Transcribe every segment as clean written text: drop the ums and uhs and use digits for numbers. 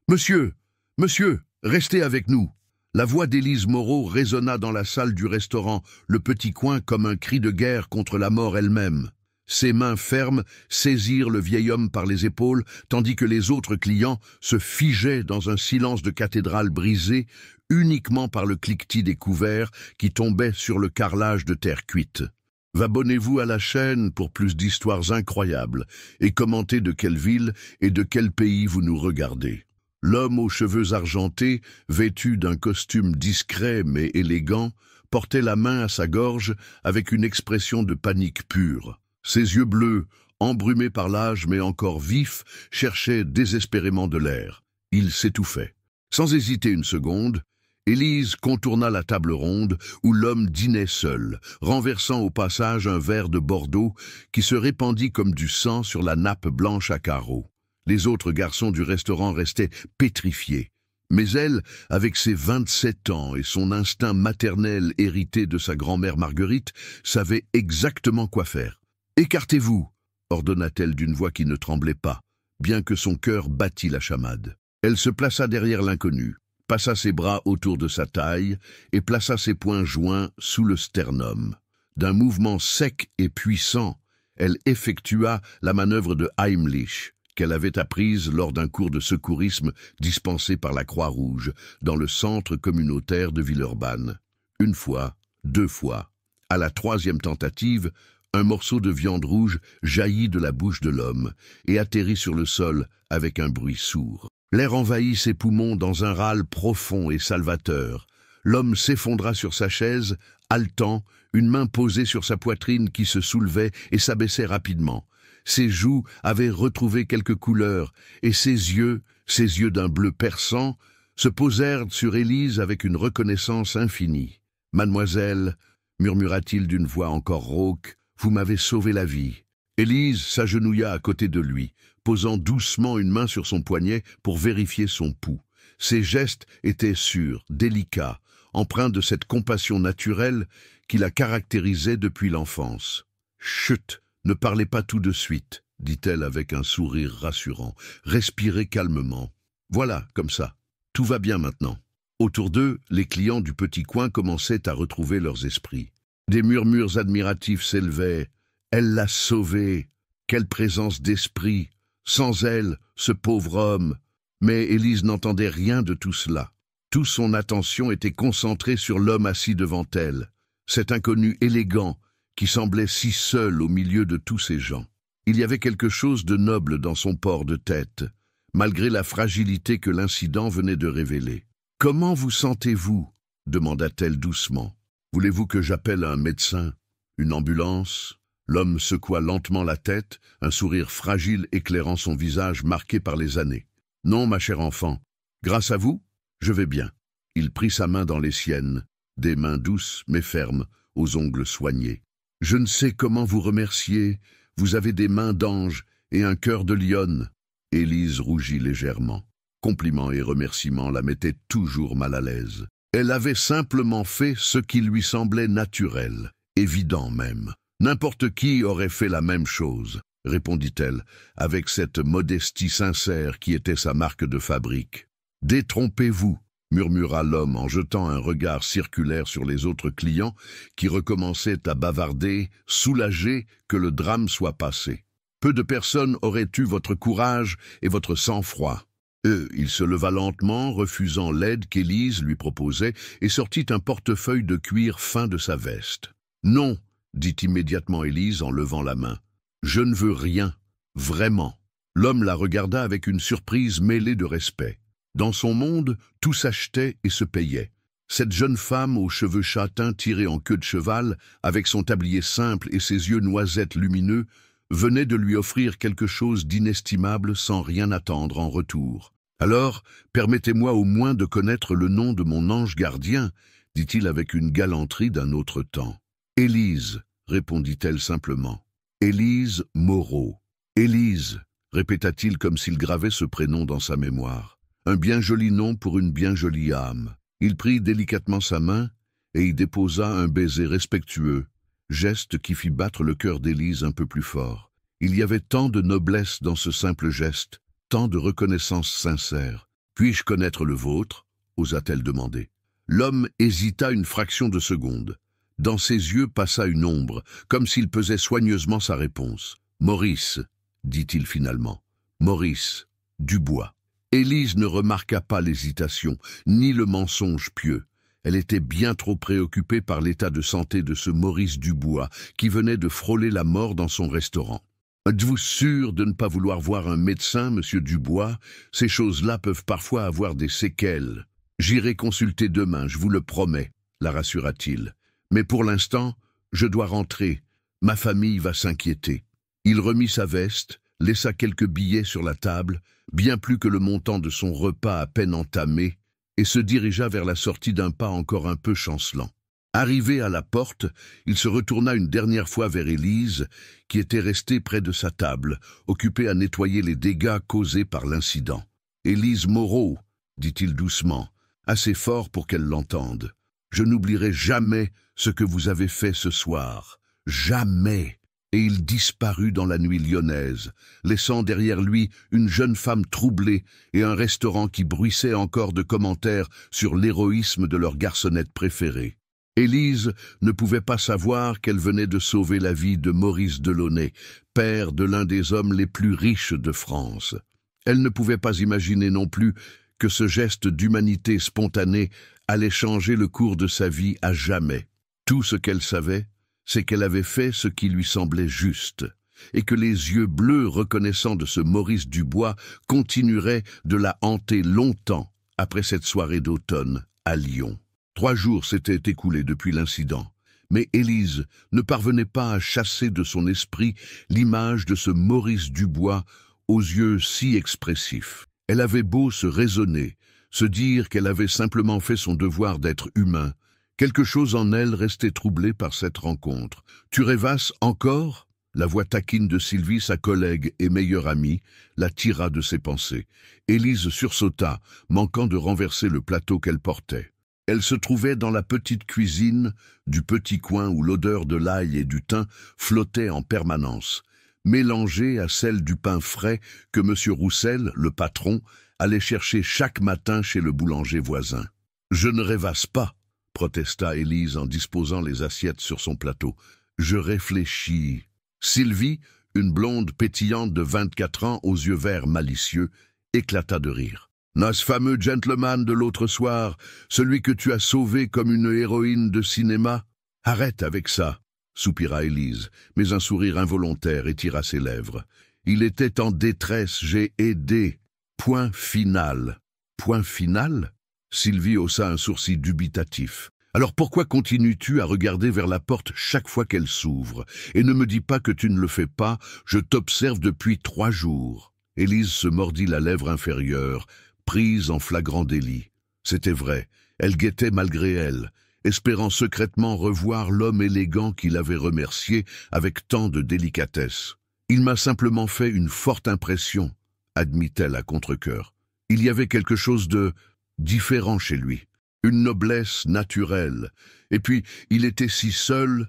Monsieur, monsieur, restez avec nous. La voix d'Élise Moreau résonna dans la salle du restaurant, le petit coin comme un cri de guerre contre la mort elle-même. Ses mains fermes saisirent le vieil homme par les épaules, tandis que les autres clients se figeaient dans un silence de cathédrale brisé uniquement par le cliquetis des couverts qui tombaient sur le carrelage de terre cuite. Abonnez-vous à la chaîne pour plus d'histoires incroyables et commentez de quelle ville et de quel pays vous nous regardez. L'homme aux cheveux argentés, vêtu d'un costume discret mais élégant, portait la main à sa gorge avec une expression de panique pure. Ses yeux bleus, embrumés par l'âge mais encore vifs, cherchaient désespérément de l'air. Il s'étouffait. Sans hésiter une seconde, Élise contourna la table ronde où l'homme dînait seul, renversant au passage un verre de Bordeaux qui se répandit comme du sang sur la nappe blanche à carreaux. Les autres garçons du restaurant restaient pétrifiés. Mais elle, avec ses 27 ans et son instinct maternel hérité de sa grand-mère Marguerite, savait exactement quoi faire. « Écartez-vous » ordonna-t-elle d'une voix qui ne tremblait pas, bien que son cœur battît la chamade. Elle se plaça derrière l'inconnu, passa ses bras autour de sa taille et plaça ses poings joints sous le sternum. D'un mouvement sec et puissant, elle effectua la manœuvre de Heimlich, qu'elle avait apprise lors d'un cours de secourisme dispensé par la Croix-Rouge dans le centre communautaire de Villeurbanne. Une fois, deux fois, à la troisième tentative, un morceau de viande rouge jaillit de la bouche de l'homme et atterrit sur le sol avec un bruit sourd. L'air envahit ses poumons dans un râle profond et salvateur. L'homme s'effondra sur sa chaise, haletant, une main posée sur sa poitrine qui se soulevait et s'abaissait rapidement. Ses joues avaient retrouvé quelques couleurs, et ses yeux d'un bleu perçant, se posèrent sur Élise avec une reconnaissance infinie. « Mademoiselle, » murmura-t-il d'une voix encore rauque, « vous m'avez sauvé la vie. » Élise s'agenouilla à côté de lui, posant doucement une main sur son poignet pour vérifier son pouls. Ses gestes étaient sûrs, délicats, empreints de cette compassion naturelle qui la caractérisait depuis l'enfance. « Chut, ne parlez pas tout de suite, » dit-elle avec un sourire rassurant. « Respirez calmement. Voilà, comme ça. Tout va bien maintenant. » Autour d'eux, les clients du petit coin commençaient à retrouver leurs esprits. Des murmures admiratifs s'élevaient. « Elle l'a sauvé. Quelle présence d'esprit. Sans elle, ce pauvre homme. » Mais Élise n'entendait rien de tout cela. Toute son attention était concentrée sur l'homme assis devant elle, cet inconnu élégant qui semblait si seul au milieu de tous ces gens. Il y avait quelque chose de noble dans son port de tête, malgré la fragilité que l'incident venait de révéler. « Comment vous sentez-vous » demanda-t-elle doucement. « Voulez-vous que j'appelle un médecin? Une ambulance ?» L'homme secoua lentement la tête, un sourire fragile éclairant son visage marqué par les années. « Non, ma chère enfant. Grâce à vous, je vais bien. » Il prit sa main dans les siennes, des mains douces mais fermes, aux ongles soignés. « Je ne sais comment vous remercier. Vous avez des mains d'ange et un cœur de lionne. » Élise rougit légèrement. Compliments et remerciements la mettaient toujours mal à l'aise. Elle avait simplement fait ce qui lui semblait naturel, évident même. « N'importe qui aurait fait la même chose, » répondit-elle, avec cette modestie sincère qui était sa marque de fabrique. « Détrompez-vous, » murmura l'homme en jetant un regard circulaire sur les autres clients qui recommençaient à bavarder, soulagés que le drame soit passé. Peu de personnes auraient eu votre courage et votre sang-froid. Il se leva lentement, refusant l'aide qu'Élise lui proposait, et sortit un portefeuille de cuir fin de sa veste. « Non, » dit immédiatement Élise en levant la main. « Je ne veux rien, vraiment. » L'homme la regarda avec une surprise mêlée de respect. Dans son monde, tout s'achetait et se payait. Cette jeune femme aux cheveux châtains tirés en queue de cheval, avec son tablier simple et ses yeux noisettes lumineux, venait de lui offrir quelque chose d'inestimable sans rien attendre en retour. « Alors, permettez-moi au moins de connaître le nom de mon ange gardien, » dit-il avec une galanterie d'un autre temps. « Élise, » répondit-elle simplement. « Élise Moreau. »« Élise, » répéta-t-il comme s'il gravait ce prénom dans sa mémoire. Un bien joli nom pour une bien jolie âme. Il prit délicatement sa main et y déposa un baiser respectueux, geste qui fit battre le cœur d'Élise un peu plus fort. Il y avait tant de noblesse dans ce simple geste, tant de reconnaissance sincère. Puis-je connaître le vôtre? Osa-t-elle demander. L'homme hésita une fraction de seconde. Dans ses yeux passa une ombre, comme s'il pesait soigneusement sa réponse. Maurice, dit-il finalement. Maurice Dubois. Élise ne remarqua pas l'hésitation, ni le mensonge pieux. Elle était bien trop préoccupée par l'état de santé de ce Maurice Dubois, qui venait de frôler la mort dans son restaurant. « Êtes-vous sûr de ne pas vouloir voir un médecin, monsieur Dubois? Ces choses-là peuvent parfois avoir des séquelles. J'irai consulter demain, je vous le promets, la rassura-t-il. Mais pour l'instant, je dois rentrer. Ma famille va s'inquiéter. » Il remit sa veste, laissa quelques billets sur la table, bien plus que le montant de son repas à peine entamé, et se dirigea vers la sortie d'un pas encore un peu chancelant. Arrivé à la porte, il se retourna une dernière fois vers Élise, qui était restée près de sa table, occupée à nettoyer les dégâts causés par l'incident. « Élise Moreau, dit-il doucement, assez fort pour qu'elle l'entende. Je n'oublierai jamais ce que vous avez fait ce soir. Jamais !» Et il disparut dans la nuit lyonnaise, laissant derrière lui une jeune femme troublée et un restaurant qui bruissait encore de commentaires sur l'héroïsme de leur garçonnette préférée. Élise ne pouvait pas savoir qu'elle venait de sauver la vie de Maurice Delaunay, père de l'un des hommes les plus riches de France. Elle ne pouvait pas imaginer non plus que ce geste d'humanité spontanée allait changer le cours de sa vie à jamais. Tout ce qu'elle savait, c'est qu'elle avait fait ce qui lui semblait juste, et que les yeux bleus reconnaissants de ce Maurice Dubois continueraient de la hanter longtemps après cette soirée d'automne à Lyon. 3 jours s'étaient écoulés depuis l'incident, mais Élise ne parvenait pas à chasser de son esprit l'image de ce Maurice Dubois aux yeux si expressifs. Elle avait beau se raisonner, se dire qu'elle avait simplement fait son devoir d'être humain, quelque chose en elle restait troublé par cette rencontre. « Tu rêvasses encore ?» La voix taquine de Sylvie, sa collègue et meilleure amie, la tira de ses pensées. Élise sursauta, manquant de renverser le plateau qu'elle portait. Elle se trouvait dans la petite cuisine du petit coin où l'odeur de l'ail et du thym flottait en permanence, mélangée à celle du pain frais que M. Roussel, le patron, allait chercher chaque matin chez le boulanger voisin. « Je ne rêvasse pas !» protesta Élise en disposant les assiettes sur son plateau. « Je réfléchis. » Sylvie, une blonde pétillante de 24 ans aux yeux verts malicieux, éclata de rire. « Ce fameux gentleman de l'autre soir, celui que tu as sauvé comme une héroïne de cinéma? Arrête avec ça, soupira Élise, mais un sourire involontaire étira ses lèvres. Il était en détresse, j'ai aidé. Point final. Point final? Sylvie haussa un sourcil dubitatif. Alors pourquoi continues-tu à regarder vers la porte chaque fois qu'elle s'ouvre? Et ne me dis pas que tu ne le fais pas, je t'observe depuis 3 jours. Élise se mordit la lèvre inférieure, prise en flagrant délit. C'était vrai, elle guettait malgré elle, espérant secrètement revoir l'homme élégant qui l'avait remercié avec tant de délicatesse. « Il m'a simplement fait une forte impression », admit-elle à contre-cœur. Il y avait quelque chose de différent chez lui, une noblesse naturelle. Et puis, il était si seul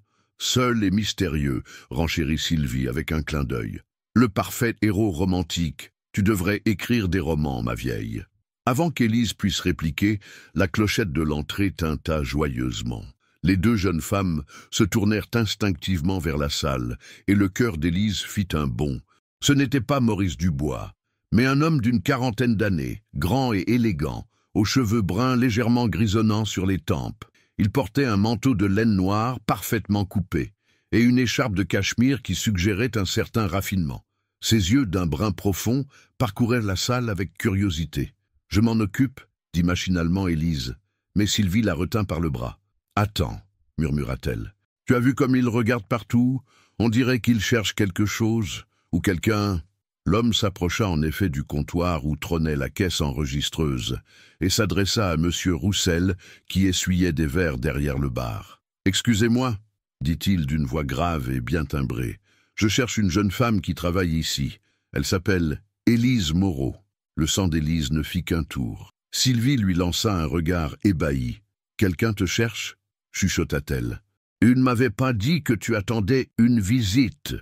et mystérieux, renchérit Sylvie avec un clin d'œil. Le parfait héros romantique. Tu devrais écrire des romans, ma vieille. Avant qu'Élise puisse répliquer, la clochette de l'entrée tinta joyeusement. Les 2 jeunes femmes se tournèrent instinctivement vers la salle, et le cœur d'Élise fit un bond. Ce n'était pas Maurice Dubois, mais un homme d'une 40aine d'années, grand et élégant, aux cheveux bruns légèrement grisonnants sur les tempes. Il portait un manteau de laine noire parfaitement coupé, et une écharpe de cachemire qui suggérait un certain raffinement. Ses yeux d'un brun profond parcouraient la salle avec curiosité. « Je m'en occupe, » dit machinalement Élise, mais Sylvie la retint par le bras. « Attends, » murmura-t-elle. « Tu as vu comme il regarde partout? On dirait qu'il cherche quelque chose, ou quelqu'un. » L'homme s'approcha en effet du comptoir où trônait la caisse enregistreuse et s'adressa à M. Roussel qui essuyait des verres derrière le bar. « Excusez-moi, » dit-il d'une voix grave et bien timbrée. « Je cherche une jeune femme qui travaille ici. Elle s'appelle Élise Moreau. » Le sang d'Élise ne fit qu'un tour. Sylvie lui lança un regard ébahi. « Quelqu'un te cherche ?» chuchota-t-elle. « Il ne m'avait pas dit que tu attendais une visite. »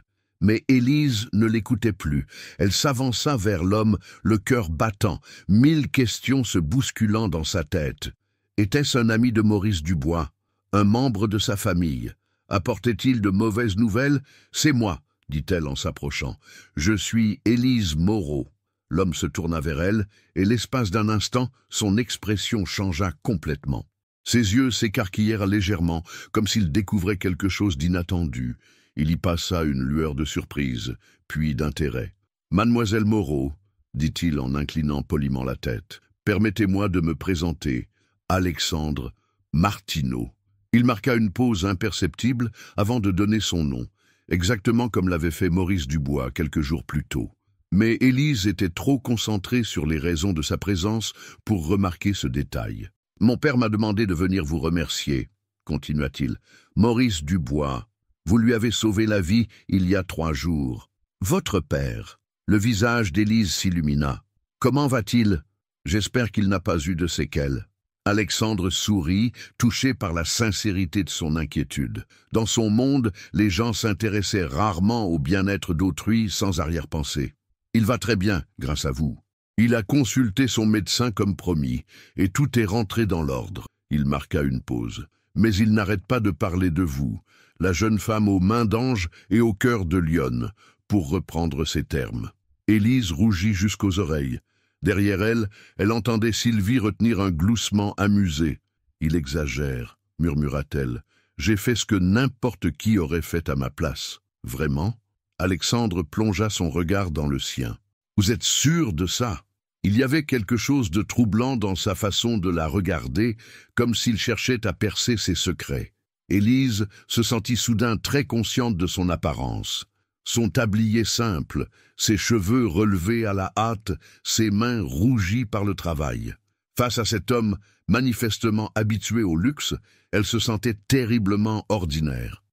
Mais Élise ne l'écoutait plus. Elle s'avança vers l'homme, le cœur battant, 1000 questions se bousculant dans sa tête. Était-ce un ami de Maurice Dubois, un membre de sa famille? Apportait-il de mauvaises nouvelles? C'est moi, dit-elle en s'approchant. Je suis Élise Moreau. L'homme se tourna vers elle, et l'espace d'un instant, son expression changea complètement. Ses yeux s'écarquillèrent légèrement, comme s'il découvrait quelque chose d'inattendu. Il y passa une lueur de surprise, puis d'intérêt. « Mademoiselle Moreau, dit-il en inclinant poliment la tête, permettez-moi de me présenter. Alexandre Martineau. » Il marqua une pause imperceptible avant de donner son nom, exactement comme l'avait fait Maurice Dubois quelques jours plus tôt. Mais Élise était trop concentrée sur les raisons de sa présence pour remarquer ce détail. « Mon père m'a demandé de venir vous remercier, » continua-t-il. « Maurice Dubois, vous lui avez sauvé la vie il y a 3 jours. Votre père. » Le visage d'Élise s'illumina. « Comment va-t-il? J'espère qu'il n'a pas eu de séquelles. » Alexandre sourit, touché par la sincérité de son inquiétude. Dans son monde, les gens s'intéressaient rarement au bien-être d'autrui sans arrière-pensée. « Il va très bien, grâce à vous. Il a consulté son médecin comme promis, et tout est rentré dans l'ordre. » Il marqua une pause. « Mais il n'arrête pas de parler de vous, la jeune femme aux mains d'ange et au cœur de lionne, pour reprendre ses termes. » Élise rougit jusqu'aux oreilles. Derrière elle, elle entendait Sylvie retenir un gloussement amusé. « Il exagère, » murmura-t-elle. « J'ai fait ce que n'importe qui aurait fait à ma place. » « Vraiment ?» Alexandre plongea son regard dans le sien. « Vous êtes sûr de ça ?» Il y avait quelque chose de troublant dans sa façon de la regarder, comme s'il cherchait à percer ses secrets. Élise se sentit soudain très consciente de son apparence. Son tablier simple, ses cheveux relevés à la hâte, ses mains rougies par le travail. Face à cet homme manifestement habitué au luxe, elle se sentait terriblement ordinaire.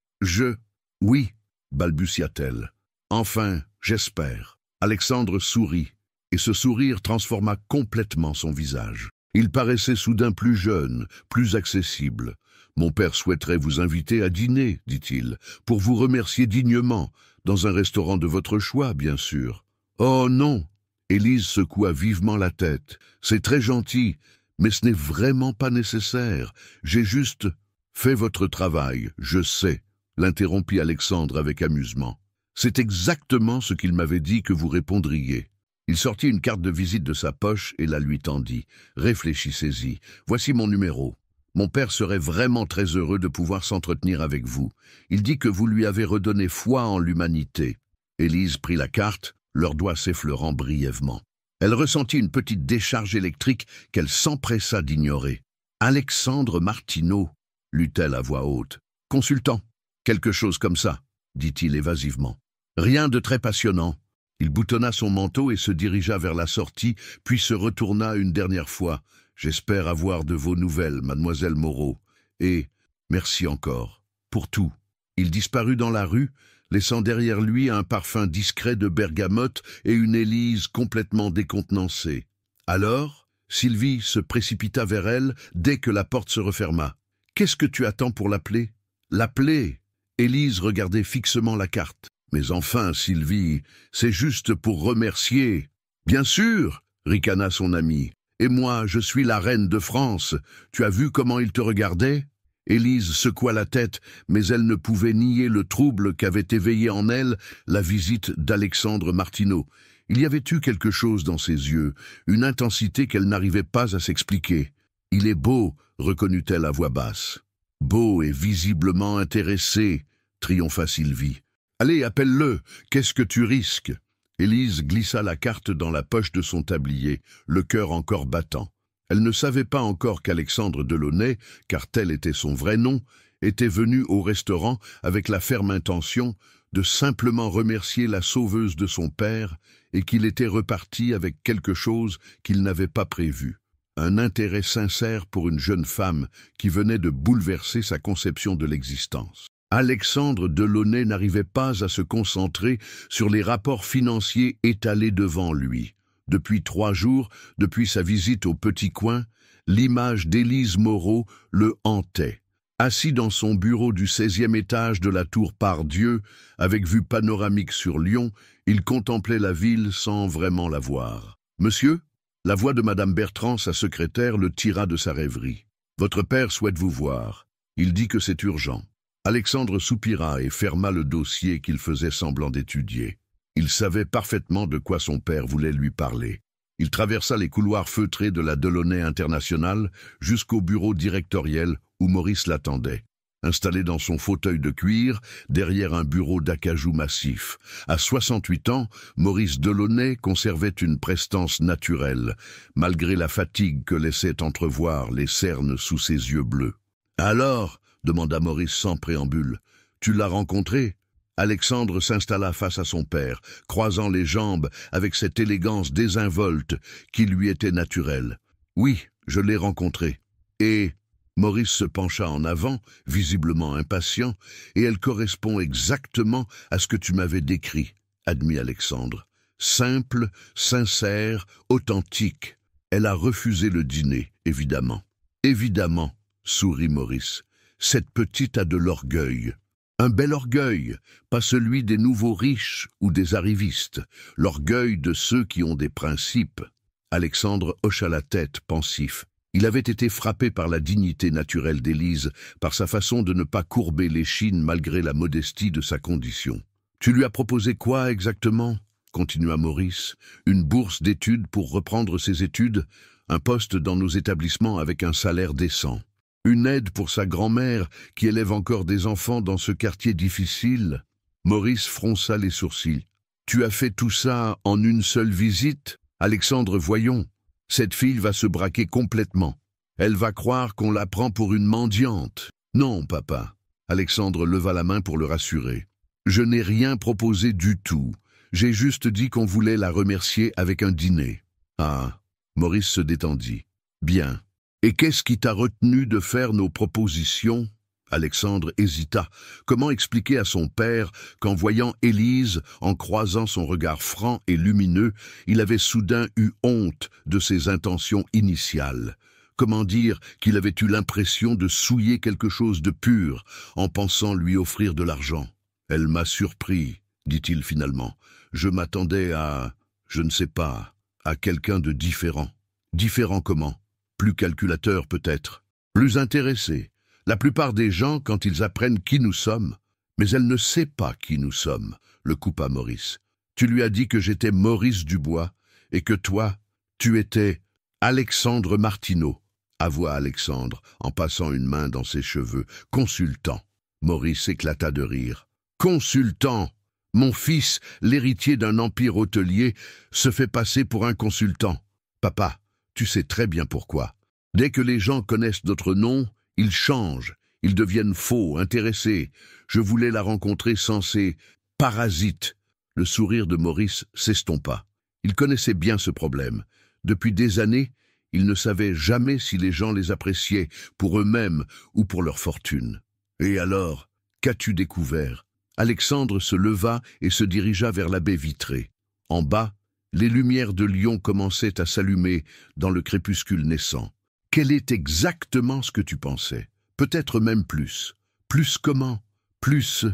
« Oui, balbutia-t-elle. « Enfin, j'espère. » Alexandre sourit, et ce sourire transforma complètement son visage. Il paraissait soudain plus jeune, plus accessible. « Mon père souhaiterait vous inviter à dîner, dit-il, pour vous remercier dignement, dans un restaurant de votre choix, bien sûr. »« Oh non !» Élise secoua vivement la tête. « C'est très gentil, mais ce n'est vraiment pas nécessaire. J'ai juste fait votre travail, je sais. » L'interrompit Alexandre avec amusement. « C'est exactement ce qu'il m'avait dit que vous répondriez. » Il sortit une carte de visite de sa poche et la lui tendit. « Réfléchissez-y. Voici mon numéro. Mon père serait vraiment très heureux de pouvoir s'entretenir avec vous. Il dit que vous lui avez redonné foi en l'humanité. » Élise prit la carte, leurs doigts s'effleurant brièvement. Elle ressentit une petite décharge électrique qu'elle s'empressa d'ignorer. « Alexandre Martineau, » lut-elle à voix haute. « Consultant. Quelque chose comme ça, » dit-il évasivement. « Rien de très passionnant. » Il boutonna son manteau et se dirigea vers la sortie, puis se retourna une dernière fois. « J'espère avoir de vos nouvelles, mademoiselle Moreau. Et merci encore. Pour tout. » Il disparut dans la rue, laissant derrière lui un parfum discret de bergamote et une Élise complètement décontenancée. Alors, Sylvie se précipita vers elle dès que la porte se referma. « Qu'est-ce que tu attends pour l'appeler ?»« L'appeler ?» Élise regardait fixement la carte. « Mais enfin, Sylvie, c'est juste pour remercier. »« Bien sûr !» ricana son ami. « Et moi, je suis la reine de France. Tu as vu comment il te regardait ?» Élise secoua la tête, mais elle ne pouvait nier le trouble qu'avait éveillé en elle la visite d'Alexandre Martineau. Il y avait eu quelque chose dans ses yeux, une intensité qu'elle n'arrivait pas à s'expliquer. « Il est beau !» reconnut-elle à voix basse. « Beau et visiblement intéressé !» triompha Sylvie. « Allez, appelle-le, qu'est-ce que tu risques ?» Élise glissa la carte dans la poche de son tablier, le cœur encore battant. Elle ne savait pas encore qu'Alexandre Delaunay, car tel était son vrai nom, était venu au restaurant avec la ferme intention de simplement remercier la sauveuse de son père et qu'il était reparti avec quelque chose qu'il n'avait pas prévu. Un intérêt sincère pour une jeune femme qui venait de bouleverser sa conception de l'existence. Alexandre Delaunay n'arrivait pas à se concentrer sur les rapports financiers étalés devant lui. Depuis 3 jours, depuis sa visite au Petit Coin, l'image d'Élise Moreau le hantait. Assis dans son bureau du 16e étage de la tour Pardieu, avec vue panoramique sur Lyon, il contemplait la ville sans vraiment la voir. « Monsieur ?» La voix de Madame Bertrand, sa secrétaire, le tira de sa rêverie. « Votre père souhaite vous voir. Il dit que c'est urgent. » Alexandre soupira et ferma le dossier qu'il faisait semblant d'étudier. Il savait parfaitement de quoi son père voulait lui parler. Il traversa les couloirs feutrés de la Delaunay International jusqu'au bureau directoriel où Maurice l'attendait. Installé dans son fauteuil de cuir, derrière un bureau d'acajou massif. À 68 ans, Maurice Delaunay conservait une prestance naturelle, malgré la fatigue que laissaient entrevoir les cernes sous ses yeux bleus. « Alors ?» demanda Maurice sans préambule. « Tu l'as rencontré ?» Alexandre s'installa face à son père, croisant les jambes avec cette élégance désinvolte qui lui était naturelle. « Oui, je l'ai rencontré. » Et Maurice se pencha en avant, visiblement impatient, « et elle correspond exactement à ce que tu m'avais décrit, » admit Alexandre. « Simple, sincère, authentique. Elle a refusé le dîner, évidemment. »« Évidemment, » sourit Maurice. « Cette petite a de l'orgueil. » Un bel orgueil, pas celui des nouveaux riches ou des arrivistes, l'orgueil de ceux qui ont des principes. Alexandre hocha la tête, pensif. Il avait été frappé par la dignité naturelle d'Élise, par sa façon de ne pas courber l'échine malgré la modestie de sa condition. « Tu lui as proposé quoi exactement ?» continua Maurice. « Une bourse d'études pour reprendre ses études, un poste dans nos établissements avec un salaire décent. Une aide pour sa grand-mère qui élève encore des enfants dans ce quartier difficile. » Maurice fronça les sourcils. « Tu as fait tout ça en une seule visite ? Alexandre, voyons. Cette fille va se braquer complètement. Elle va croire qu'on la prend pour une mendiante. »« Non, papa. » Alexandre leva la main pour le rassurer. « Je n'ai rien proposé du tout. J'ai juste dit qu'on voulait la remercier avec un dîner. » Ah, Maurice se détendit. « Bien. Et qu'est-ce qui t'a retenu de faire nos propositions ?» Alexandre hésita. Comment expliquer à son père qu'en voyant Élise, en croisant son regard franc et lumineux, il avait soudain eu honte de ses intentions initiales? Comment dire qu'il avait eu l'impression de souiller quelque chose de pur en pensant lui offrir de l'argent? « Elle m'a surpris, » dit-il finalement. « Je m'attendais à, je ne sais pas, à quelqu'un de différent. » Différent comment? Plus calculateur peut-être, plus intéressé. La plupart des gens, quand ils apprennent qui nous sommes, mais elle ne sait pas qui nous sommes, le coupa Maurice. Tu lui as dit que j'étais Maurice Dubois et que toi, tu étais Alexandre Martineau, avoua Alexandre en passant une main dans ses cheveux. Consultant. Maurice éclata de rire. Consultant! Mon fils, l'héritier d'un empire hôtelier, se fait passer pour un consultant. Papa, tu sais très bien pourquoi. Dès que les gens connaissent notre nom, ils changent, ils deviennent faux, intéressés. Je voulais la rencontrer sans ces parasites. Le sourire de Maurice s'estompa. Il connaissait bien ce problème. Depuis des années, il ne savait jamais si les gens les appréciaient pour eux-mêmes ou pour leur fortune. Et alors, qu'as-tu découvert? Alexandre se leva et se dirigea vers la baie vitrée. En bas, les lumières de Lyon commençaient à s'allumer dans le crépuscule naissant. Quel est exactement ce que tu pensais? Peut-être même plus. Plus comment? Plus,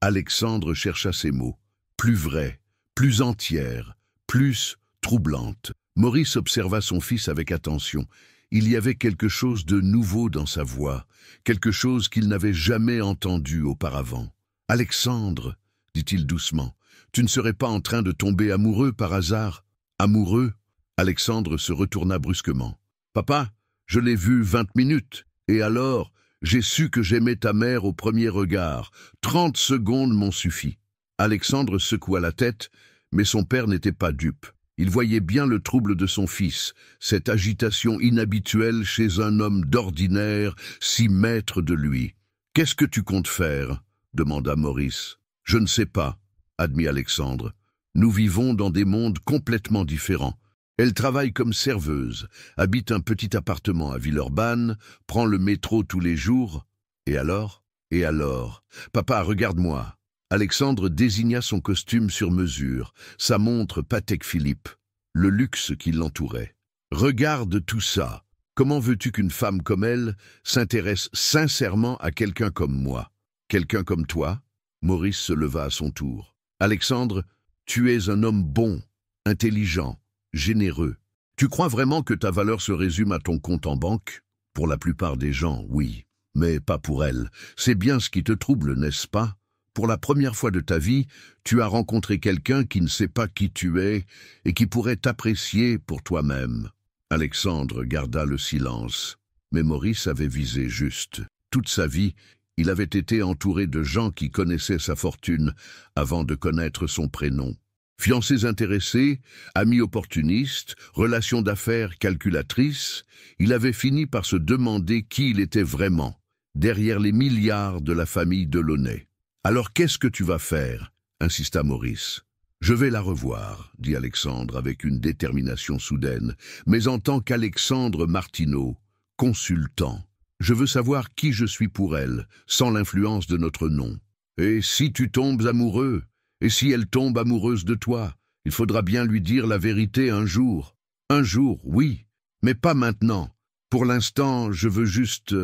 Alexandre chercha ses mots, plus vrai, plus entière, plus troublante. Maurice observa son fils avec attention. Il y avait quelque chose de nouveau dans sa voix, quelque chose qu'il n'avait jamais entendu auparavant. « Alexandre, dit-il doucement, tu ne serais pas en train de tomber amoureux par hasard? » Amoureux? Alexandre se retourna brusquement. « Papa, je l'ai vu 20 minutes, et alors, j'ai su que j'aimais ta mère au premier regard. 30 secondes m'ont suffi. » Alexandre secoua la tête, mais son père n'était pas dupe. Il voyait bien le trouble de son fils, cette agitation inhabituelle chez un homme d'ordinaire, si maître de lui. « Qu'est-ce que tu comptes faire ?» demanda Maurice. « Je ne sais pas, » admit Alexandre. « Nous vivons dans des mondes complètement différents. Elle travaille comme serveuse, habite un petit appartement à Villeurbanne, prend le métro tous les jours. Et alors? Et alors? Papa, regarde-moi. » Alexandre désigna son costume sur mesure, sa montre Patek Philippe, le luxe qui l'entourait. « Regarde tout ça. Comment veux-tu qu'une femme comme elle s'intéresse sincèrement à quelqu'un comme moi? Quelqu'un comme toi? Maurice se leva à son tour. Alexandre, tu es un homme bon, intelligent, généreux. Tu crois vraiment que ta valeur se résume à ton compte en banque? Pour la plupart des gens, oui, mais pas pour elle. C'est bien ce qui te trouble, n'est-ce pas? Pour la première fois de ta vie, tu as rencontré quelqu'un qui ne sait pas qui tu es et qui pourrait t'apprécier pour toi-même. Alexandre garda le silence, mais Maurice avait visé juste. Toute sa vie, il avait été entouré de gens qui connaissaient sa fortune avant de connaître son prénom. Fiancés intéressés, amis opportunistes, relations d'affaires calculatrices, il avait fini par se demander qui il était vraiment, derrière les milliards de la famille Delaunay. « Alors qu'est-ce que tu vas faire ?» insista Maurice. « Je vais la revoir, » dit Alexandre avec une détermination soudaine, mais en tant qu'Alexandre Martineau, consultant. Je veux savoir qui je suis pour elle, sans l'influence de notre nom. Et si tu tombes amoureux, et si elle tombe amoureuse de toi, il faudra bien lui dire la vérité un jour. Un jour, oui, mais pas maintenant. Pour l'instant, je veux juste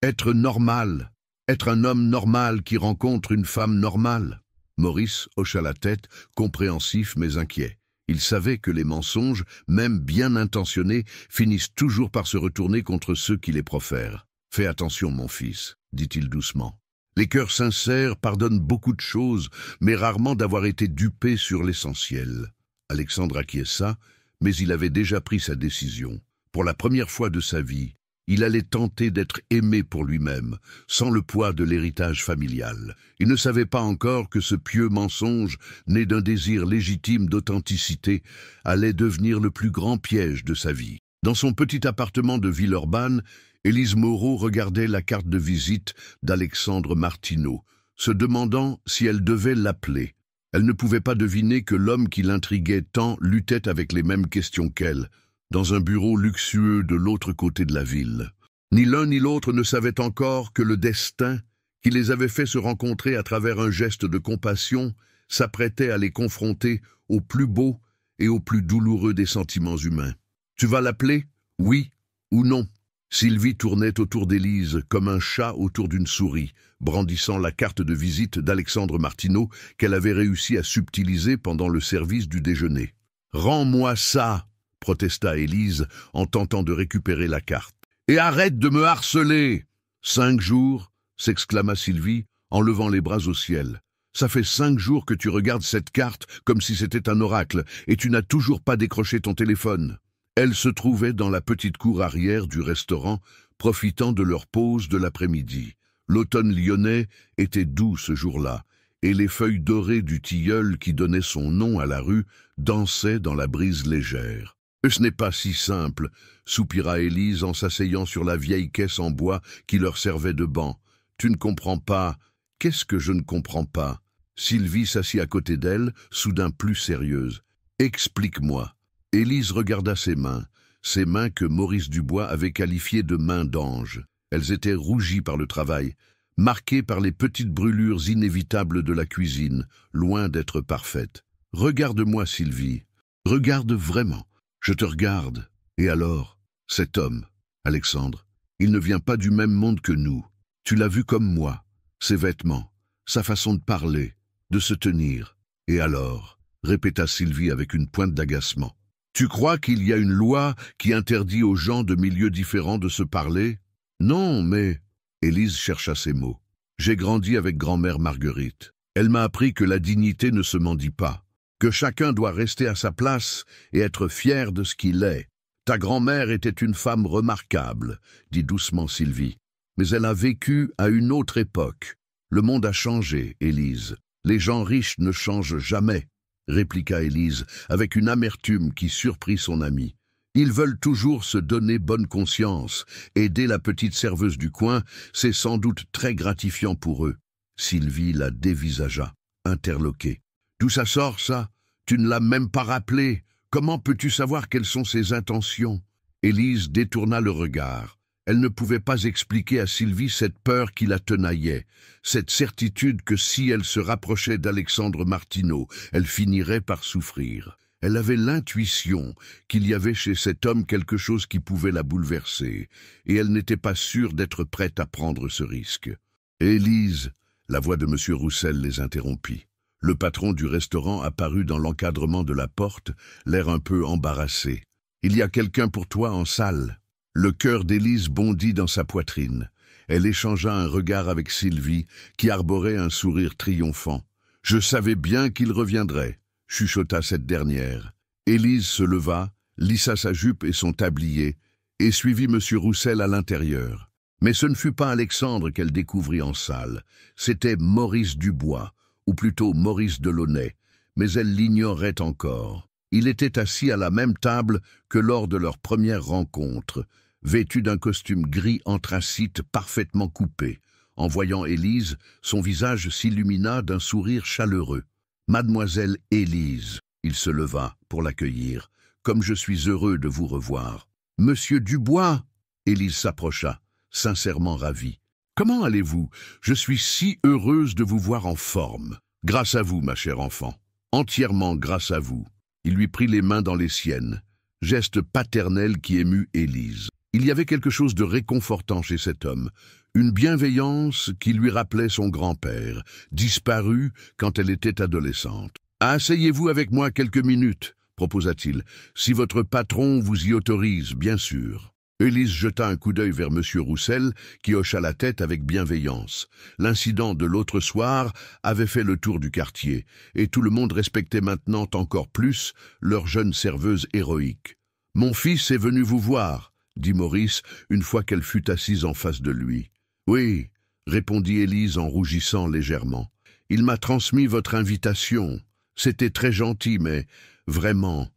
être normal, être un homme normal qui rencontre une femme normale. Maurice hocha la tête, compréhensif mais inquiet. Il savait que les mensonges, même bien intentionnés, finissent toujours par se retourner contre ceux qui les profèrent. « Fais attention, mon fils, » dit-il doucement. Les cœurs sincères pardonnent beaucoup de choses, mais rarement d'avoir été dupés sur l'essentiel. Alexandre acquiesça, mais il avait déjà pris sa décision. Pour la première fois de sa vie, il allait tenter d'être aimé pour lui-même, sans le poids de l'héritage familial. Il ne savait pas encore que ce pieux mensonge, né d'un désir légitime d'authenticité, allait devenir le plus grand piège de sa vie. Dans son petit appartement de Villeurbanne, Élise Moreau regardait la carte de visite d'Alexandre Martineau, se demandant si elle devait l'appeler. Elle ne pouvait pas deviner que l'homme qui l'intriguait tant luttait avec les mêmes questions qu'elle, dans un bureau luxueux de l'autre côté de la ville. Ni l'un ni l'autre ne savaient encore que le destin, qui les avait fait se rencontrer à travers un geste de compassion, s'apprêtait à les confronter au plus beau et au plus douloureux des sentiments humains. « Tu vas l'appeler? Oui ou non ?» Sylvie tournait autour d'Élise comme un chat autour d'une souris, brandissant la carte de visite d'Alexandre Martineau qu'elle avait réussi à subtiliser pendant le service du déjeuner. « Rends-moi ça !» protesta Élise en tentant de récupérer la carte. « Et arrête de me harceler !»« 5 jours !» s'exclama Sylvie en levant les bras au ciel. « Ça fait 5 jours que tu regardes cette carte comme si c'était un oracle et tu n'as toujours pas décroché ton téléphone. » Elle se trouvait dans la petite cour arrière du restaurant, profitant de leur pause de l'après-midi. L'automne lyonnais était doux ce jour-là, et les feuilles dorées du tilleul qui donnait son nom à la rue dansaient dans la brise légère. « Ce n'est pas si simple », soupira Élise en s'asseyant sur la vieille caisse en bois qui leur servait de banc. « Tu ne comprends pas. » « Qu'est-ce que je ne comprends pas ?» Sylvie s'assit à côté d'elle, soudain plus sérieuse. « Explique-moi. » Élise regarda ses mains que Maurice Dubois avait qualifiées de mains d'ange. Elles étaient rougies par le travail, marquées par les petites brûlures inévitables de la cuisine, loin d'être parfaites. « Regarde-moi, Sylvie. Regarde vraiment. Je te regarde. Et alors, cet homme, Alexandre, il ne vient pas du même monde que nous. Tu l'as vu comme moi. Ses vêtements, sa façon de parler, de se tenir. Et alors, répéta Sylvie avec une pointe d'agacement. Tu crois qu'il y a une loi qui interdit aux gens de milieux différents de se parler? Non, mais... Élise chercha ses mots. J'ai grandi avec grand-mère Marguerite. Elle m'a appris que la dignité ne se mendie pas, que chacun doit rester à sa place et être fier de ce qu'il est. Ta grand-mère était une femme remarquable, dit doucement Sylvie. Mais elle a vécu à une autre époque. Le monde a changé, Élise. Les gens riches ne changent jamais, répliqua Élise, avec une amertume qui surprit son amie. Ils veulent toujours se donner bonne conscience. Aider la petite serveuse du coin, c'est sans doute très gratifiant pour eux. Sylvie la dévisagea, interloquée. D'où ça sort, ça? Tu ne l'as même pas rappelé. Comment peux-tu savoir quelles sont ses intentions? Élise détourna le regard. Elle ne pouvait pas expliquer à Sylvie cette peur qui la tenaillait, cette certitude que si elle se rapprochait d'Alexandre Martineau, elle finirait par souffrir. Elle avait l'intuition qu'il y avait chez cet homme quelque chose qui pouvait la bouleverser, et elle n'était pas sûre d'être prête à prendre ce risque. « Élise !» La voix de M. Roussel les interrompit. Le patron du restaurant apparut dans l'encadrement de la porte, l'air un peu embarrassé. « Il y a quelqu'un pour toi en salle ?» Le cœur d'Élise bondit dans sa poitrine. Elle échangea un regard avec Sylvie, qui arborait un sourire triomphant. « Je savais bien qu'il reviendrait », chuchota cette dernière. Élise se leva, lissa sa jupe et son tablier, et suivit M. Roussel à l'intérieur. Mais ce ne fut pas Alexandre qu'elle découvrit en salle, c'était Maurice Dubois, ou plutôt Maurice Delaunay, mais elle l'ignorait encore. Il était assis à la même table que lors de leur première rencontre, vêtu d'un costume gris anthracite parfaitement coupé. En voyant Élise, son visage s'illumina d'un sourire chaleureux. « Mademoiselle Élise !» Il se leva pour l'accueillir. « Comme je suis heureux de vous revoir. »« Monsieur Dubois !» Élise s'approcha, sincèrement ravie. « Comment allez-vous? Je suis si heureuse de vous voir en forme. »« Grâce à vous, ma chère enfant. Entièrement grâce à vous. » Il lui prit les mains dans les siennes, geste paternel qui émut Élise. Il y avait quelque chose de réconfortant chez cet homme, une bienveillance qui lui rappelait son grand-père, disparu quand elle était adolescente. « Asseyez-vous avec moi quelques minutes, » proposa-t-il, « si votre patron vous y autorise, bien sûr. » Élise jeta un coup d'œil vers M. Roussel, qui hocha la tête avec bienveillance. L'incident de l'autre soir avait fait le tour du quartier, et tout le monde respectait maintenant encore plus leur jeune serveuse héroïque. « Mon fils est venu vous voir, » dit Maurice, une fois qu'elle fut assise en face de lui. « Oui, » répondit Élise en rougissant légèrement. « Il m'a transmis votre invitation. C'était très gentil, mais vraiment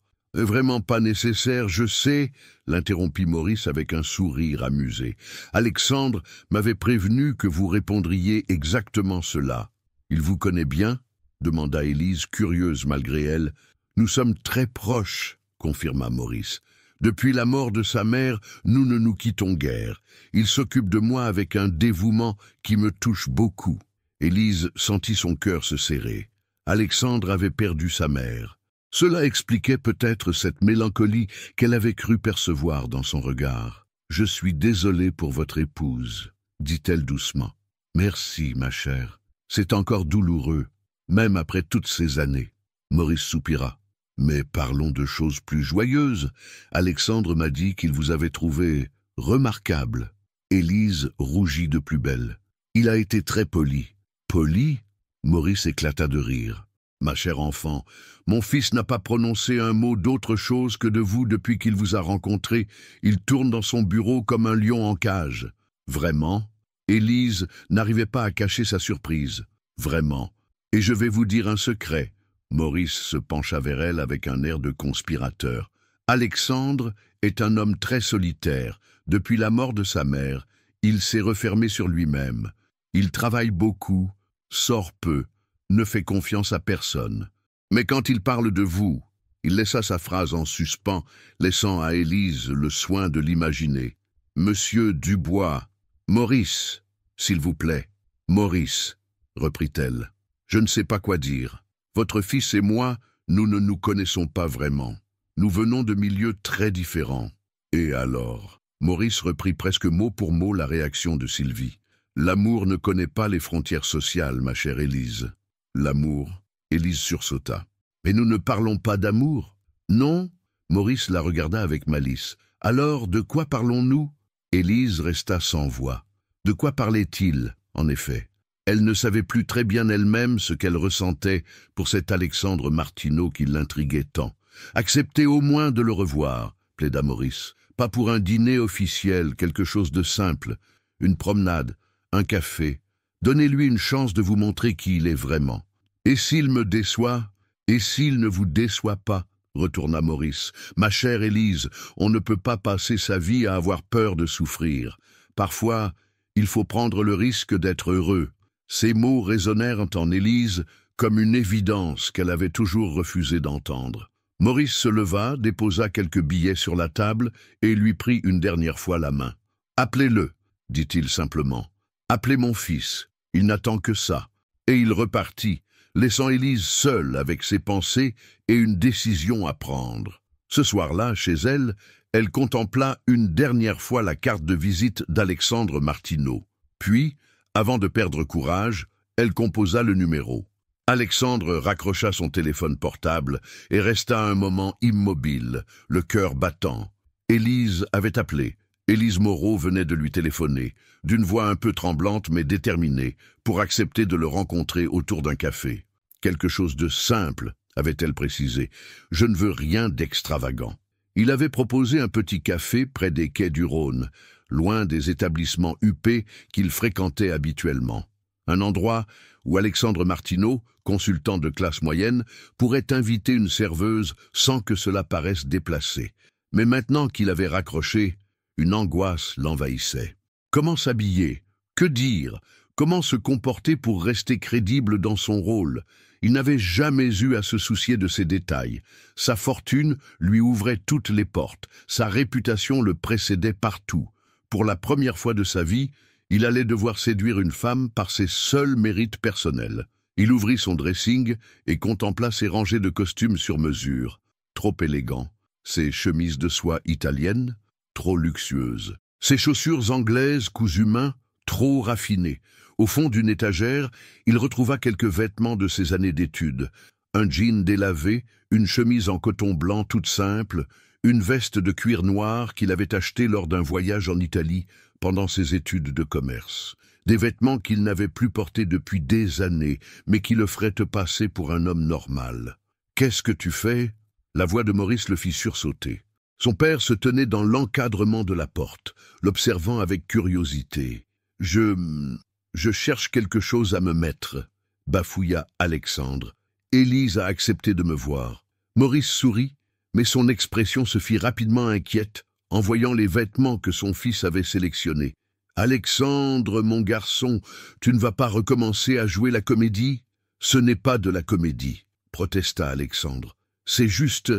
pas nécessaire, je sais, » l'interrompit Maurice avec un sourire amusé. « Alexandre m'avait prévenu que vous répondriez exactement cela. »« Il vous connaît bien ?» demanda Élise, curieuse malgré elle. « Nous sommes très proches, » confirma Maurice. « Depuis la mort de sa mère, nous ne nous quittons guère. Il s'occupe de moi avec un dévouement qui me touche beaucoup. » Élise sentit son cœur se serrer. Alexandre avait perdu sa mère. Cela expliquait peut-être cette mélancolie qu'elle avait cru percevoir dans son regard. « Je suis désolée pour votre épouse, » dit-elle doucement. « Merci, ma chère. C'est encore douloureux, même après toutes ces années. » Maurice soupira. « Mais parlons de choses plus joyeuses. Alexandre m'a dit qu'il vous avait trouvé remarquable. » Élise rougit de plus belle. « Il a été très poli. »« Poli ?» Maurice éclata de rire. « Ma chère enfant, mon fils n'a pas prononcé un mot d'autre chose que de vous depuis qu'il vous a rencontré. Il tourne dans son bureau comme un lion en cage. »« Vraiment ?» Élise n'arrivait pas à cacher sa surprise. « Vraiment. Et je vais vous dire un secret. » Maurice se pencha vers elle avec un air de conspirateur. « Alexandre est un homme très solitaire. Depuis la mort de sa mère, il s'est refermé sur lui-même. Il travaille beaucoup, sort peu, ne fait confiance à personne. Mais quand il parle de vous, » il laissa sa phrase en suspens, laissant à Élise le soin de l'imaginer. « Monsieur Dubois, Maurice, s'il vous plaît, Maurice, » reprit-elle. « Je ne sais pas quoi dire. Votre fils et moi, nous ne nous connaissons pas vraiment. Nous venons de milieux très différents. » Et alors, Maurice reprit presque mot pour mot la réaction de Sylvie. « L'amour ne connaît pas les frontières sociales, ma chère Élise. » L'amour, Élise sursauta. « Mais nous ne parlons pas d'amour. »« Non ?» Maurice la regarda avec malice. « Alors, de quoi parlons-nous » Élise resta sans voix. De quoi parlait-il, en effet? Elle ne savait plus très bien elle-même ce qu'elle ressentait pour cet Alexandre Martineau qui l'intriguait tant. « Acceptez au moins de le revoir, » plaida Maurice. « Pas pour un dîner officiel, quelque chose de simple. Une promenade, un café. Donnez-lui une chance de vous montrer qui il est vraiment. »« Et s'il me déçoit? Et s'il ne vous déçoit pas ?» retourna Maurice. « Ma chère Élise, on ne peut pas passer sa vie à avoir peur de souffrir. Parfois, il faut prendre le risque d'être heureux. » Ces mots résonnèrent en Élise comme une évidence qu'elle avait toujours refusé d'entendre. Maurice se leva, déposa quelques billets sur la table et lui prit une dernière fois la main. « Appelez-le, » dit-il simplement. « Appelez mon fils, il n'attend que ça. » Et il repartit, laissant Élise seule avec ses pensées et une décision à prendre. Ce soir-là, chez elle, elle contempla une dernière fois la carte de visite d'Alexandre Martineau. Puis, avant de perdre courage, elle composa le numéro. Alexandre raccrocha son téléphone portable et resta un moment immobile, le cœur battant. Élise avait appelé. Élise Moreau venait de lui téléphoner, d'une voix un peu tremblante mais déterminée, pour accepter de le rencontrer autour d'un café. Quelque chose de simple, avait-elle précisé. Je ne veux rien d'extravagant. Il avait proposé un petit café près des quais du Rhône, loin des établissements huppés qu'il fréquentait habituellement. Un endroit où Alexandre Martineau, consultant de classe moyenne, pourrait inviter une serveuse sans que cela paraisse déplacé. Mais maintenant qu'il avait raccroché, une angoisse l'envahissait. Comment s'habiller? Que dire? Comment se comporter pour rester crédible dans son rôle? Il n'avait jamais eu à se soucier de ces détails. Sa fortune lui ouvrait toutes les portes. Sa réputation le précédait partout. Pour la première fois de sa vie, il allait devoir séduire une femme par ses seuls mérites personnels. Il ouvrit son dressing et contempla ses rangées de costumes sur mesure. Trop élégants. Ses chemises de soie italiennes, trop luxueuses. Ses chaussures anglaises cousues main, trop raffinées. Au fond d'une étagère, il retrouva quelques vêtements de ses années d'études. Un jean délavé, une chemise en coton blanc toute simple, une veste de cuir noir qu'il avait achetée lors d'un voyage en Italie pendant ses études de commerce. Des vêtements qu'il n'avait plus portés depuis des années, mais qui le feraient passer pour un homme normal. « Qu'est-ce que tu fais ?» La voix de Maurice le fit sursauter. Son père se tenait dans l'encadrement de la porte, l'observant avec curiosité. « Je cherche quelque chose à me mettre, » bafouilla Alexandre. « Élise a accepté de me voir. » Maurice sourit, mais son expression se fit rapidement inquiète en voyant les vêtements que son fils avait sélectionnés. « Alexandre, mon garçon, tu ne vas pas recommencer à jouer la comédie ?»« Ce n'est pas de la comédie, » protesta Alexandre. « C'est juste,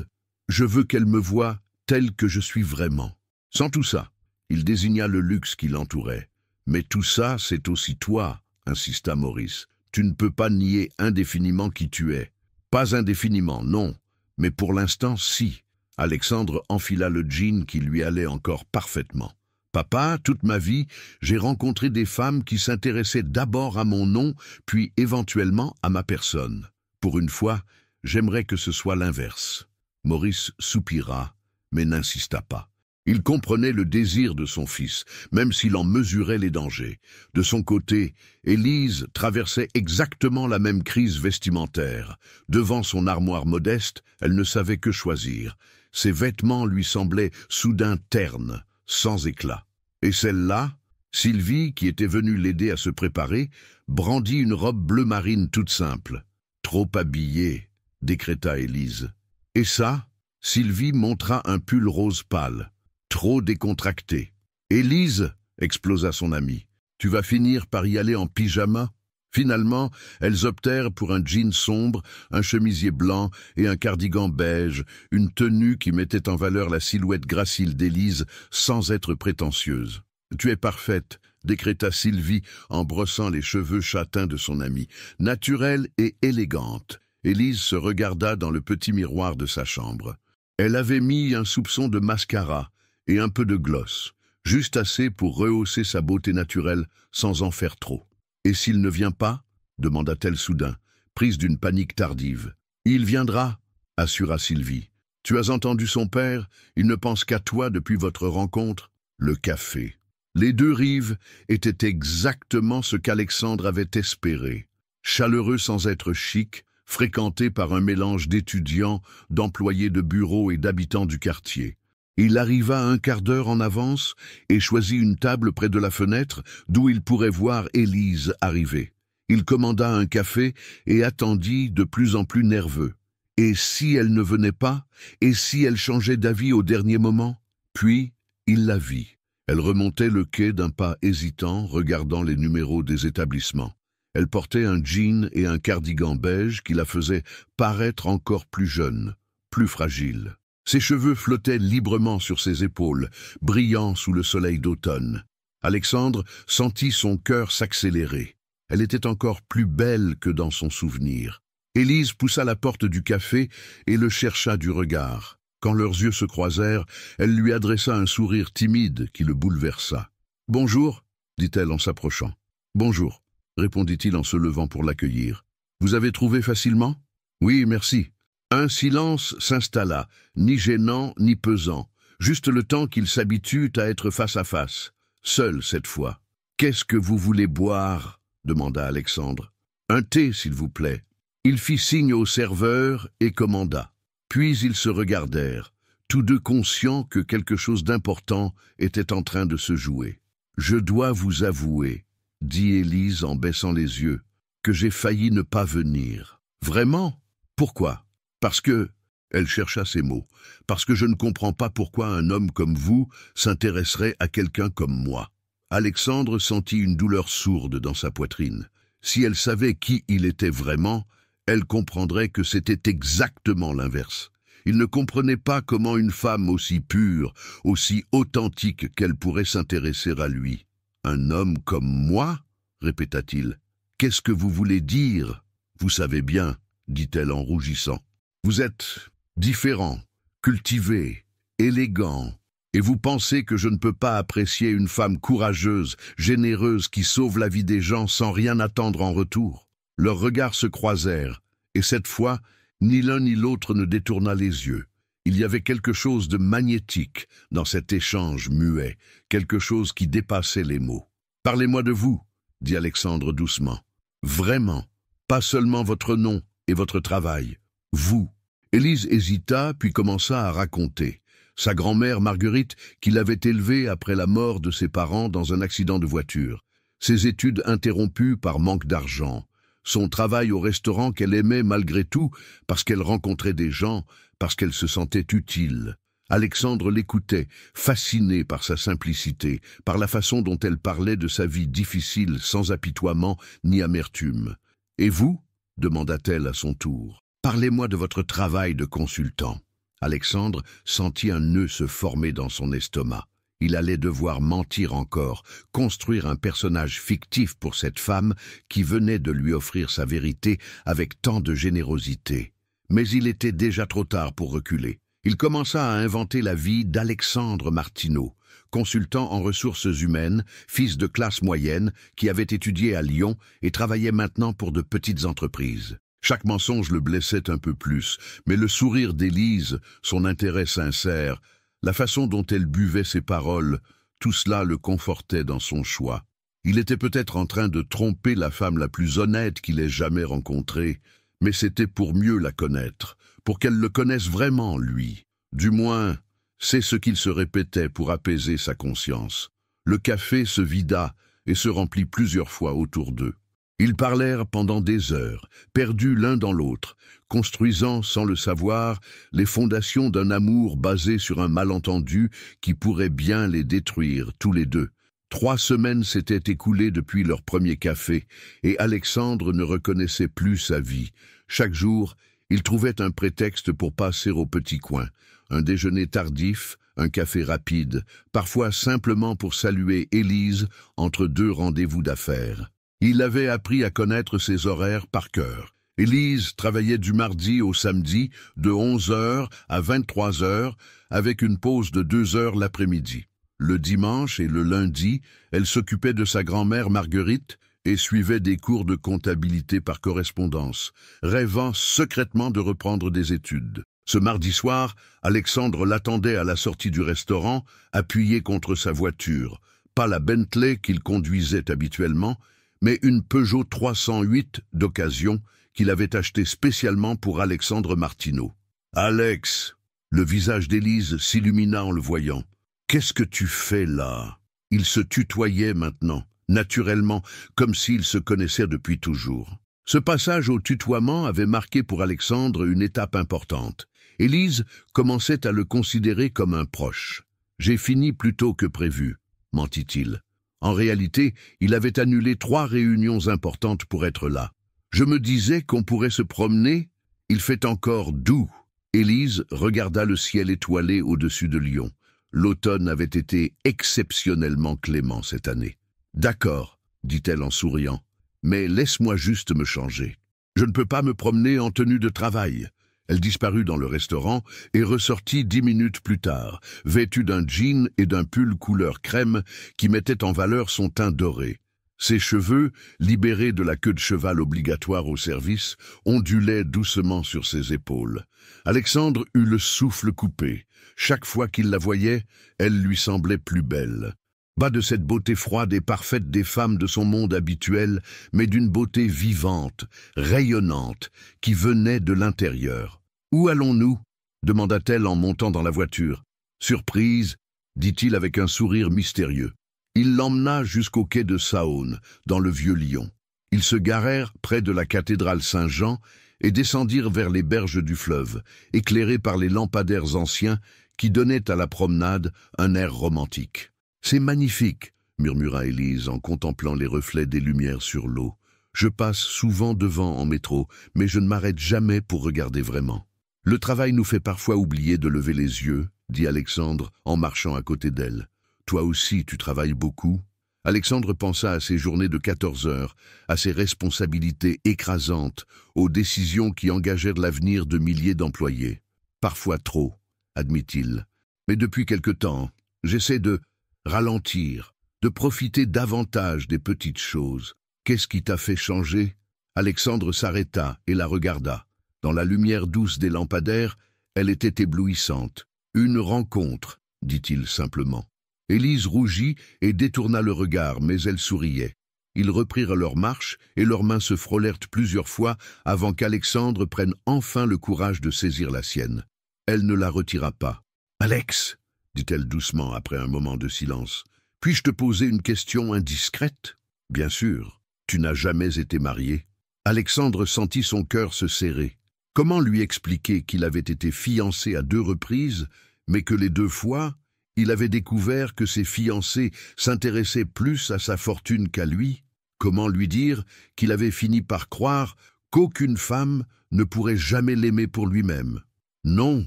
je veux qu'elle me voie tel que je suis vraiment. » Sans tout ça, il désigna le luxe qui l'entourait. « Mais tout ça, c'est aussi toi, » insista Maurice. « Tu ne peux pas nier indéfiniment qui tu es. »« Pas indéfiniment, non, mais pour l'instant, si. » Alexandre enfila le jean qui lui allait encore parfaitement. « Papa, toute ma vie, j'ai rencontré des femmes qui s'intéressaient d'abord à mon nom, puis éventuellement à ma personne. Pour une fois, j'aimerais que ce soit l'inverse. » Maurice soupira, mais n'insista pas. Il comprenait le désir de son fils, même s'il en mesurait les dangers. De son côté, Élise traversait exactement la même crise vestimentaire. Devant son armoire modeste, elle ne savait que choisir. Ses vêtements lui semblaient soudain ternes, sans éclat. Et celle-là, Sylvie, qui était venue l'aider à se préparer, brandit une robe bleu marine toute simple. « Trop habillée », décréta Élise. « Et ça ?» Sylvie montra un pull rose pâle. Trop décontracté. « Élise !» explosa son ami. « Tu vas finir par y aller en pyjama ?» Finalement, elles optèrent pour un jean sombre, un chemisier blanc et un cardigan beige, une tenue qui mettait en valeur la silhouette gracile d'Élise sans être prétentieuse. « Tu es parfaite !» décréta Sylvie en brossant les cheveux châtains de son amie. « Naturelle et élégante. » Élise se regarda dans le petit miroir de sa chambre. Elle avait mis un soupçon de mascara et un peu de gloss, juste assez pour rehausser sa beauté naturelle sans en faire trop. « Et s'il ne vient pas ?» demanda-t-elle soudain, prise d'une panique tardive. « Il viendra » assura Sylvie. « Tu as entendu son père, il ne pense qu'à toi depuis votre rencontre. » Le café. Les deux rives étaient exactement ce qu'Alexandre avait espéré. Chaleureux sans être chic, fréquenté par un mélange d'étudiants, d'employés de bureau et d'habitants du quartier. Il arriva un quart d'heure en avance et choisit une table près de la fenêtre d'où il pourrait voir Élise arriver. Il commanda un café et attendit de plus en plus nerveux. Et si elle ne venait pas? Et si elle changeait d'avis au dernier moment? Puis, il la vit. Elle remontait le quai d'un pas hésitant, regardant les numéros des établissements. Elle portait un jean et un cardigan beige qui la faisaient paraître encore plus jeune, plus fragile. Ses cheveux flottaient librement sur ses épaules, brillants sous le soleil d'automne. Alexandre sentit son cœur s'accélérer. Elle était encore plus belle que dans son souvenir. Élise poussa la porte du café et le chercha du regard. Quand leurs yeux se croisèrent, elle lui adressa un sourire timide qui le bouleversa. « Bonjour, dit-elle en s'approchant. « Bonjour, répondit-il en se levant pour l'accueillir. Vous avez trouvé facilement? Oui, merci. Un silence s'installa, ni gênant ni pesant, juste le temps qu'il s'habitue à être face à face, seul cette fois. Qu'est-ce que vous voulez boire? Demanda Alexandre. Un thé, s'il vous plaît. Il fit signe au serveur et commanda. Puis ils se regardèrent, tous deux conscients que quelque chose d'important était en train de se jouer. Je dois vous avouer, dit Élise en baissant les yeux, que j'ai failli ne pas venir. Vraiment? Pourquoi? Parce que, elle chercha ses mots, parce que je ne comprends pas pourquoi un homme comme vous s'intéresserait à quelqu'un comme moi. Alexandre sentit une douleur sourde dans sa poitrine. Si elle savait qui il était vraiment, elle comprendrait que c'était exactement l'inverse. Il ne comprenait pas comment une femme aussi pure, aussi authentique qu'elle pourrait s'intéresser à lui. « Un homme comme moi ?» répéta-t-il. « Qu'est-ce que vous voulez dire? Vous savez bien, » dit-elle en rougissant. « Vous êtes différent, cultivé, élégant, et vous pensez que je ne peux pas apprécier une femme courageuse, généreuse, qui sauve la vie des gens sans rien attendre en retour. » Leurs regards se croisèrent, et cette fois, ni l'un ni l'autre ne détourna les yeux. Il y avait quelque chose de magnétique dans cet échange muet, quelque chose qui dépassait les mots. « Parlez-moi de vous, » dit Alexandre doucement. « Vraiment, pas seulement votre nom et votre travail. Vous. » Élise hésita, puis commença à raconter. Sa grand-mère Marguerite, qui l'avait élevée après la mort de ses parents dans un accident de voiture. Ses études interrompues par manque d'argent. Son travail au restaurant qu'elle aimait malgré tout, parce qu'elle rencontrait des gens, parce qu'elle se sentait utile. Alexandre l'écoutait, fasciné par sa simplicité, par la façon dont elle parlait de sa vie difficile, sans apitoiement ni amertume. « Et vous ?» demanda-t-elle à son tour. « Parlez-moi de votre travail de consultant. » Alexandre sentit un nœud se former dans son estomac. Il allait devoir mentir encore, construire un personnage fictif pour cette femme qui venait de lui offrir sa vérité avec tant de générosité. Mais il était déjà trop tard pour reculer. Il commença à inventer la vie d'Alexandre Martineau, consultant en ressources humaines, fils de classe moyenne, qui avait étudié à Lyon et travaillait maintenant pour de petites entreprises. Chaque mensonge le blessait un peu plus, mais le sourire d'Élise, son intérêt sincère, la façon dont elle buvait ses paroles, tout cela le confortait dans son choix. Il était peut-être en train de tromper la femme la plus honnête qu'il ait jamais rencontrée, mais c'était pour mieux la connaître, pour qu'elle le connaisse vraiment, lui. Du moins, c'est ce qu'il se répétait pour apaiser sa conscience. Le café se vida et se remplit plusieurs fois autour d'eux. Ils parlèrent pendant des heures, perdus l'un dans l'autre, construisant, sans le savoir, les fondations d'un amour basé sur un malentendu qui pourrait bien les détruire, tous les deux. 3 semaines s'étaient écoulées depuis leur premier café, et Alexandre ne reconnaissait plus sa vie. Chaque jour, il trouvait un prétexte pour passer au petit coin, un déjeuner tardif, un café rapide, parfois simplement pour saluer Élise entre 2 rendez-vous d'affaires. Il avait appris à connaître ses horaires par cœur. Élise travaillait du mardi au samedi, de 11h à 23h, avec une pause de 2 heures l'après-midi. Le dimanche et le lundi, elle s'occupait de sa grand-mère Marguerite et suivait des cours de comptabilité par correspondance, rêvant secrètement de reprendre des études. Ce mardi soir, Alexandre l'attendait à la sortie du restaurant, appuyé contre sa voiture. Pas la Bentley qu'il conduisait habituellement, mais une Peugeot 308 d'occasion qu'il avait achetée spécialement pour Alexandre Martineau. « Alex !» Le visage d'Élise s'illumina en le voyant. « Qu'est-ce que tu fais là ?» Il se tutoyait maintenant, naturellement, comme s'ils se connaissaient depuis toujours. Ce passage au tutoiement avait marqué pour Alexandre une étape importante. Élise commençait à le considérer comme un proche. « J'ai fini plus tôt que prévu », mentit-il. En réalité, il avait annulé 3 réunions importantes pour être là. Je me disais qu'on pourrait se promener. Il fait encore doux. Élise regarda le ciel étoilé au-dessus de Lyon. L'automne avait été exceptionnellement clément cette année. D'accord, dit-elle en souriant, mais laisse-moi juste me changer. Je ne peux pas me promener en tenue de travail. Elle disparut dans le restaurant et ressortit 10 minutes plus tard, vêtue d'un jean et d'un pull couleur crème qui mettait en valeur son teint doré. Ses cheveux, libérés de la queue de cheval obligatoire au service, ondulaient doucement sur ses épaules. Alexandre eut le souffle coupé. Chaque fois qu'il la voyait, elle lui semblait plus belle. Pas de cette beauté froide et parfaite des femmes de son monde habituel, mais d'une beauté vivante, rayonnante, qui venait de l'intérieur. « Où allons-nous » demanda-t-elle en montant dans la voiture. « Surprise » dit-il avec un sourire mystérieux. Il l'emmena jusqu'au quai de Saône, dans le vieux Lyon. Ils se garèrent près de la cathédrale Saint-Jean et descendirent vers les berges du fleuve, éclairés par les lampadaires anciens qui donnaient à la promenade un air romantique. « C'est magnifique » murmura Élise en contemplant les reflets des lumières sur l'eau. « Je passe souvent devant en métro, mais je ne m'arrête jamais pour regarder vraiment. » « Le travail nous fait parfois oublier de lever les yeux, » dit Alexandre en marchant à côté d'elle. « Toi aussi, tu travailles beaucoup ?» Alexandre pensa à ses journées de 14 heures, à ses responsabilités écrasantes, aux décisions qui engagèrent l'avenir de milliers d'employés. « Parfois trop » admit-il. « Mais depuis quelque temps, j'essaie de ralentir, de profiter davantage des petites choses. Qu'est-ce qui t'a fait changer ?» Alexandre s'arrêta et la regarda. Dans la lumière douce des lampadaires, elle était éblouissante. « Une rencontre » dit-il simplement. Élise rougit et détourna le regard, mais elle souriait. Ils reprirent leur marche et leurs mains se frôlèrent plusieurs fois avant qu'Alexandre prenne enfin le courage de saisir la sienne. Elle ne la retira pas. « Alex » dit-elle doucement après un moment de silence, « puis-je te poser une question indiscrète ?»« Bien sûr. Tu n'as jamais été marié. » Alexandre sentit son cœur se serrer. Comment lui expliquer qu'il avait été fiancé à 2 reprises, mais que les 2 fois, il avait découvert que ses fiancés s'intéressaient plus à sa fortune qu'à lui? Comment lui dire qu'il avait fini par croire qu'aucune femme ne pourrait jamais l'aimer pour lui-même? « Non, »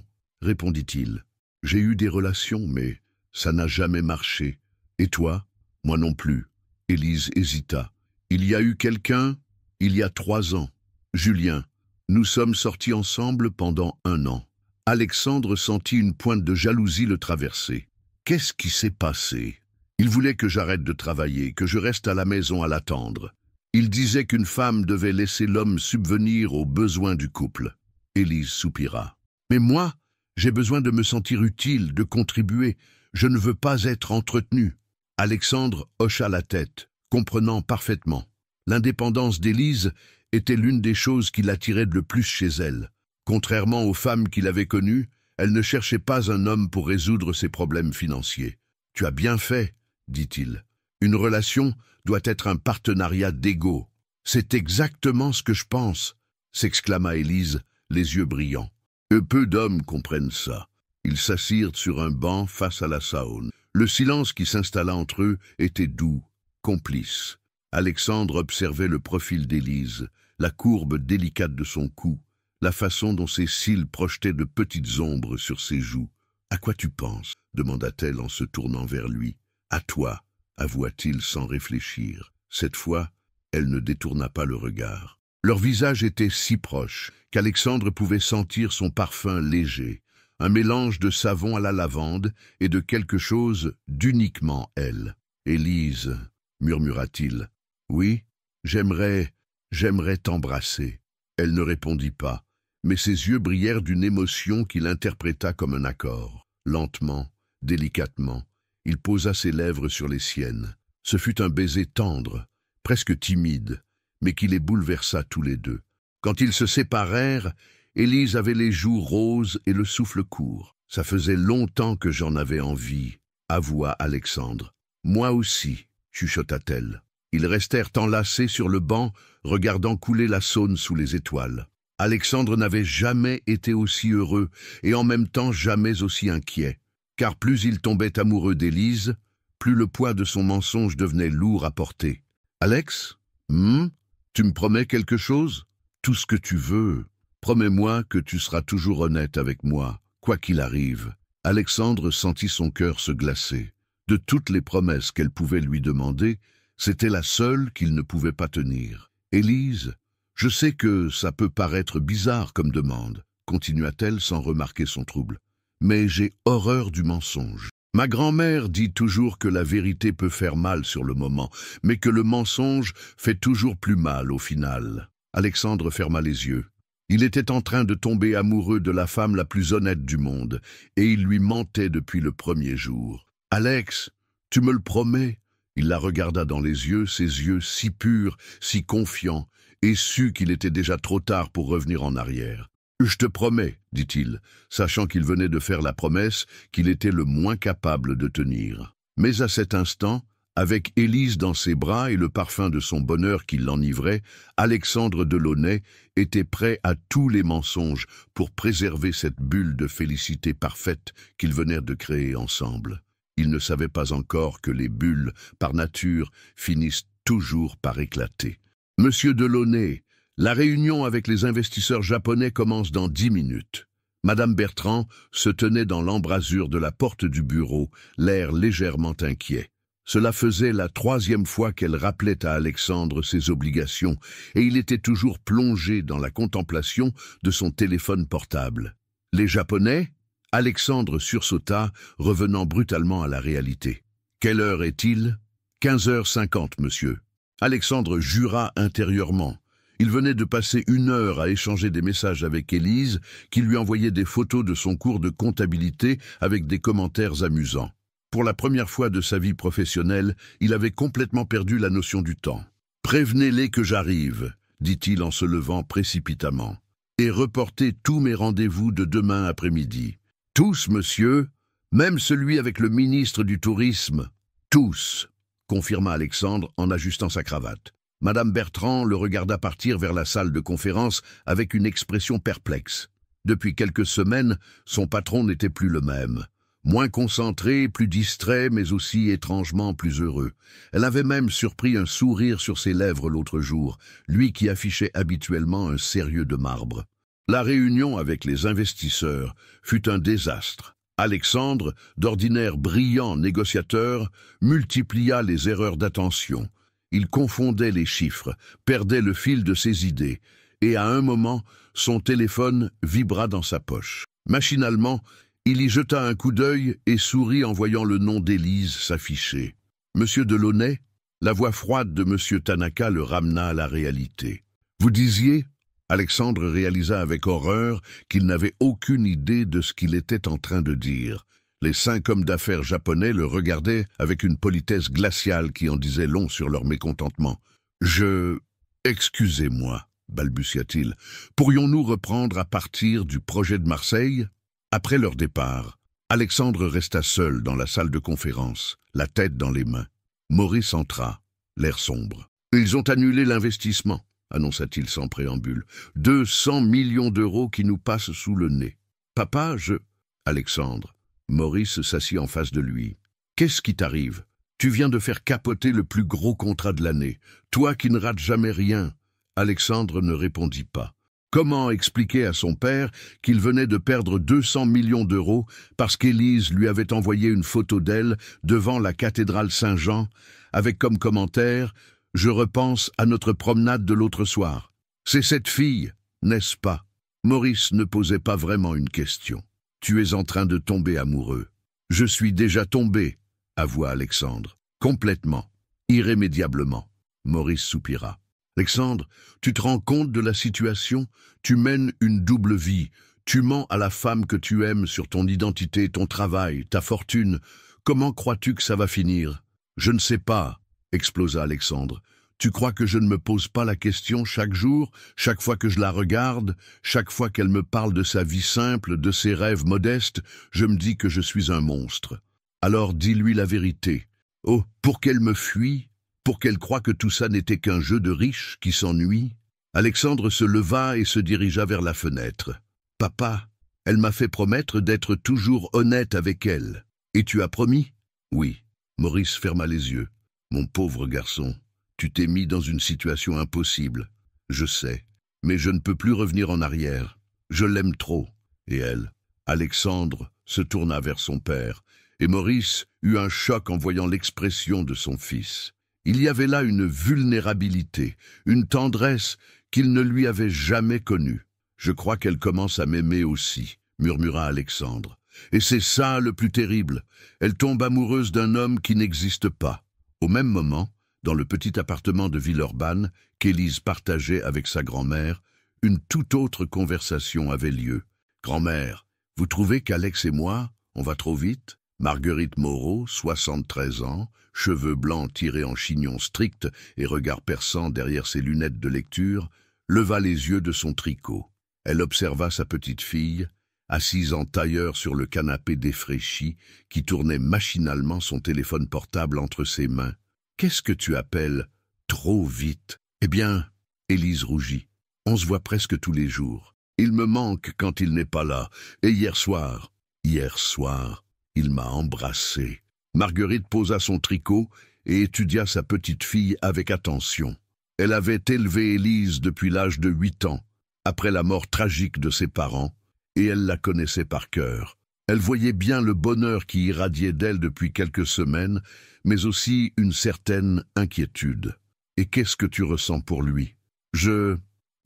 répondit-il. « J'ai eu des relations, mais ça n'a jamais marché. Et toi? » « Moi non plus. » Élise hésita. « Il y a eu quelqu'un, il y a 3 ans. Julien. Nous sommes sortis ensemble pendant 1 an. » Alexandre sentit une pointe de jalousie le traverser. Qu'est-ce qui s'est passé? Il voulait que j'arrête de travailler, que je reste à la maison à l'attendre. Il disait qu'une femme devait laisser l'homme subvenir aux besoins du couple. Élise soupira. « Mais moi, j'ai besoin de me sentir utile, de contribuer. Je ne veux pas être entretenu. » Alexandre hocha la tête, comprenant parfaitement. L'indépendance d'Élise était l'une des choses qui l'attiraient le plus chez elle. Contrairement aux femmes qu'il avait connues, elle ne cherchait pas un homme pour résoudre ses problèmes financiers. « Tu as bien fait, » dit-il. « Une relation doit être un partenariat d'égaux. »« C'est exactement ce que je pense, » s'exclama Élise, les yeux brillants. Peu d'hommes comprennent ça. Ils s'assirent sur un banc face à la Saône. Le silence qui s'installa entre eux était doux, complice. Alexandre observait le profil d'Élise, la courbe délicate de son cou, la façon dont ses cils projetaient de petites ombres sur ses joues. « À quoi tu penses » demanda-t-elle en se tournant vers lui. « À toi » avoua-t-il sans réfléchir. Cette fois, elle ne détourna pas le regard. Leurs visages étaient si proches qu'Alexandre pouvait sentir son parfum léger, un mélange de savon à la lavande et de quelque chose d'uniquement elle. « Élise » murmura-t-il. « Oui, j'aimerais t'embrasser. » Elle ne répondit pas, mais ses yeux brillèrent d'une émotion qu'il interpréta comme un accord. Lentement, délicatement, il posa ses lèvres sur les siennes. Ce fut un baiser tendre, presque timide, mais qui les bouleversa tous les deux. Quand ils se séparèrent, Élise avait les joues roses et le souffle court. « Ça faisait longtemps que j'en avais envie », avoua Alexandre. « Moi aussi », chuchota-t-elle. Ils restèrent enlacés sur le banc, regardant couler la Saône sous les étoiles. Alexandre n'avait jamais été aussi heureux et en même temps jamais aussi inquiet, car plus il tombait amoureux d'Élise, plus le poids de son mensonge devenait lourd à porter. « Alex, tu me promets quelque chose? Tout ce que tu veux. Promets-moi que tu seras toujours honnête avec moi, quoi qu'il arrive. » Alexandre sentit son cœur se glacer. De toutes les promesses qu'elle pouvait lui demander, c'était la seule qu'il ne pouvait pas tenir. « Élise, Je sais que ça peut paraître bizarre comme demande, continua-t-elle sans remarquer son trouble. Mais j'ai horreur du mensonge. Ma grand-mère dit toujours que la vérité peut faire mal sur le moment, mais que le mensonge fait toujours plus mal au final. Alexandre ferma les yeux. Il était en train de tomber amoureux de la femme la plus honnête du monde, et il lui mentait depuis le premier jour. « Alex, tu me le promets ?» Il la regarda dans les yeux, ses yeux si purs, si confiants, et sut qu'il était déjà trop tard pour revenir en arrière. « Je te promets, dit-il, sachant qu'il venait de faire la promesse qu'il était le moins capable de tenir. Mais à cet instant, avec Élise dans ses bras et le parfum de son bonheur qui l'enivrait, Alexandre Delaunay était prêt à tous les mensonges pour préserver cette bulle de félicité parfaite qu'ils venaient de créer ensemble. Il ne savait pas encore que les bulles, par nature, finissent toujours par éclater. « Monsieur Delaunay, la réunion avec les investisseurs japonais commence dans 10 minutes. » Madame Bertrand se tenait dans l'embrasure de la porte du bureau, l'air légèrement inquiet. Cela faisait la 3e fois qu'elle rappelait à Alexandre ses obligations, et il était toujours plongé dans la contemplation de son téléphone portable. « Les Japonais ?» Alexandre sursauta, revenant brutalement à la réalité. « Quelle heure est-il ?»« 15h50, monsieur. » Alexandre jura intérieurement. Il venait de passer 1 heure à échanger des messages avec Élise, qui lui envoyait des photos de son cours de comptabilité avec des commentaires amusants. Pour la première fois de sa vie professionnelle, il avait complètement perdu la notion du temps. « Prévenez-les que j'arrive, » dit-il en se levant précipitamment, « et reportez tous mes rendez-vous de demain après-midi. »« Tous, monsieur, même celui avec le ministre du Tourisme. »« Tous », confirma Alexandre en ajustant sa cravate. Madame Bertrand le regarda partir vers la salle de conférence avec une expression perplexe. Depuis quelques semaines, son patron n'était plus le même. Moins concentré, plus distrait, mais aussi étrangement plus heureux. Elle avait même surpris un sourire sur ses lèvres l'autre jour, lui qui affichait habituellement un sérieux de marbre. La réunion avec les investisseurs fut un désastre. Alexandre, d'ordinaire brillant négociateur, multiplia les erreurs d'attention. Il confondait les chiffres, perdait le fil de ses idées, et à un moment, son téléphone vibra dans sa poche. Machinalement, il y jeta un coup d'œil et sourit en voyant le nom d'Élise s'afficher. « Monsieur Delaunay ?» La voix froide de Monsieur Tanaka le ramena à la réalité. « Vous disiez ?» Alexandre réalisa avec horreur qu'il n'avait aucune idée de ce qu'il était en train de dire. Les 5 hommes d'affaires japonais le regardaient avec une politesse glaciale qui en disait long sur leur mécontentement. « Excusez-moi, balbutia-t-il. Pourrions-nous reprendre à partir du projet de Marseille ?» Après leur départ, Alexandre resta seul dans la salle de conférence, la tête dans les mains. Maurice entra, l'air sombre. « Ils ont annulé l'investissement, » annonça-t-il sans préambule. « 200 millions d'euros qui nous passent sous le nez. Papa, Alexandre. Maurice s'assit en face de lui. « Qu'est-ce qui t'arrive? Tu viens de faire capoter le plus gros contrat de l'année. Toi qui ne rates jamais rien. » Alexandre ne répondit pas. Comment expliquer à son père qu'il venait de perdre 200 millions d'euros parce qu'Élise lui avait envoyé une photo d'elle devant la cathédrale Saint-Jean, avec comme commentaire « Je repense à notre promenade de l'autre soir. » C'est cette fille, n'est-ce pas? Maurice ne posait pas vraiment une question. « Tu es en train de tomber amoureux. »« Je suis déjà tombé, » avoua Alexandre. « Complètement, irrémédiablement. » Maurice soupira. « Alexandre, tu te rends compte de la situation? Tu mènes une double vie. Tu mens à la femme que tu aimes sur ton identité, ton travail, ta fortune. Comment crois-tu que ça va finir? »« Je ne sais pas, » explosa Alexandre. « Tu crois que je ne me pose pas la question chaque jour, chaque fois que je la regarde, chaque fois qu'elle me parle de sa vie simple, de ses rêves modestes, je me dis que je suis un monstre. Alors dis-lui la vérité. Oh, pour qu'elle me fuit, pour qu'elle croie que tout ça n'était qu'un jeu de riches qui s'ennuie. » Alexandre se leva et se dirigea vers la fenêtre. « Papa, elle m'a fait promettre d'être toujours honnête avec elle. Et tu as promis? » « Oui. » Maurice ferma les yeux. « Mon pauvre garçon, tu t'es mis dans une situation impossible. Je sais, mais je ne peux plus revenir en arrière. Je l'aime trop. Et elle ?» Alexandre se tourna vers son père, et Maurice eut un choc en voyant l'expression de son fils. Il y avait là une vulnérabilité, une tendresse qu'il ne lui avait jamais connue. « Je crois qu'elle commence à m'aimer aussi, » murmura Alexandre. « Et c'est ça le plus terrible. Elle tombe amoureuse d'un homme qui n'existe pas. » Au même moment, dans le petit appartement de Villeurbanne qu'Élise partageait avec sa grand-mère, une toute autre conversation avait lieu. « Grand-mère, vous trouvez qu'Alex et moi, on va trop vite ?» Marguerite Moreau, 73 ans, cheveux blancs tirés en chignon strict et regard perçant derrière ses lunettes de lecture, leva les yeux de son tricot. Elle observa sa petite fille, assise en tailleur sur le canapé défraîchi, qui tournait machinalement son téléphone portable entre ses mains. « Qu'est-ce que tu appelles trop vite ?»« Eh bien, Élise rougit. On se voit presque tous les jours. Il me manque quand il n'est pas là. Et hier soir, il m'a embrassé. » Marguerite posa son tricot et étudia sa petite fille avec attention. Elle avait élevé Élise depuis l'âge de 8 ans, après la mort tragique de ses parents, et elle la connaissait par cœur. Elle voyait bien le bonheur qui irradiait d'elle depuis quelques semaines, mais aussi une certaine inquiétude. « Et qu'est-ce que tu ressens pour lui ?»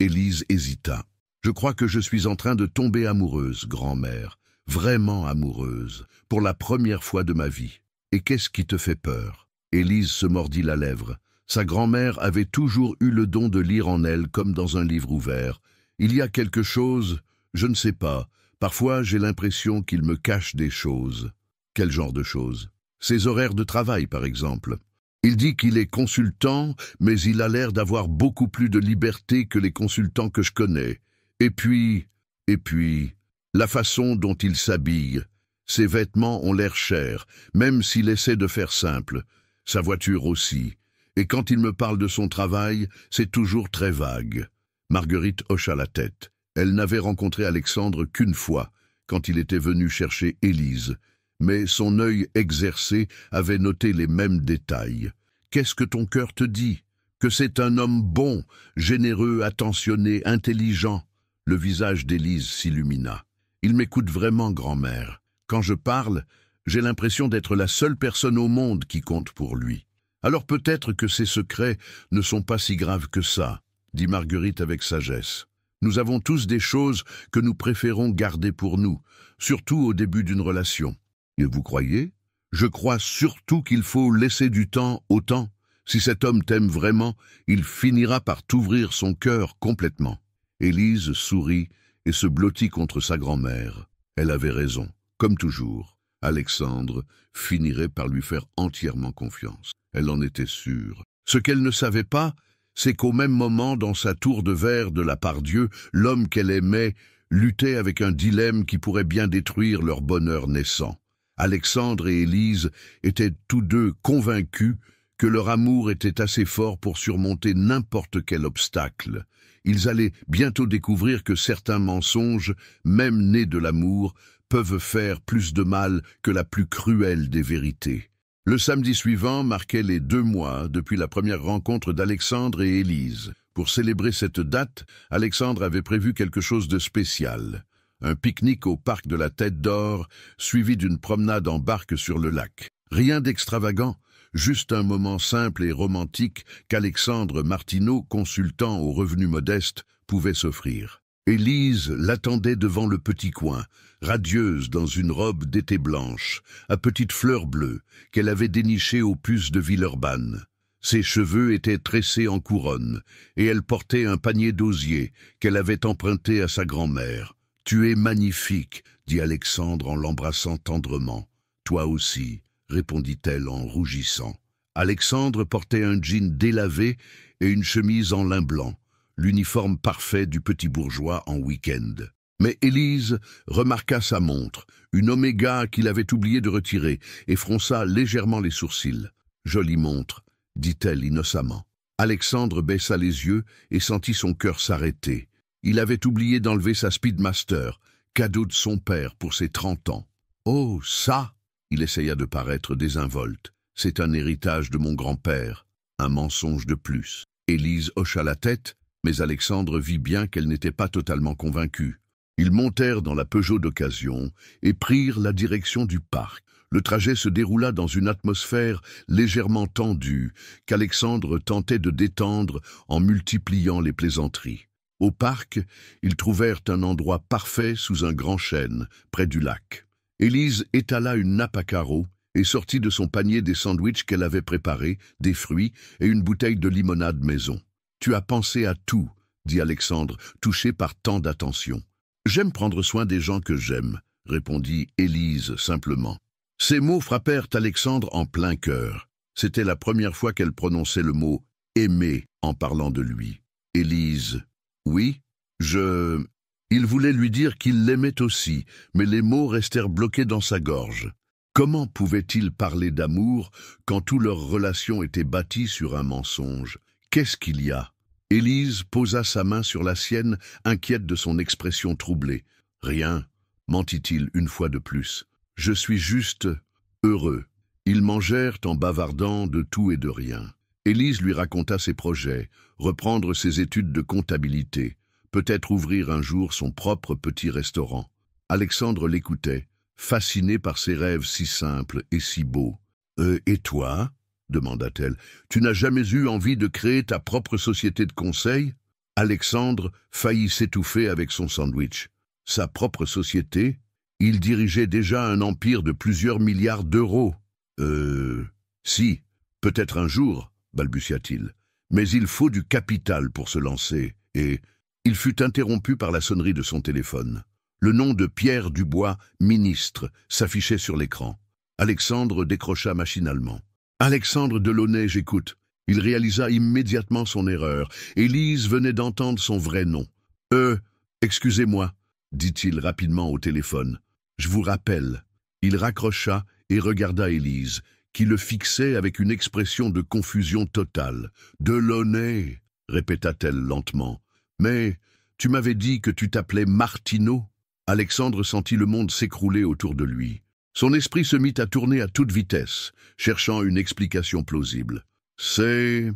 Élise hésita. « Je crois que je suis en train de tomber amoureuse, grand-mère, vraiment amoureuse, pour la première fois de ma vie. Et qu'est-ce qui te fait peur ?» Élise se mordit la lèvre. Sa grand-mère avait toujours eu le don de lire en elle comme dans un livre ouvert. « Il y a quelque chose, je ne sais pas. Parfois, j'ai l'impression qu'il me cache des choses. » « Quel genre de choses ?»« Ses horaires de travail, par exemple. Il dit qu'il est consultant, mais il a l'air d'avoir beaucoup plus de liberté que les consultants que je connais. Et puis, la façon dont il s'habille. Ses vêtements ont l'air chers, même s'il essaie de faire simple. Sa voiture aussi. Et quand il me parle de son travail, c'est toujours très vague. » Marguerite hocha la tête. Elle n'avait rencontré Alexandre qu'une fois, quand il était venu chercher Élise. Mais son œil exercé avait noté les mêmes détails. « Qu'est-ce que ton cœur te dit ? Que c'est un homme bon, généreux, attentionné, intelligent ?» Le visage d'Élise s'illumina. « Il m'écoute vraiment, grand-mère. Quand je parle, j'ai l'impression d'être la seule personne au monde qui compte pour lui. Alors peut-être que ses secrets ne sont pas si graves que ça, » dit Marguerite avec sagesse. « Nous avons tous des choses que nous préférons garder pour nous, surtout au début d'une relation. Et vous croyez ? Je crois surtout qu'il faut laisser du temps au temps. Si cet homme t'aime vraiment, il finira par t'ouvrir son cœur complètement. » Élise sourit et se blottit contre sa grand-mère. Elle avait raison. Comme toujours, Alexandre finirait par lui faire entièrement confiance. Elle en était sûre. Ce qu'elle ne savait pas, c'est qu'au même moment, dans sa tour de verre de la Part-Dieu, l'homme qu'elle aimait luttait avec un dilemme qui pourrait bien détruire leur bonheur naissant. Alexandre et Élise étaient tous deux convaincus que leur amour était assez fort pour surmonter n'importe quel obstacle. Ils allaient bientôt découvrir que certains mensonges, même nés de l'amour, peuvent faire plus de mal que la plus cruelle des vérités. Le samedi suivant marquait les 2 mois depuis la première rencontre d'Alexandre et Élise. Pour célébrer cette date, Alexandre avait prévu quelque chose de spécial. Un pique-nique au parc de la Tête d'Or, suivi d'une promenade en barque sur le lac. Rien d'extravagant, juste un moment simple et romantique qu'Alexandre Martineau, consultant aux revenus modestes, pouvait s'offrir. Élise l'attendait devant le petit coin, radieuse dans une robe d'été blanche, à petites fleurs bleues, qu'elle avait dénichée aux puces de Villeurbanne. Ses cheveux étaient tressés en couronne, et elle portait un panier d'osier qu'elle avait emprunté à sa grand-mère. « Tu es magnifique, » dit Alexandre en l'embrassant tendrement. « Toi aussi, » répondit-elle en rougissant. Alexandre portait un jean délavé et une chemise en lin blanc, l'uniforme parfait du petit bourgeois en week-end. Mais Élise remarqua sa montre, une Omega qu'il avait oublié de retirer, et fronça légèrement les sourcils. « Jolie montre », dit-elle innocemment. Alexandre baissa les yeux et sentit son cœur s'arrêter. Il avait oublié d'enlever sa Speedmaster, cadeau de son père pour ses 30 ans. « Oh, ça !» Il essaya de paraître désinvolte. « C'est un héritage de mon grand-père. » Un mensonge de plus. Élise hocha la tête, mais Alexandre vit bien qu'elle n'était pas totalement convaincue. Ils montèrent dans la Peugeot d'occasion et prirent la direction du parc. Le trajet se déroula dans une atmosphère légèrement tendue, qu'Alexandre tentait de détendre en multipliant les plaisanteries. Au parc, ils trouvèrent un endroit parfait sous un grand chêne, près du lac. Élise étala une nappe à carreaux et sortit de son panier des sandwichs qu'elle avait préparés, des fruits et une bouteille de limonade maison. « Tu as pensé à tout », dit Alexandre, touché par tant d'attention. « J'aime prendre soin des gens que j'aime », répondit Élise simplement. Ces mots frappèrent Alexandre en plein cœur. C'était la première fois qu'elle prononçait le mot « aimer » en parlant de lui. Élise, « Oui, Il voulait lui dire qu'il l'aimait aussi, mais les mots restèrent bloqués dans sa gorge. Comment pouvait-il parler d'amour quand toute leur relation était bâtie sur un mensonge? Qu'est-ce qu'il y a? Élise posa sa main sur la sienne, inquiète de son expression troublée. Rien, mentit-il une fois de plus. Je suis juste heureux. Ils mangèrent en bavardant de tout et de rien. Élise lui raconta ses projets, reprendre ses études de comptabilité, peut-être ouvrir un jour son propre petit restaurant. Alexandre l'écoutait, fasciné par ses rêves si simples et si beaux. « Et toi ?» demanda-t-elle. « Tu n'as jamais eu envie de créer ta propre société de conseil ?» Alexandre faillit s'étouffer avec son sandwich. Sa propre société? Il dirigeait déjà un empire de plusieurs milliards d'euros. Si, peut-être un jour, balbutia-t-il. Mais il faut du capital pour se lancer, et... Il fut interrompu par la sonnerie de son téléphone. Le nom de Pierre Dubois, ministre, s'affichait sur l'écran. Alexandre décrocha machinalement. « Alexandre Delaunay, j'écoute. » Il réalisa immédiatement son erreur. Élise venait d'entendre son vrai nom. « Excusez-moi, » dit-il rapidement au téléphone. « Je vous rappelle. » Il raccrocha et regarda Élise, qui le fixait avec une expression de confusion totale. « Delaunay, » répéta-t-elle lentement. « Mais tu m'avais dit que tu t'appelais Martineau. » Alexandre sentit le monde s'écrouler autour de lui. Son esprit se mit à tourner à toute vitesse, cherchant une explication plausible. « C'est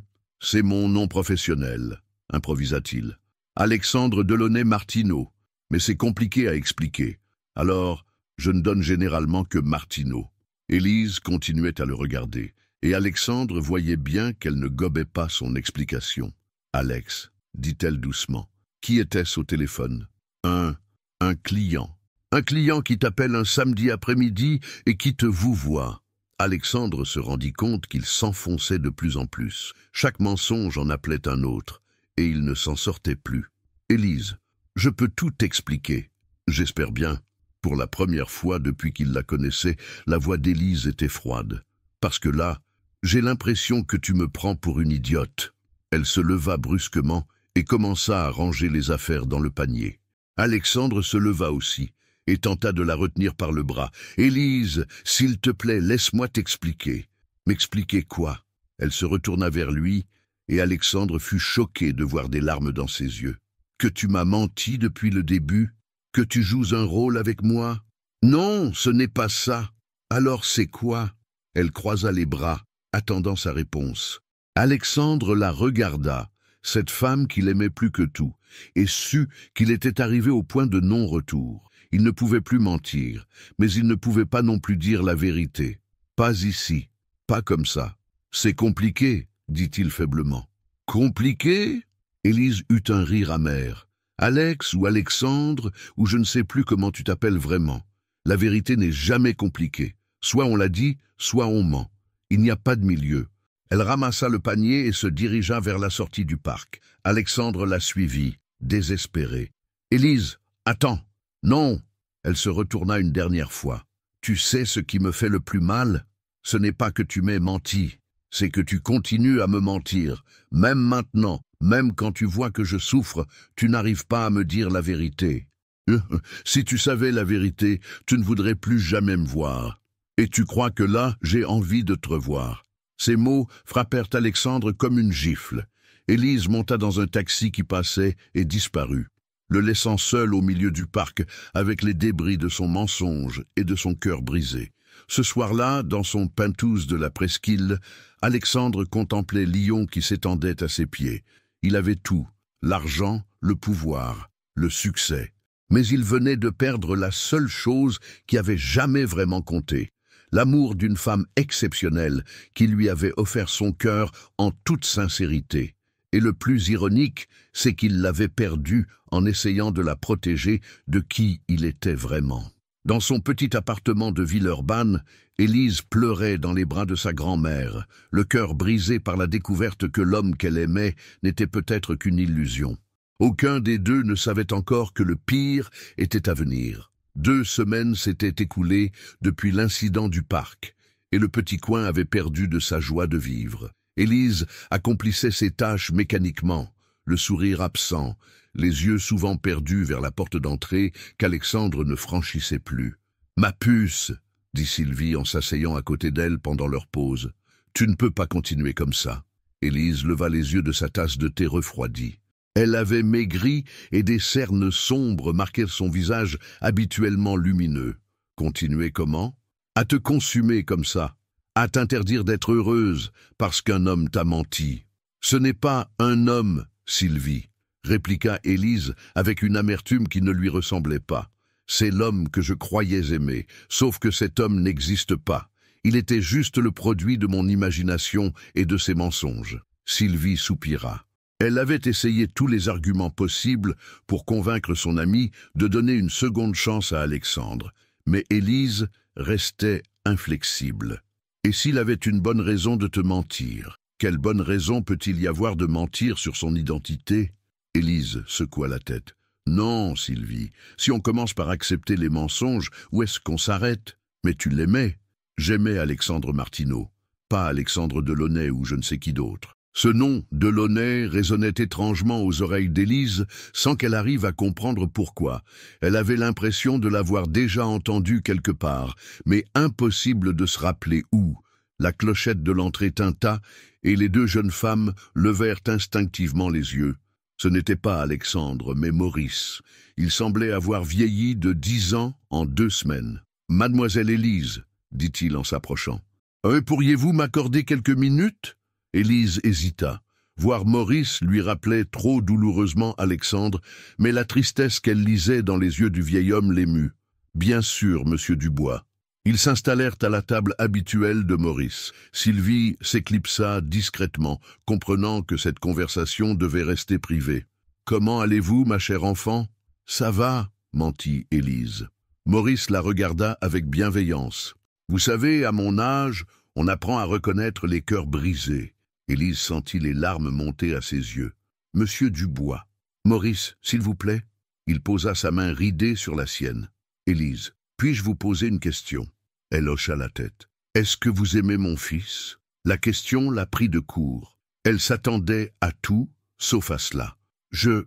mon nom professionnel, » improvisa-t-il. « Alexandre Delaunay Martineau, mais c'est compliqué à expliquer. Alors, je ne donne généralement que Martineau. » Élise continuait à le regarder, et Alexandre voyait bien qu'elle ne gobait pas son explication. « Alex, » dit-elle doucement. « Qui était-ce au téléphone ?»« Un client. Un client qui t'appelle un samedi après-midi et qui te vouvoie. » Alexandre se rendit compte qu'il s'enfonçait de plus en plus. Chaque mensonge en appelait un autre, et il ne s'en sortait plus. « Élise, je peux tout expliquer. »« J'espère bien. » Pour la première fois depuis qu'il la connaissait, la voix d'Élise était froide. « Parce que là, j'ai l'impression que tu me prends pour une idiote. » Elle se leva brusquement et commença à ranger les affaires dans le panier. Alexandre se leva aussi et tenta de la retenir par le bras. « Élise, s'il te plaît, laisse-moi t'expliquer. »« M'expliquer quoi ?» Elle se retourna vers lui et Alexandre fut choqué de voir des larmes dans ses yeux. « Que tu m'as menti depuis le début? Que tu joues un rôle avec moi? »« Non, ce n'est pas ça. »« Alors c'est quoi ?» Elle croisa les bras, attendant sa réponse. Alexandre la regarda, cette femme qu'il aimait plus que tout, et sut qu'il était arrivé au point de non-retour. Il ne pouvait plus mentir, mais il ne pouvait pas non plus dire la vérité. Pas ici, pas comme ça. C'est compliqué, dit-il faiblement. Compliqué? Élise eut un rire amer. Alex ou Alexandre, ou je ne sais plus comment tu t'appelles vraiment. La vérité n'est jamais compliquée. Soit on la dit, soit on ment. Il n'y a pas de milieu. Elle ramassa le panier et se dirigea vers la sortie du parc. Alexandre la suivit, désespéré. « Élise, attends !»« Non !» Elle se retourna une dernière fois. « Tu sais ce qui me fait le plus mal? Ce n'est pas que tu m'aies menti, c'est que tu continues à me mentir. Même maintenant, même quand tu vois que je souffre, tu n'arrives pas à me dire la vérité. Si tu savais la vérité, tu ne voudrais plus jamais me voir. Et tu crois que là, j'ai envie de te revoir. » Ces mots frappèrent Alexandre comme une gifle. Élise monta dans un taxi qui passait et disparut, le laissant seul au milieu du parc avec les débris de son mensonge et de son cœur brisé. Ce soir-là, dans son penthouse de la presqu'île, Alexandre contemplait Lyon qui s'étendait à ses pieds. Il avait tout, l'argent, le pouvoir, le succès. Mais il venait de perdre la seule chose qui avait jamais vraiment compté, l'amour d'une femme exceptionnelle qui lui avait offert son cœur en toute sincérité. Et le plus ironique, c'est qu'il l'avait perdue en essayant de la protéger de qui il était vraiment. Dans son petit appartement de Villeurbanne, Élise pleurait dans les bras de sa grand-mère, le cœur brisé par la découverte que l'homme qu'elle aimait n'était peut-être qu'une illusion. Aucun des deux ne savait encore que le pire était à venir. 2 semaines s'étaient écoulées depuis l'incident du parc, et le petit coin avait perdu de sa joie de vivre. Élise accomplissait ses tâches mécaniquement, le sourire absent, les yeux souvent perdus vers la porte d'entrée qu'Alexandre ne franchissait plus. « Ma puce !» dit Sylvie en s'asseyant à côté d'elle pendant leur pause. « Tu ne peux pas continuer comme ça. » Élise leva les yeux de sa tasse de thé refroidie. Elle avait maigri et des cernes sombres marquaient son visage habituellement lumineux. « Continuer comment ? À te consumer comme ça, à t'interdire d'être heureuse parce qu'un homme t'a menti. »« Ce n'est pas un homme, Sylvie, » répliqua Élise avec une amertume qui ne lui ressemblait pas. « C'est l'homme que je croyais aimer, sauf que cet homme n'existe pas. Il était juste le produit de mon imagination et de ses mensonges. » Sylvie soupira. Elle avait essayé tous les arguments possibles pour convaincre son amie de donner une seconde chance à Alexandre, mais Élise restait inflexible. « Et s'il avait une bonne raison de te mentir ? Quelle bonne raison peut-il y avoir de mentir sur son identité ?» Élise secoua la tête. « Non, Sylvie, si on commence par accepter les mensonges, où est-ce qu'on s'arrête ? Mais tu l'aimais. » « J'aimais Alexandre Martineau, pas Alexandre Delaunay ou je ne sais qui d'autre. » Ce nom, Delaunay, résonnait étrangement aux oreilles d'Élise sans qu'elle arrive à comprendre pourquoi. Elle avait l'impression de l'avoir déjà entendu quelque part, mais impossible de se rappeler où. La clochette de l'entrée tinta et les 2 jeunes femmes levèrent instinctivement les yeux. Ce n'était pas Alexandre, mais Maurice. Il semblait avoir vieilli de 10 ans en 2 semaines. « Mademoiselle Élise, » dit-il en s'approchant. « Pourriez-vous m'accorder quelques minutes ?» Élise hésita. Voir Maurice lui rappelait trop douloureusement Alexandre, mais la tristesse qu'elle lisait dans les yeux du vieil homme l'émut. « Bien sûr, monsieur Dubois. » Ils s'installèrent à la table habituelle de Maurice. Sylvie s'éclipsa discrètement, comprenant que cette conversation devait rester privée. « Comment allez-vous, ma chère enfant ?»« Ça va, » mentit Élise. Maurice la regarda avec bienveillance. « Vous savez, à mon âge, on apprend à reconnaître les cœurs brisés. » Élise sentit les larmes monter à ses yeux. « Monsieur Dubois. »« Maurice, s'il vous plaît. » Il posa sa main ridée sur la sienne. « Élise, puis-je vous poser une question ?» Elle hocha la tête. « Est-ce que vous aimez mon fils ?» La question la prit de court. Elle s'attendait à tout, sauf à cela. « Je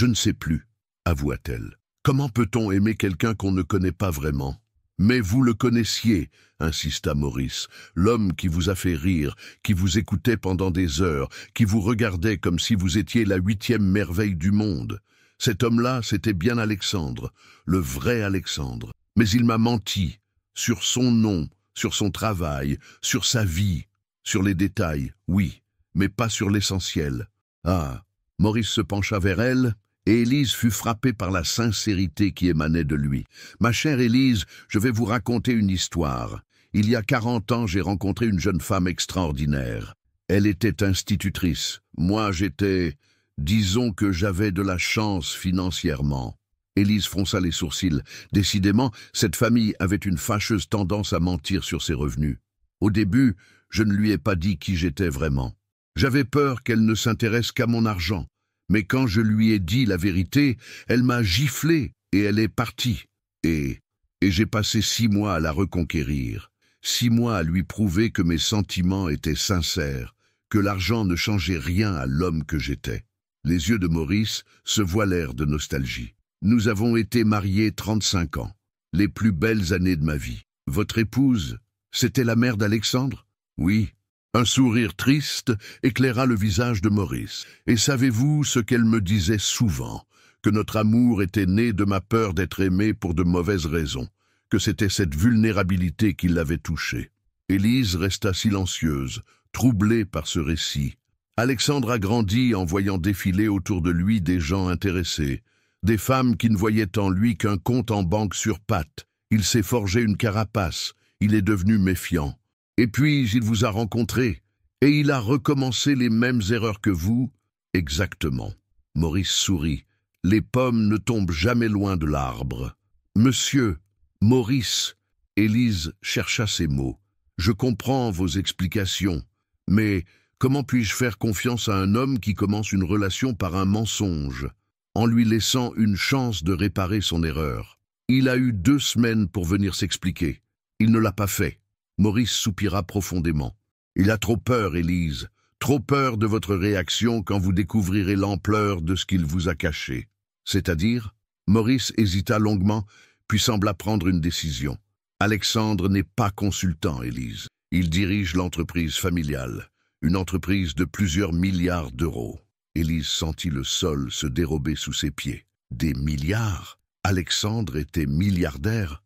ne sais plus, » avoua-t-elle. « Comment peut-on aimer quelqu'un qu'on ne connaît pas vraiment ?» « Mais vous le connaissiez, » insista Maurice, « l'homme qui vous a fait rire, qui vous écoutait pendant des heures, qui vous regardait comme si vous étiez la 8e merveille du monde. Cet homme-là, c'était bien Alexandre, le vrai Alexandre. Mais il m'a menti, sur son nom, sur son travail, sur sa vie, sur les détails, oui, mais pas sur l'essentiel. » Ah, Maurice se pencha vers elle, et Élise fut frappée par la sincérité qui émanait de lui. « Ma chère Élise, je vais vous raconter une histoire. Il y a 40 ans, j'ai rencontré une jeune femme extraordinaire. Elle était institutrice. Moi, j'étais... Disons que j'avais de la chance financièrement. » Élise fronça les sourcils. Décidément, cette famille avait une fâcheuse tendance à mentir sur ses revenus. Au début, je ne lui ai pas dit qui j'étais vraiment. J'avais peur qu'elle ne s'intéresse qu'à mon argent. Mais quand je lui ai dit la vérité, elle m'a giflé et elle est partie. Et j'ai passé 6 mois à la reconquérir. 6 mois à lui prouver que mes sentiments étaient sincères, que l'argent ne changeait rien à l'homme que j'étais. Les yeux de Maurice se voilèrent de nostalgie. Nous avons été mariés 35 ans, les plus belles années de ma vie. Votre épouse, c'était la mère d'Alexandre ? Oui. Un sourire triste éclaira le visage de Maurice. Et savez-vous ce qu'elle me disait souvent ? Que notre amour était né de ma peur d'être aimé pour de mauvaises raisons, que c'était cette vulnérabilité qui l'avait touchée. Élise resta silencieuse, troublée par ce récit. Alexandre a grandi en voyant défiler autour de lui des gens intéressés, des femmes qui ne voyaient en lui qu'un compte en banque sur pattes. Il s'est forgé une carapace, il est devenu méfiant. Et puis, il vous a rencontré, et il a recommencé les mêmes erreurs que vous. Exactement. Maurice sourit. Les pommes ne tombent jamais loin de l'arbre. Monsieur, Maurice, Élise chercha ses mots. Je comprends vos explications, mais comment puis-je faire confiance à un homme qui commence une relation par un mensonge, en lui laissant une chance de réparer son erreur? Il a eu 2 semaines pour venir s'expliquer. Il ne l'a pas fait. Maurice soupira profondément. Il a trop peur, Élise, trop peur de votre réaction quand vous découvrirez l'ampleur de ce qu'il vous a caché. C'est-à-dire? Maurice hésita longuement, puis sembla prendre une décision. Alexandre n'est pas consultant, Élise. Il dirige l'entreprise familiale, une entreprise de plusieurs milliards d'euros. Élise sentit le sol se dérober sous ses pieds. Des milliards? Alexandre était milliardaire?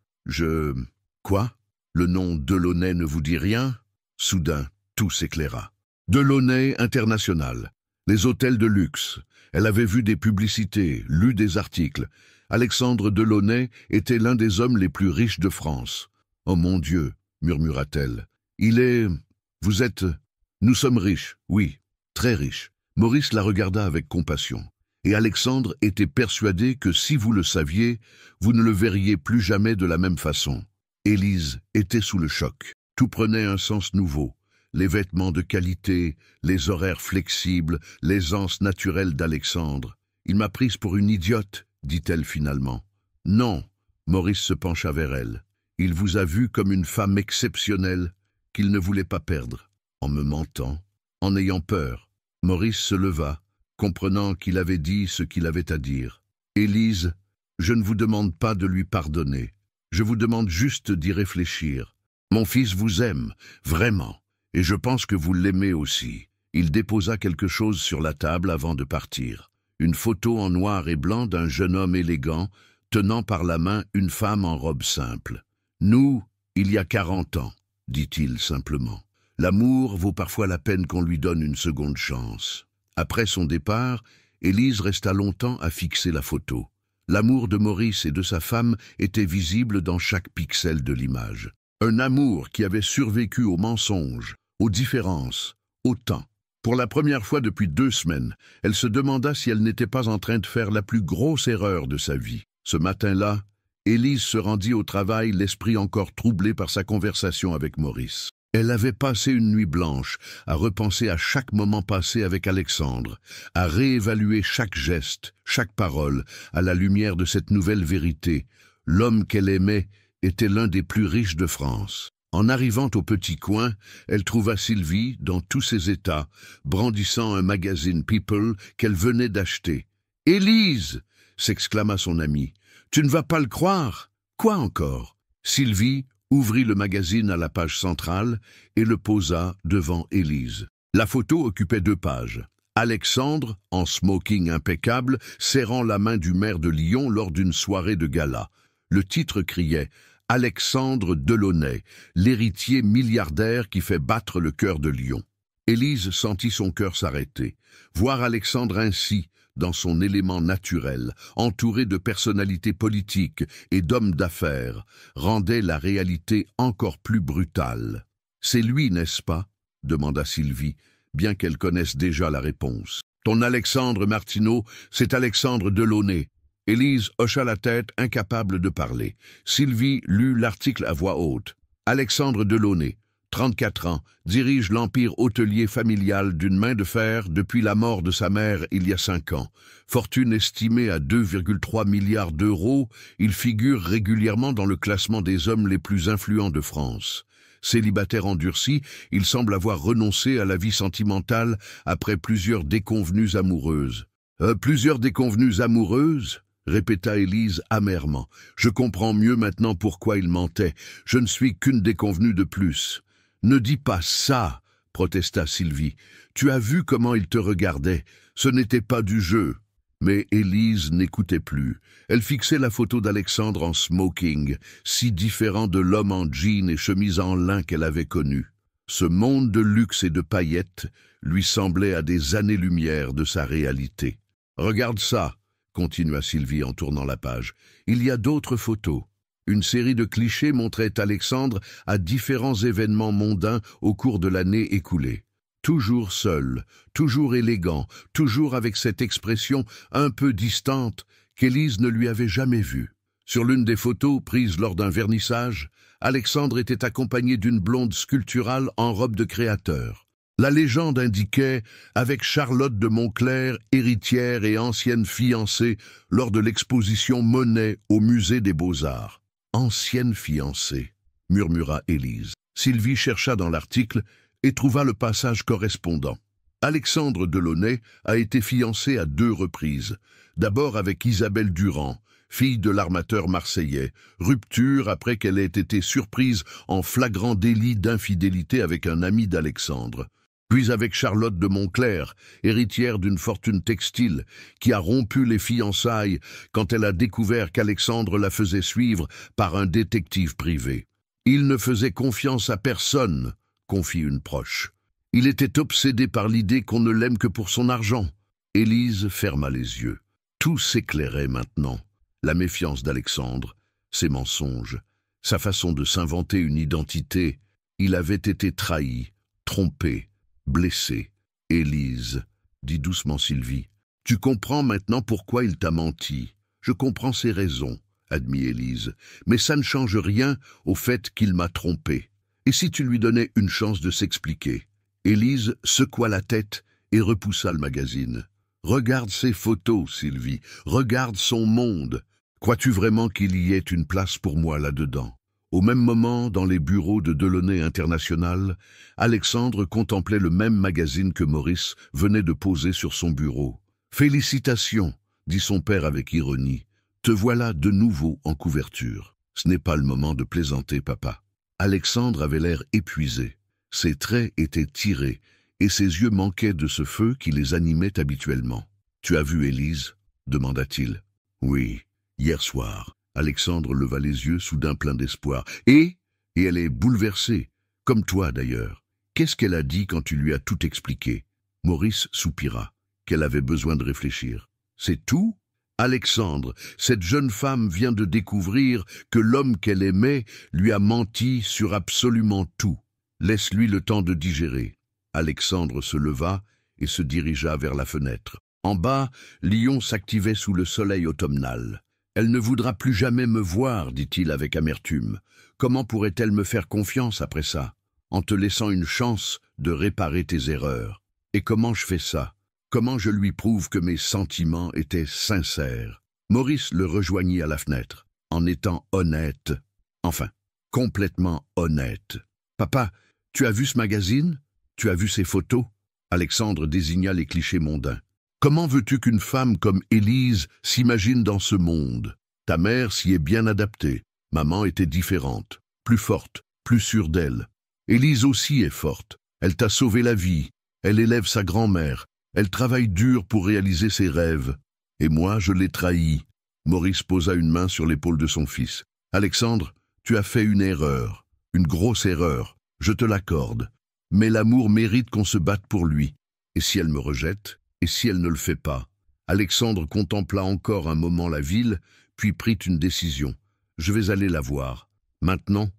Quoi? Le nom Delaunay ne vous dit rien? Soudain, tout s'éclaira. Delaunay International. Les hôtels de luxe. Elle avait vu des publicités, lu des articles. Alexandre Delaunay était l'un des hommes les plus riches de France. « Oh mon Dieu !» murmura-t-elle. « Nous sommes riches, oui, très riches. » Maurice la regarda avec compassion. Et Alexandre était persuadé que si vous le saviez, vous ne le verriez plus jamais de la même façon. Élise était sous le choc. Tout prenait un sens nouveau. Les vêtements de qualité, les horaires flexibles, l'aisance naturelle d'Alexandre. « Il m'a prise pour une idiote », dit-elle finalement. « Non », Maurice se pencha vers elle. « Il vous a vue comme une femme exceptionnelle qu'il ne voulait pas perdre. En me mentant, en ayant peur. » Maurice se leva, comprenant qu'il avait dit ce qu'il avait à dire. « Élise, je ne vous demande pas de lui pardonner. Je vous demande juste d'y réfléchir. Mon fils vous aime, vraiment, et je pense que vous l'aimez aussi. » Il déposa quelque chose sur la table avant de partir. Une photo en noir et blanc d'un jeune homme élégant, tenant par la main une femme en robe simple. « Nous, il y a 40 ans, dit-il simplement. L'amour vaut parfois la peine qu'on lui donne une seconde chance. » Après son départ, Élise resta longtemps à fixer la photo. L'amour de Maurice et de sa femme était visible dans chaque pixel de l'image. Un amour qui avait survécu aux mensonges, aux différences, au temps. Pour la première fois depuis 2 semaines, elle se demanda si elle n'était pas en train de faire la plus grosse erreur de sa vie. Ce matin-là, Élise se rendit au travail, l'esprit encore troublé par sa conversation avec Maurice. Elle avait passé une nuit blanche, à repenser à chaque moment passé avec Alexandre, à réévaluer chaque geste, chaque parole, à la lumière de cette nouvelle vérité. L'homme qu'elle aimait était l'un des plus riches de France. En arrivant au petit coin, elle trouva Sylvie, dans tous ses états, brandissant un magazine People qu'elle venait d'acheter. « Élise !» s'exclama son amie. « Tu ne vas pas le croire !»« Quoi encore ?» Sylvie ouvrit le magazine à la page centrale et le posa devant Élise. La photo occupait 2 pages. Alexandre, en smoking impeccable, serrant la main du maire de Lyon lors d'une soirée de gala. Le titre criait « Alexandre Delaunay, l'héritier milliardaire qui fait battre le cœur de Lyon ». Élise sentit son cœur s'arrêter. Voir Alexandre ainsi, dans son élément naturel, entouré de personnalités politiques et d'hommes d'affaires, rendait la réalité encore plus brutale. « C'est lui, n'est-ce pas ?» demanda Sylvie, bien qu'elle connaisse déjà la réponse. « Ton Alexandre Martineau, c'est Alexandre Delaunay. » Élise hocha la tête, incapable de parler. Sylvie lut l'article à voix haute. « Alexandre Delaunay, 34 ans, dirige l'empire hôtelier familial d'une main de fer depuis la mort de sa mère il y a 5 ans. Fortune estimée à 2,3 milliards d'euros, il figure régulièrement dans le classement des hommes les plus influents de France. Célibataire endurci, il semble avoir renoncé à la vie sentimentale après plusieurs déconvenues amoureuses. « Plusieurs déconvenues amoureuses ?» répéta Élise amèrement. « Je comprends mieux maintenant pourquoi il mentait. Je ne suis qu'une déconvenue de plus. » « Ne dis pas ça, protesta Sylvie. Tu as vu comment il te regardait. Ce n'était pas du jeu. » Mais Élise n'écoutait plus. Elle fixait la photo d'Alexandre en smoking, si différent de l'homme en jean et chemise en lin qu'elle avait connu. Ce monde de luxe et de paillettes lui semblait à des années-lumière de sa réalité. « Regarde ça, continua Sylvie en tournant la page. Il y a d'autres photos. » Une série de clichés montrait Alexandre à différents événements mondains au cours de l'année écoulée. Toujours seul, toujours élégant, toujours avec cette expression un peu distante qu'Élise ne lui avait jamais vue. Sur l'une des photos prises lors d'un vernissage, Alexandre était accompagné d'une blonde sculpturale en robe de créateur. La légende indiquait avec Charlotte de Montclair, héritière et ancienne fiancée lors de l'exposition Monet au musée des Beaux-Arts. « Ancienne fiancée », murmura Élise. Sylvie chercha dans l'article et trouva le passage correspondant. Alexandre Delaunay a été fiancé à 2 reprises. D'abord avec Isabelle Durand, fille de l'armateur marseillais, rupture après qu'elle ait été surprise en flagrant délit d'infidélité avec un ami d'Alexandre. Puis avec Charlotte de Montclair, héritière d'une fortune textile, qui a rompu les fiançailles quand elle a découvert qu'Alexandre la faisait suivre par un détective privé. Il ne faisait confiance à personne, confie une proche. Il était obsédé par l'idée qu'on ne l'aime que pour son argent. Élise ferma les yeux. Tout s'éclairait maintenant. La méfiance d'Alexandre, ses mensonges, sa façon de s'inventer une identité. Il avait été trahi, trompé, blessé. « Élise, dit doucement Sylvie, tu comprends maintenant pourquoi il t'a menti. Je comprends ses raisons, admit Élise, mais ça ne change rien au fait qu'il m'a trompé. Et si tu lui donnais une chance de s'expliquer ?» Élise secoua la tête et repoussa le magazine. « Regarde ses photos, Sylvie, regarde son monde. Crois-tu vraiment qu'il y ait une place pour moi là-dedans ?» Au même moment, dans les bureaux de Delaunay International, Alexandre contemplait le même magazine que Maurice venait de poser sur son bureau. « Félicitations, dit son père avec ironie. Te voilà de nouveau en couverture. Ce n'est pas le moment de plaisanter, papa. » Alexandre avait l'air épuisé. Ses traits étaient tirés et ses yeux manquaient de ce feu qui les animait habituellement. « Tu as vu Élise ?» demanda-t-il. « Oui, hier soir. » Alexandre leva les yeux, soudain plein d'espoir. « Et elle est bouleversée, comme toi d'ailleurs. Qu'est-ce qu'elle a dit quand tu lui as tout expliqué ?» Maurice soupira, qu'elle avait besoin de réfléchir. « C'est tout ?» Alexandre, cette jeune femme vient de découvrir que l'homme qu'elle aimait lui a menti sur absolument tout. Laisse-lui le temps de digérer. » Alexandre se leva et se dirigea vers la fenêtre. En bas, Lyon s'activait sous le soleil automnal. « Elle ne voudra plus jamais me voir, dit-il avec amertume. Comment pourrait-elle me faire confiance après ça, en te laissant une chance de réparer tes erreurs? Et comment je fais ça? Comment je lui prouve que mes sentiments étaient sincères? » Maurice le rejoignit à la fenêtre, en étant honnête. Enfin, complètement honnête. « Papa, tu as vu ce magazine? Tu as vu ces photos ?» Alexandre désigna les clichés mondains. « Comment veux-tu qu'une femme comme Élise s'imagine dans ce monde? Ta mère s'y est bien adaptée. Maman était différente, plus forte, plus sûre d'elle. Élise aussi est forte. Elle t'a sauvé la vie. Elle élève sa grand-mère. Elle travaille dur pour réaliser ses rêves. Et moi, je l'ai trahie. » Maurice posa une main sur l'épaule de son fils. « Alexandre, tu as fait une erreur. Une grosse erreur. Je te l'accorde. Mais l'amour mérite qu'on se batte pour lui. Et si elle me rejette? Et si elle ne le fait pas? » Alexandre contempla encore un moment la ville, puis prit une décision. « Je vais aller la voir. Maintenant,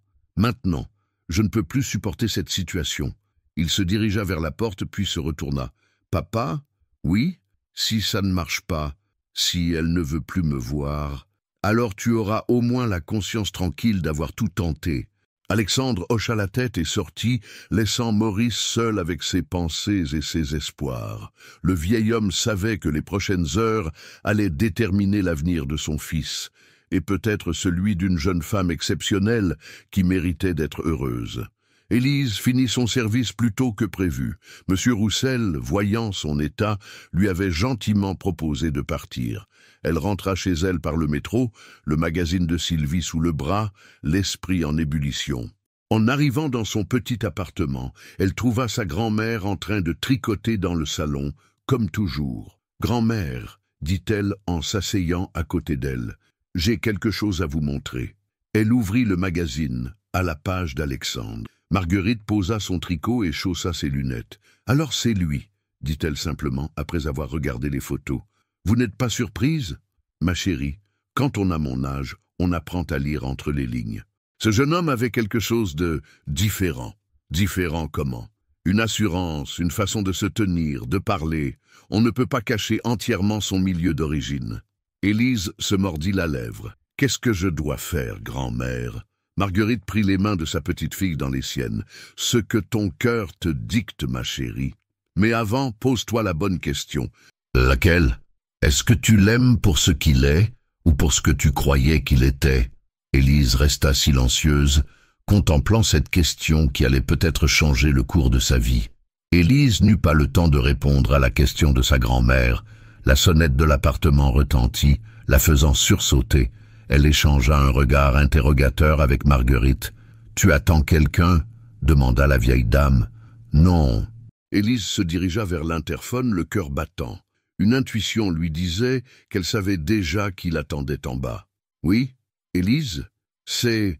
je ne peux plus supporter cette situation. » Il se dirigea vers la porte, puis se retourna. « Papa? Oui? Si ça ne marche pas, si elle ne veut plus me voir, alors tu auras au moins la conscience tranquille d'avoir tout tenté. » Alexandre hocha la tête et sortit, laissant Maurice seul avec ses pensées et ses espoirs. Le vieil homme savait que les prochaines heures allaient déterminer l'avenir de son fils, et peut-être celui d'une jeune femme exceptionnelle qui méritait d'être heureuse. Élise finit son service plus tôt que prévu. Monsieur Roussel, voyant son état, lui avait gentiment proposé de partir. Elle rentra chez elle par le métro, le magazine de Sylvie sous le bras, l'esprit en ébullition. En arrivant dans son petit appartement, elle trouva sa grand-mère en train de tricoter dans le salon, comme toujours. « Grand-mère, dit-elle en s'asseyant à côté d'elle, j'ai quelque chose à vous montrer. » Elle ouvrit le magazine, à la page d'Alexandre. Marguerite posa son tricot et chaussa ses lunettes. « Alors c'est lui, dit-elle simplement, après avoir regardé les photos. « Vous n'êtes pas surprise? Ma chérie, quand on a mon âge, on apprend à lire entre les lignes. Ce jeune homme avait quelque chose de différent. Différent comment? Une assurance, une façon de se tenir, de parler. On ne peut pas cacher entièrement son milieu d'origine. Élise se mordit la lèvre. « Qu'est-ce que je dois faire, grand-mère » Marguerite prit les mains de sa petite fille dans les siennes. « Ce que ton cœur te dicte, ma chérie. Mais avant, pose-toi la bonne question. » Laquelle? Est-ce que tu l'aimes pour ce qu'il est ou pour ce que tu croyais qu'il était? Élise resta silencieuse, contemplant cette question qui allait peut-être changer le cours de sa vie. Élise n'eut pas le temps de répondre à la question de sa grand-mère. La sonnette de l'appartement retentit, la faisant sursauter. Elle échangea un regard interrogateur avec Marguerite. « Tu attends quelqu'un » demanda la vieille dame. « Non. » Élise se dirigea vers l'interphone, le cœur battant. Une intuition lui disait qu'elle savait déjà qui l'attendait en bas. « Oui, Élise, c'est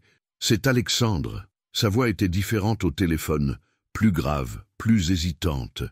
Alexandre. » Sa voix était différente au téléphone, plus grave, plus hésitante.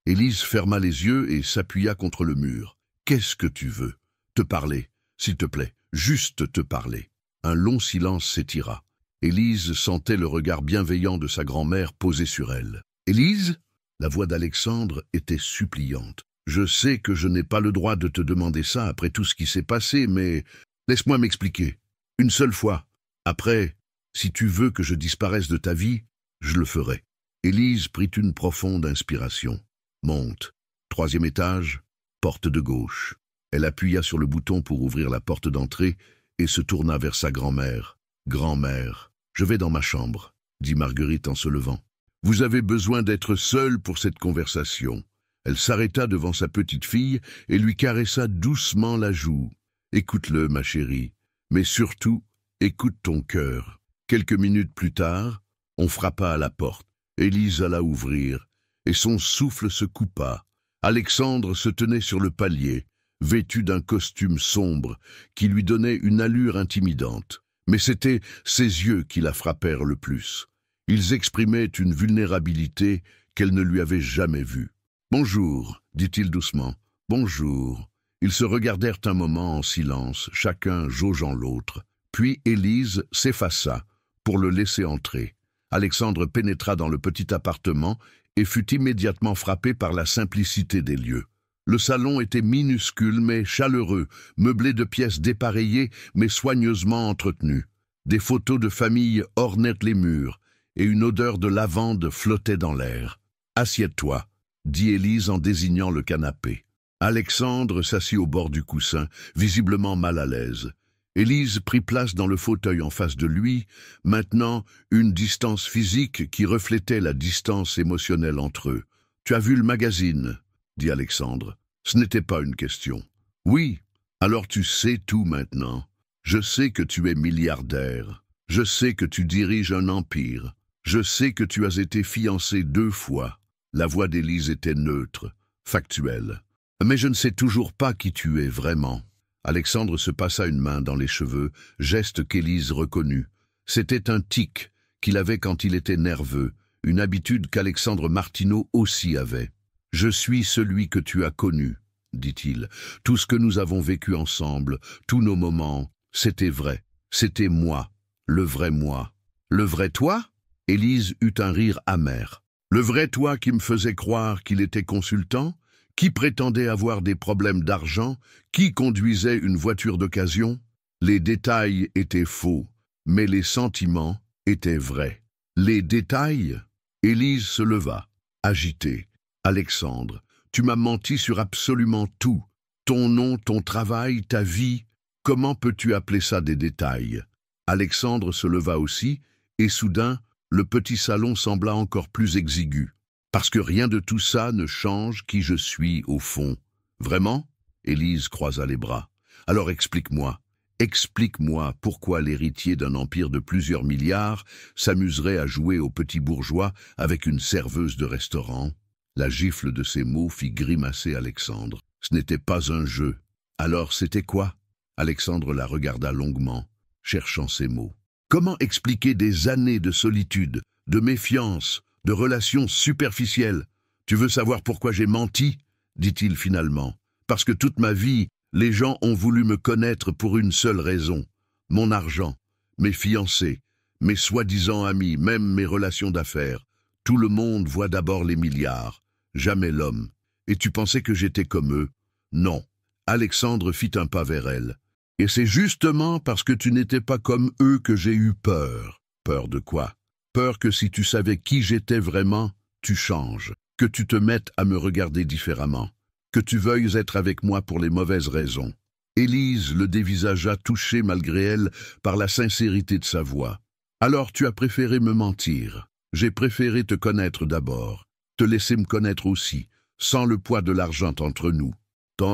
Élise ferma les yeux et s'appuya contre le mur. « Qu'est-ce que tu veux? Te parler, s'il te plaît, juste te parler. » Un long silence s'étira. Élise sentait le regard bienveillant de sa grand-mère posé sur elle. « Élise ?» La voix d'Alexandre était suppliante. « Je sais que je n'ai pas le droit de te demander ça après tout ce qui s'est passé, mais laisse-moi m'expliquer. Une seule fois. Après, si tu veux que je disparaisse de ta vie, je le ferai. » Élise prit une profonde inspiration. Monte. 3e étage, porte de gauche. Elle appuya sur le bouton pour ouvrir la porte d'entrée et se tourna vers sa grand-mère. « Grand-mère, je vais dans ma chambre, » dit Marguerite en se levant. « Vous avez besoin d'être seule pour cette conversation. » Elle s'arrêta devant sa petite fille et lui caressa doucement la joue. « Écoute-le, ma chérie, mais surtout, écoute ton cœur. » Quelques minutes plus tard, on frappa à la porte. Élise alla ouvrir, et son souffle se coupa. Alexandre se tenait sur le palier, vêtu d'un costume sombre, qui lui donnait une allure intimidante. Mais c'était ses yeux qui la frappèrent le plus. Ils exprimaient une vulnérabilité qu'elle ne lui avait jamais vue. « Bonjour, » dit-il doucement. « Bonjour. » Ils se regardèrent un moment en silence, chacun jaugeant l'autre. Puis Élise s'effaça pour le laisser entrer. Alexandre pénétra dans le petit appartement et fut immédiatement frappé par la simplicité des lieux. Le salon était minuscule mais chaleureux, meublé de pièces dépareillées mais soigneusement entretenues. Des photos de famille ornaient les murs et une odeur de lavande flottait dans l'air. « Assieds-toi » dit Élise en désignant le canapé. Alexandre s'assit au bord du coussin, visiblement mal à l'aise. Élise prit place dans le fauteuil en face de lui, maintenant une distance physique qui reflétait la distance émotionnelle entre eux. « Tu as vu le magazine ?» dit Alexandre. Ce n'était pas une question. « Oui, alors tu sais tout maintenant. Je sais que tu es milliardaire. Je sais que tu diriges un empire. Je sais que tu as été fiancé 2 fois. » La voix d'Élise était neutre, factuelle. « Mais je ne sais toujours pas qui tu es vraiment. » Alexandre se passa une main dans les cheveux, geste qu'Élise reconnut. C'était un tic qu'il avait quand il était nerveux, une habitude qu'Alexandre Martineau aussi avait. « Je suis celui que tu as connu, » dit-il. « Tout ce que nous avons vécu ensemble, tous nos moments, c'était vrai. C'était moi, le vrai moi. »« Le vrai toi ?» Élise eut un rire amer. « Le vrai toi qui me faisait croire qu'il était consultant ? Qui prétendait avoir des problèmes d'argent? Qui conduisait une voiture d'occasion? Les détails étaient faux, mais les sentiments étaient vrais. » « Les détails ?» Élise se leva, agitée. « Alexandre, tu m'as menti sur absolument tout. Ton nom, ton travail, ta vie. Comment peux-tu appeler ça des détails ?» Alexandre se leva aussi, et soudain, le petit salon sembla encore plus exigu. « Parce que rien de tout ça ne change qui je suis au fond. » « Vraiment ?» Élise croisa les bras. « Alors explique-moi. Explique-moi pourquoi l'héritier d'un empire de plusieurs milliards s'amuserait à jouer au petit bourgeois avec une serveuse de restaurant. » La gifle de ces mots fit grimacer Alexandre. Ce n'était pas un jeu. Alors c'était quoi? Alexandre la regarda longuement, cherchant ses mots. Comment expliquer des années de solitude, de méfiance, de relations superficielles? Tu veux savoir pourquoi j'ai menti? Dit-il finalement. Parce que toute ma vie, les gens ont voulu me connaître pour une seule raison. mon argent, mes fiancés, mes soi-disant amis, même mes relations d'affaires. Tout le monde voit d'abord les milliards, jamais l'homme. Et tu pensais que j'étais comme eux? Non. Alexandre fit un pas vers elle. Et c'est justement parce que tu n'étais pas comme eux que j'ai eu peur. Peur de quoi? Peur que si tu savais qui j'étais vraiment, tu changes, que tu te mettes à me regarder différemment, que tu veuilles être avec moi pour les mauvaises raisons. Élise le dévisagea, touchée malgré elle par la sincérité de sa voix. Alors tu as préféré me mentir. J'ai préféré te connaître d'abord, te laisser me connaître aussi, sans le poids de l'argent entre nous.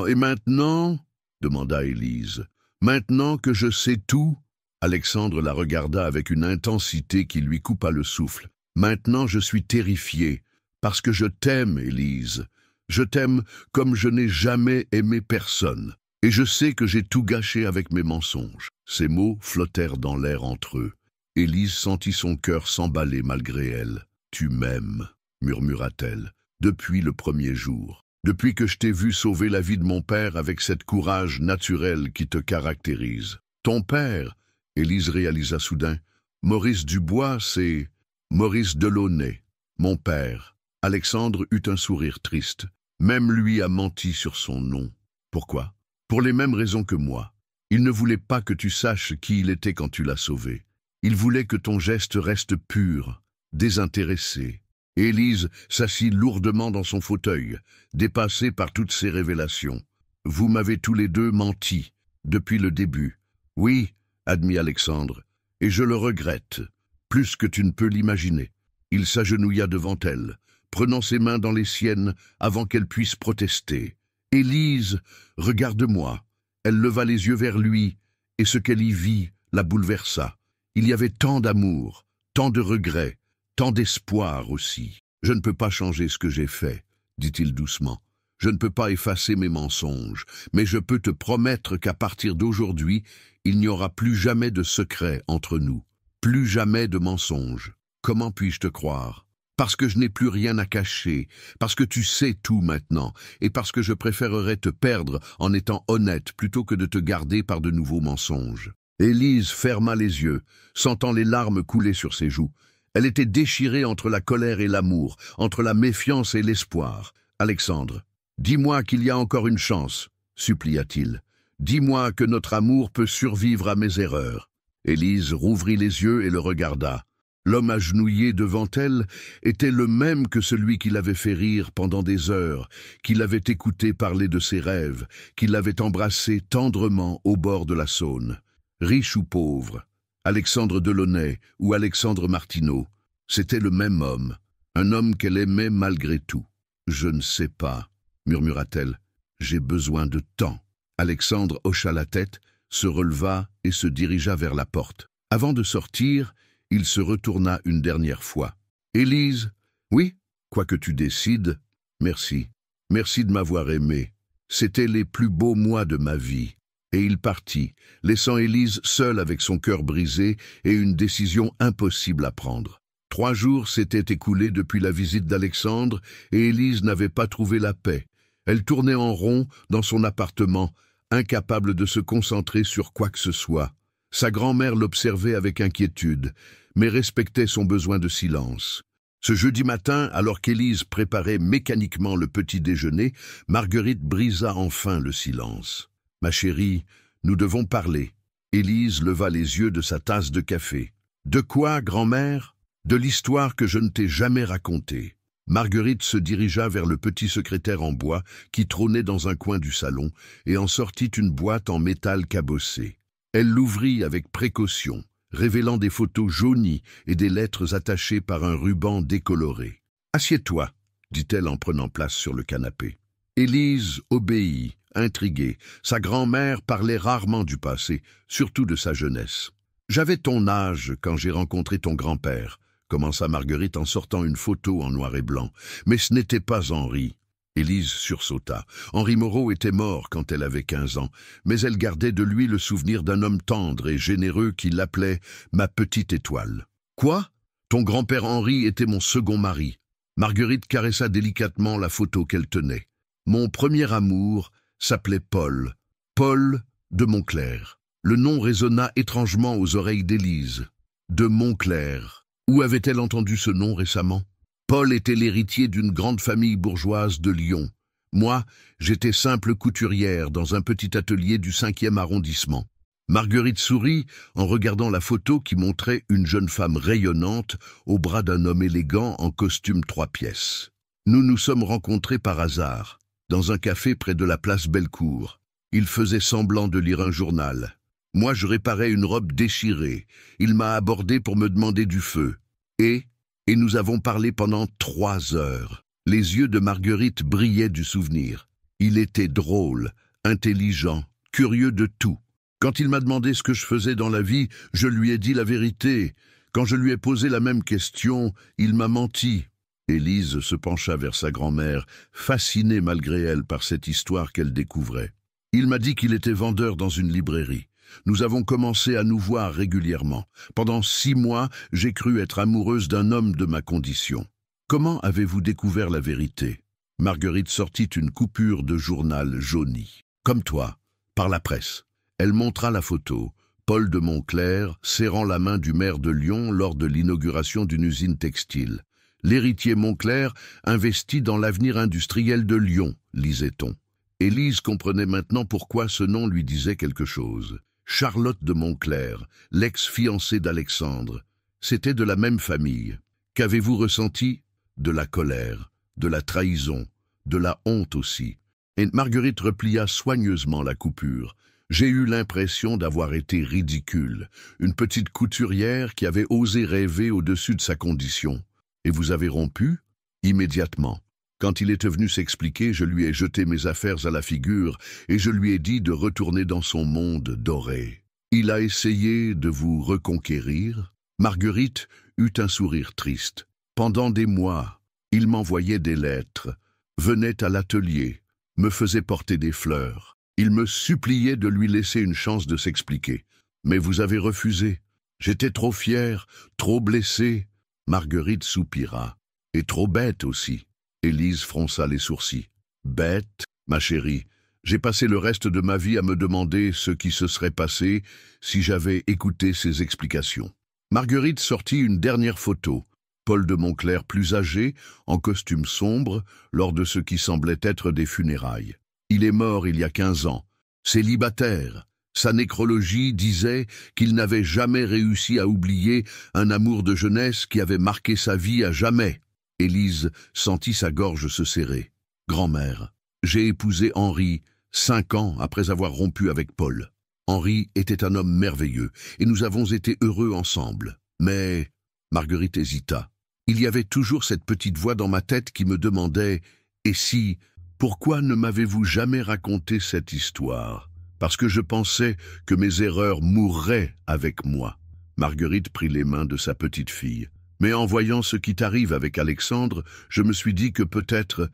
Et maintenant, demanda Élise, maintenant que je sais tout, Alexandre la regarda avec une intensité qui lui coupa le souffle. Maintenant je suis terrifié, parce que je t'aime, Élise. Je t'aime comme je n'ai jamais aimé personne. Et je sais que j'ai tout gâché avec mes mensonges. Ces mots flottèrent dans l'air entre eux. Élise sentit son cœur s'emballer malgré elle. « Tu m'aimes » murmura-t-elle, « depuis le premier jour. Depuis que je t'ai vu sauver la vie de mon père avec cette courage naturel qui te caractérise. Ton père, Élise réalisa soudain, Maurice Dubois, c'est Maurice Delaunay, mon père. Alexandre eut un sourire triste. Même lui a menti sur son nom. Pourquoi? Pour les mêmes raisons que moi. Il ne voulait pas que tu saches qui il était quand tu l'as sauvé. Il voulait que ton geste reste pur, désintéressé. Élise s'assit lourdement dans son fauteuil, dépassée par toutes ces révélations. Vous m'avez tous les deux menti, depuis le début. Oui, admit Alexandre, et je le regrette, plus que tu ne peux l'imaginer. Il s'agenouilla devant elle, prenant ses mains dans les siennes avant qu'elle puisse protester. Élise, regarde-moi. Elle leva les yeux vers lui, et ce qu'elle y vit la bouleversa. Il y avait tant d'amour, tant de regrets, tant d'espoir aussi. Je ne peux pas changer ce que j'ai fait, dit-il doucement. Je ne peux pas effacer mes mensonges, mais je peux te promettre qu'à partir d'aujourd'hui, il n'y aura plus jamais de secret entre nous, plus jamais de mensonges. Comment puis-je te croire? Parce que je n'ai plus rien à cacher, parce que tu sais tout maintenant, et parce que je préférerais te perdre en étant honnête plutôt que de te garder par de nouveaux mensonges. Élise ferma les yeux, sentant les larmes couler sur ses joues. Elle était déchirée entre la colère et l'amour, entre la méfiance et l'espoir. « Alexandre, dis-moi qu'il y a encore une chance, » supplia-t-il. « Dis-moi que notre amour peut survivre à mes erreurs. » Élise rouvrit les yeux et le regarda. L'homme agenouillé devant elle était le même que celui qui l'avait fait rire pendant des heures, qui l'avait écouté parler de ses rêves, qui l'avait embrassé tendrement au bord de la Saône. Riche ou pauvre, Alexandre Delaunay ou Alexandre Martineau, c'était le même homme, un homme qu'elle aimait malgré tout. « Je ne sais pas, » murmura-t-elle, « j'ai besoin de temps. » Alexandre hocha la tête, se releva et se dirigea vers la porte. Avant de sortir, il se retourna une dernière fois. « Élise, oui, quoi que tu décides, merci. Merci de m'avoir aimé. C'était les plus beaux mois de ma vie. » Et il partit, laissant Élise seule avec son cœur brisé et une décision impossible à prendre. 3 jours s'étaient écoulés depuis la visite d'Alexandre et Élise n'avait pas trouvé la paix. Elle tournait en rond dans son appartement, incapable de se concentrer sur quoi que ce soit. Sa grand-mère l'observait avec inquiétude, mais respectait son besoin de silence. Ce jeudi matin, alors qu'Élise préparait mécaniquement le petit déjeuner, Marguerite brisa enfin le silence. « Ma chérie, nous devons parler. » Élise leva les yeux de sa tasse de café. « De quoi, grand-mère? » « De l'histoire que je ne t'ai jamais racontée. » Marguerite se dirigea vers le petit secrétaire en bois qui trônait dans un coin du salon et en sortit une boîte en métal cabossé. Elle l'ouvrit avec précaution, révélant des photos jaunies et des lettres attachées par un ruban décoloré. « Assieds-toi, » dit-elle en prenant place sur le canapé. Élise obéit, intriguée. Sa grand-mère parlait rarement du passé, surtout de sa jeunesse. « J'avais ton âge quand j'ai rencontré ton grand-père, » commença Marguerite en sortant une photo en noir et blanc. « Mais ce n'était pas Henri. » Élise sursauta. Henri Moreau était mort quand elle avait 15 ans, mais elle gardait de lui le souvenir d'un homme tendre et généreux qui l'appelait « ma petite étoile ». « Quoi? Ton grand-père Henri était mon second mari. » Marguerite caressa délicatement la photo qu'elle tenait. « Mon premier amour s'appelait Paul. Paul de Montclair. » Le nom résonna étrangement aux oreilles d'Élise. De Montclair. Où avait-elle entendu ce nom récemment? Paul était l'héritier d'une grande famille bourgeoise de Lyon. Moi, j'étais simple couturière dans un petit atelier du 5e arrondissement. Marguerite sourit en regardant la photo qui montrait une jeune femme rayonnante au bras d'un homme élégant en costume 3 pièces. Nous nous sommes rencontrés par hasard, dans un café près de la place Bellecour. Il faisait semblant de lire un journal. Moi, je réparais une robe déchirée. Il m'a abordé pour me demander du feu. Et nous avons parlé pendant 3 heures. Les yeux de Marguerite brillaient du souvenir. Il était drôle, intelligent, curieux de tout. Quand il m'a demandé ce que je faisais dans la vie, je lui ai dit la vérité. Quand je lui ai posé la même question, il m'a menti. Élise se pencha vers sa grand-mère, fascinée malgré elle par cette histoire qu'elle découvrait. Il m'a dit qu'il était vendeur dans une librairie. Nous avons commencé à nous voir régulièrement. Pendant 6 mois, j'ai cru être amoureuse d'un homme de ma condition. Comment avez-vous découvert la vérité? Marguerite sortit une coupure de journal jauni. Comme toi, par la presse. Elle montra la photo. Paul de Montclair serrant la main du maire de Lyon lors de l'inauguration d'une usine textile. L'héritier Montclair investit dans l'avenir industriel de Lyon, lisait-on. Élise comprenait maintenant pourquoi ce nom lui disait quelque chose. Charlotte de Montclair, l'ex-fiancée d'Alexandre. C'était de la même famille. Qu'avez-vous ressenti? De la colère, de la trahison, de la honte aussi. Et Marguerite replia soigneusement la coupure. J'ai eu l'impression d'avoir été ridicule, une petite couturière qui avait osé rêver au-dessus de sa condition. Et vous avez rompu? Immédiatement. Quand il était venu s'expliquer, je lui ai jeté mes affaires à la figure et je lui ai dit de retourner dans son monde doré. Il a essayé de vous reconquérir? Marguerite eut un sourire triste. Pendant des mois, il m'envoyait des lettres, venait à l'atelier, me faisait porter des fleurs. Il me suppliait de lui laisser une chance de s'expliquer. Mais vous avez refusé. J'étais trop fière, trop blessée. Marguerite soupira. Et trop bête aussi. Élise fronça les sourcils. Bête, ma chérie. J'ai passé le reste de ma vie à me demander ce qui se serait passé si j'avais écouté ses explications. Marguerite sortit une dernière photo. Paul de Montclair plus âgé, en costume sombre, lors de ce qui semblait être des funérailles. Il est mort il y a 15 ans, célibataire. Sa nécrologie disait qu'il n'avait jamais réussi à oublier un amour de jeunesse qui avait marqué sa vie à jamais. Élise sentit sa gorge se serrer. Grand-mère, j'ai épousé Henri 5 ans après avoir rompu avec Paul. Henri était un homme merveilleux et nous avons été heureux ensemble. Mais Marguerite hésita. Il y avait toujours cette petite voix dans ma tête qui me demandait « Et si ?» Pourquoi ne m'avez-vous jamais raconté cette histoire? Parce que je pensais que mes erreurs mourraient avec moi. Marguerite prit les mains de sa petite fille. Mais en voyant ce qui t'arrive avec Alexandre, je me suis dit que peut-être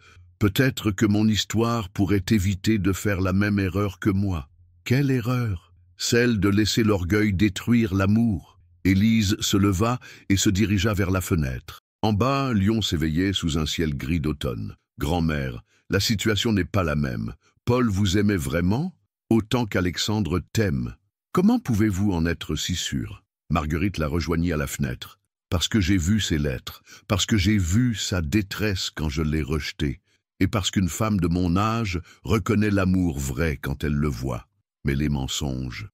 que mon histoire pourrait éviter de faire la même erreur que moi. Quelle erreur? Celle de laisser l'orgueil détruire l'amour. Élise se leva et se dirigea vers la fenêtre. En bas, Lyon s'éveillait sous un ciel gris d'automne. Grand-mère, la situation n'est pas la même. Paul vous aimait vraiment? Autant qu'Alexandre t'aime. Comment pouvez-vous en être si sûre? Marguerite la rejoignit à la fenêtre. Parce que j'ai vu ses lettres, parce que j'ai vu sa détresse quand je l'ai rejetée, et parce qu'une femme de mon âge reconnaît l'amour vrai quand elle le voit. Mais les mensonges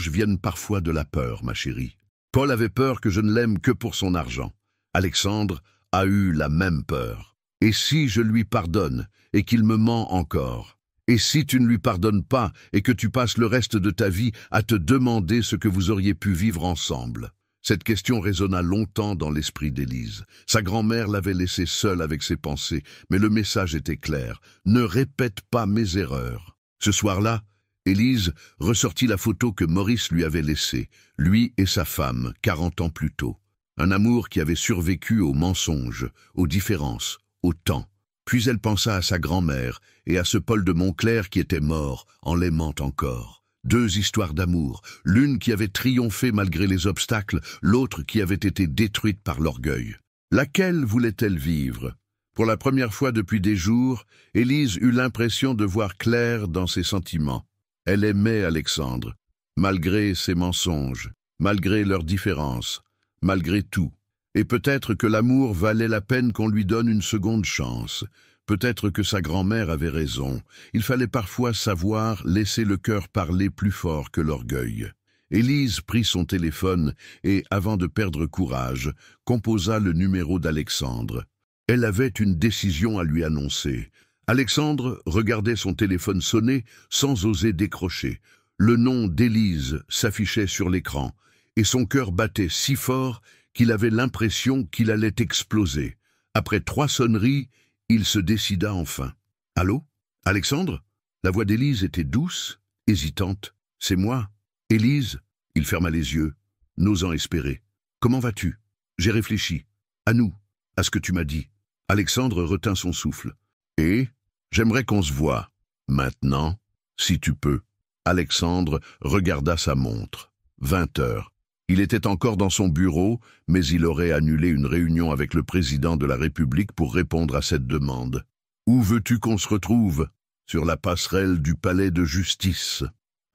viennent parfois de la peur, ma chérie. Paul avait peur que je ne l'aime que pour son argent. Alexandre a eu la même peur. Et si je lui pardonne et qu'il me ment encore? Et si tu ne lui pardonnes pas et que tu passes le reste de ta vie à te demander ce que vous auriez pu vivre ensemble? Cette question résonna longtemps dans l'esprit d'Élise. Sa grand-mère l'avait laissée seule avec ses pensées, mais le message était clair. Ne répète pas mes erreurs. Ce soir-là, Élise ressortit la photo que Maurice lui avait laissée, lui et sa femme, 40 ans plus tôt. Un amour qui avait survécu aux mensonges, aux différences, au temps. Puis elle pensa à sa grand-mère et à ce Paul de Montclair qui était mort en l'aimant encore. 2 histoires d'amour, l'une qui avait triomphé malgré les obstacles, l'autre qui avait été détruite par l'orgueil. Laquelle voulait-elle vivre? Pour la première fois depuis des jours, Élise eut l'impression de voir clair dans ses sentiments. Elle aimait Alexandre, malgré ses mensonges, malgré leurs différences, malgré tout. Et peut-être que l'amour valait la peine qu'on lui donne une seconde chance. Peut-être que sa grand-mère avait raison. Il fallait parfois savoir laisser le cœur parler plus fort que l'orgueil. Élise prit son téléphone et, avant de perdre courage, composa le numéro d'Alexandre. Elle avait une décision à lui annoncer. Alexandre regardait son téléphone sonner sans oser décrocher. Le nom d'Élise s'affichait sur l'écran, et son cœur battait si fort qu'il avait l'impression qu'il allait exploser. Après 3 sonneries, il se décida enfin. « Allô? Alexandre ?» La voix d'Élise était douce, hésitante. « C'est moi. Élise ?» Il ferma les yeux, n'osant espérer. « Comment vas-tu? J'ai réfléchi. À nous, à ce que tu m'as dit. » Alexandre retint son souffle. « Et j'aimerais qu'on se voie. Maintenant, si tu peux. » Alexandre regarda sa montre. 20 heures. Il était encore dans son bureau, mais il aurait annulé une réunion avec le président de la République pour répondre à cette demande. « Où veux-tu qu'on se retrouve ? » « Sur la passerelle du palais de justice. »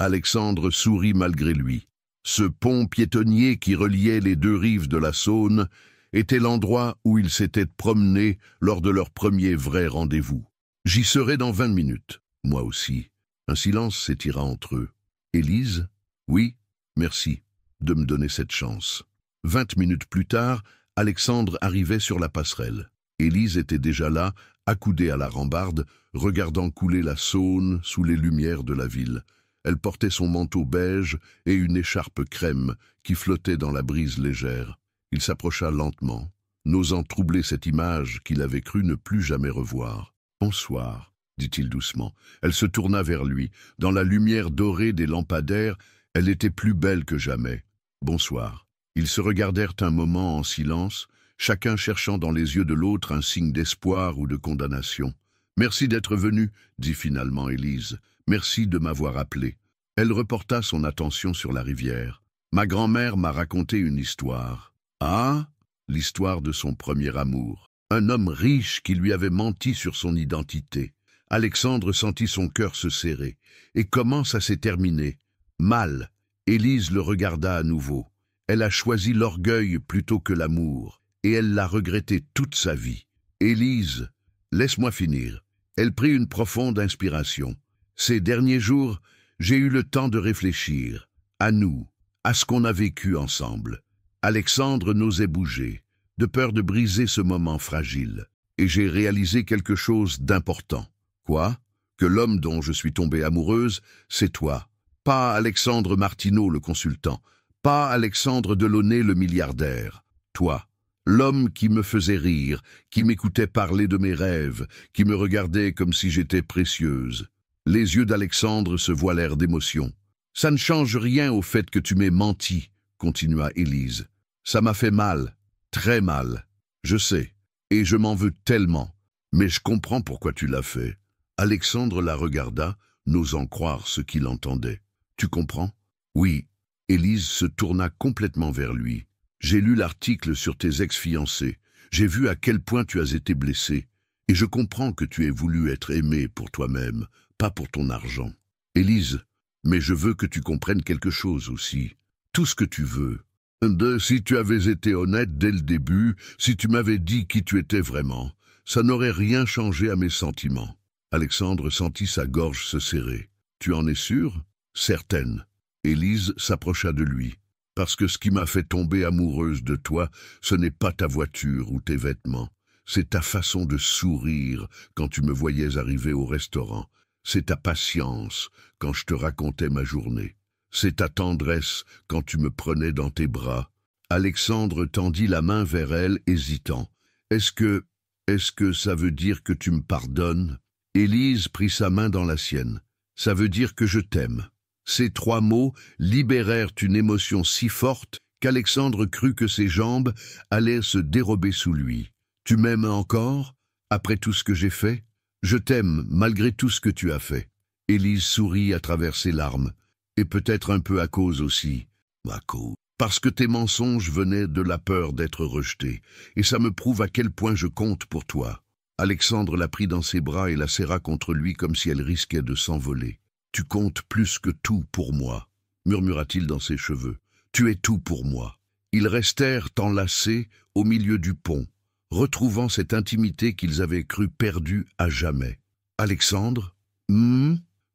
Alexandre sourit malgré lui. Ce pont piétonnier qui reliait les 2 rives de la Saône était l'endroit où ils s'étaient promenés lors de leur premier vrai rendez-vous. « J'y serai dans 20 minutes. » « Moi aussi. » Un silence s'étira entre eux. « Élise ? » ?»« Oui, merci de me donner cette chance. » 20 minutes plus tard, Alexandre arrivait sur la passerelle. Élise était déjà là, accoudée à la rambarde, regardant couler la Saône sous les lumières de la ville. Elle portait son manteau beige et une écharpe crème qui flottait dans la brise légère. Il s'approcha lentement, n'osant troubler cette image qu'il avait cru ne plus jamais revoir. « Bonsoir », dit-il doucement. Elle se tourna vers lui. Dans la lumière dorée des lampadaires, elle était plus belle que jamais. « Bonsoir ». Ils se regardèrent un moment en silence, chacun cherchant dans les yeux de l'autre un signe d'espoir ou de condamnation. « Merci d'être venu », dit finalement Élise. « Merci de m'avoir appelé. » Elle reporta son attention sur la rivière. « Ma grand-mère m'a raconté une histoire. »« Ah ?» L'histoire de son premier amour. Un homme riche qui lui avait menti sur son identité. Alexandre sentit son cœur se serrer. Et comment ça s'est terminé? Mal. Élise le regarda à nouveau. Elle a choisi l'orgueil plutôt que l'amour, et elle l'a regretté toute sa vie. Élise, laisse-moi finir. Elle prit une profonde inspiration. Ces derniers jours, j'ai eu le temps de réfléchir. À nous, à ce qu'on a vécu ensemble. Alexandre n'osait bouger, de peur de briser ce moment fragile. Et j'ai réalisé quelque chose d'important. Quoi? Que l'homme dont je suis tombée amoureuse, c'est toi. Pas Alexandre Martineau, le consultant. Pas Alexandre Delaunay, le milliardaire. Toi, l'homme qui me faisait rire, qui m'écoutait parler de mes rêves, qui me regardait comme si j'étais précieuse. Les yeux d'Alexandre se voilèrent d'émotion. « Ça ne change rien au fait que tu m'aies menti, » continua Élise. « Ça m'a fait mal, très mal. Je sais, et je m'en veux tellement. Mais je comprends pourquoi tu l'as fait. » Alexandre la regarda, n'osant croire ce qu'il entendait. « Tu comprends? » ?»« Oui. » Élise se tourna complètement vers lui. « J'ai lu l'article sur tes ex-fiancés. J'ai vu à quel point tu as été blessé. Et je comprends que tu aies voulu être aimé pour toi-même, pas pour ton argent. Élise, mais je veux que tu comprennes quelque chose aussi. Tout ce que tu veux. Si tu avais été honnête dès le début, si tu m'avais dit qui tu étais vraiment, ça n'aurait rien changé à mes sentiments. » Alexandre sentit sa gorge se serrer. « Tu en es sûre? »« Certaine. » Élise s'approcha de lui. « Parce que ce qui m'a fait tomber amoureuse de toi, ce n'est pas ta voiture ou tes vêtements. C'est ta façon de sourire quand tu me voyais arriver au restaurant. C'est ta patience quand je te racontais ma journée. C'est ta tendresse quand tu me prenais dans tes bras. » Alexandre tendit la main vers elle, hésitant. « Est-ce que ça veut dire que tu me pardonnes ?» Élise prit sa main dans la sienne. « Ça veut dire que je t'aime. » Ces 3 mots libérèrent une émotion si forte qu'Alexandre crut que ses jambes allaient se dérober sous lui. « Tu m'aimes encore, après tout ce que j'ai fait? Je t'aime malgré tout ce que tu as fait. » Élise sourit à travers ses larmes. « Et peut-être un peu à cause aussi. »« À cause. Parce que tes mensonges venaient de la peur d'être rejeté, et ça me prouve à quel point je compte pour toi. » Alexandre la prit dans ses bras et la serra contre lui comme si elle risquait de s'envoler. « Tu comptes plus que tout pour moi. » murmura-t-il dans ses cheveux. Tu es tout pour moi. Ils restèrent enlacés au milieu du pont, retrouvant cette intimité qu'ils avaient cru perdue à jamais. Alexandre,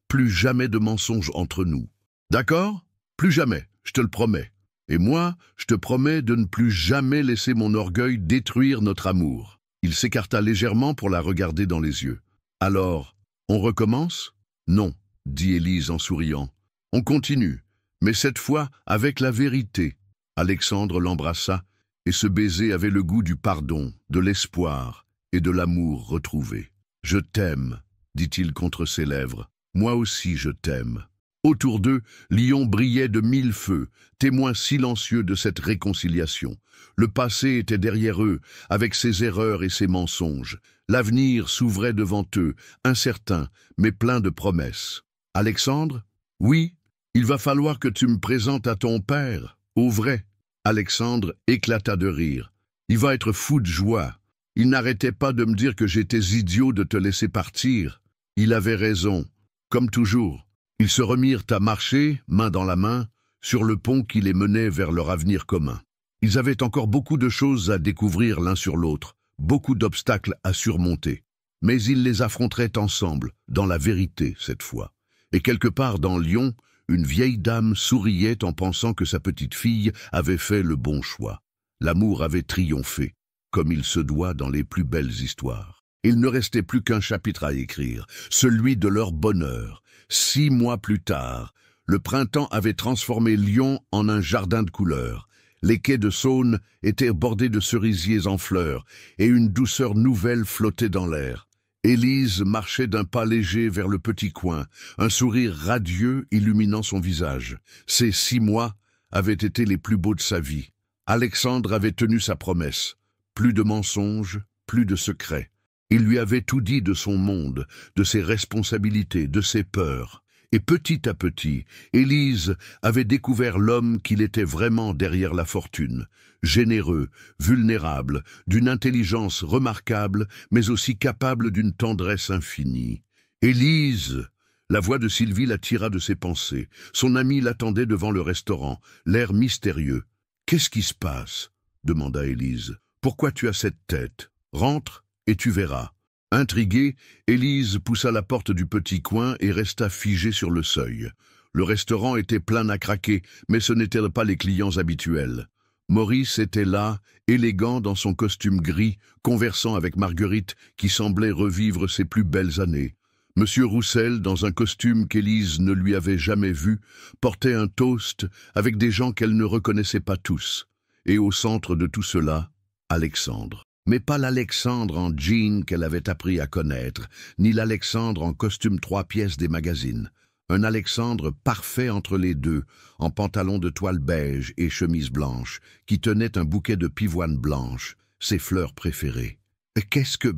plus jamais de mensonges entre nous. D'accord? Plus jamais, je te le promets. Et moi, je te promets de ne plus jamais laisser mon orgueil détruire notre amour. Il s'écarta légèrement pour la regarder dans les yeux. Alors, on recommence? Non, dit Élise en souriant. On continue, mais cette fois avec la vérité. Alexandre l'embrassa, et ce baiser avait le goût du pardon, de l'espoir et de l'amour retrouvé. Je t'aime, dit-il contre ses lèvres. Moi aussi je t'aime. Autour d'eux, Lyon brillait de mille feux, témoin silencieux de cette réconciliation. Le passé était derrière eux, avec ses erreurs et ses mensonges. L'avenir s'ouvrait devant eux, incertain, mais plein de promesses. Alexandre? Oui, il va falloir que tu me présentes à ton père, au vrai. Alexandre éclata de rire. Il va être fou de joie. Il n'arrêtait pas de me dire que j'étais idiot de te laisser partir. Il avait raison, comme toujours. Ils se remirent à marcher, main dans la main, sur le pont qui les menait vers leur avenir commun. Ils avaient encore beaucoup de choses à découvrir l'un sur l'autre, beaucoup d'obstacles à surmonter. Mais ils les affronteraient ensemble, dans la vérité cette fois. Et quelque part dans Lyon, une vieille dame souriait en pensant que sa petite fille avait fait le bon choix. L'amour avait triomphé, comme il se doit dans les plus belles histoires. Il ne restait plus qu'un chapitre à écrire, celui de leur bonheur. 6 mois plus tard, le printemps avait transformé Lyon en un jardin de couleurs. Les quais de Saône étaient bordés de cerisiers en fleurs, et une douceur nouvelle flottait dans l'air. Élise marchait d'un pas léger vers le petit coin, un sourire radieux illuminant son visage. Ces 6 mois avaient été les plus beaux de sa vie. Alexandre avait tenu sa promesse. Plus de mensonges, plus de secrets. Il lui avait tout dit de son monde, de ses responsabilités, de ses peurs. Et petit à petit, Élise avait découvert l'homme qu'il était vraiment derrière la fortune. Généreux, vulnérable, d'une intelligence remarquable, mais aussi capable d'une tendresse infinie. Élise! La voix de Sylvie la tira de ses pensées. Son amie l'attendait devant le restaurant, l'air mystérieux. « Qu'est-ce qui se passe ?» demanda Élise. « Pourquoi tu as cette tête? Rentre et tu verras. » Intriguée, Élise poussa la porte du petit coin et resta figée sur le seuil. Le restaurant était plein à craquer, mais ce n'étaient pas les clients habituels. Maurice était là, élégant dans son costume gris, conversant avec Marguerite, qui semblait revivre ses plus belles années. Monsieur Roussel, dans un costume qu'Élise ne lui avait jamais vu, portait un toast avec des gens qu'elle ne reconnaissait pas tous. Et au centre de tout cela, Alexandre. Mais pas l'Alexandre en jean qu'elle avait appris à connaître, ni l'Alexandre en costume 3 pièces des magazines. Un Alexandre parfait entre les deux, en pantalon de toile beige et chemise blanche, qui tenait un bouquet de pivoine blanche, ses fleurs préférées. « Qu'est-ce que... »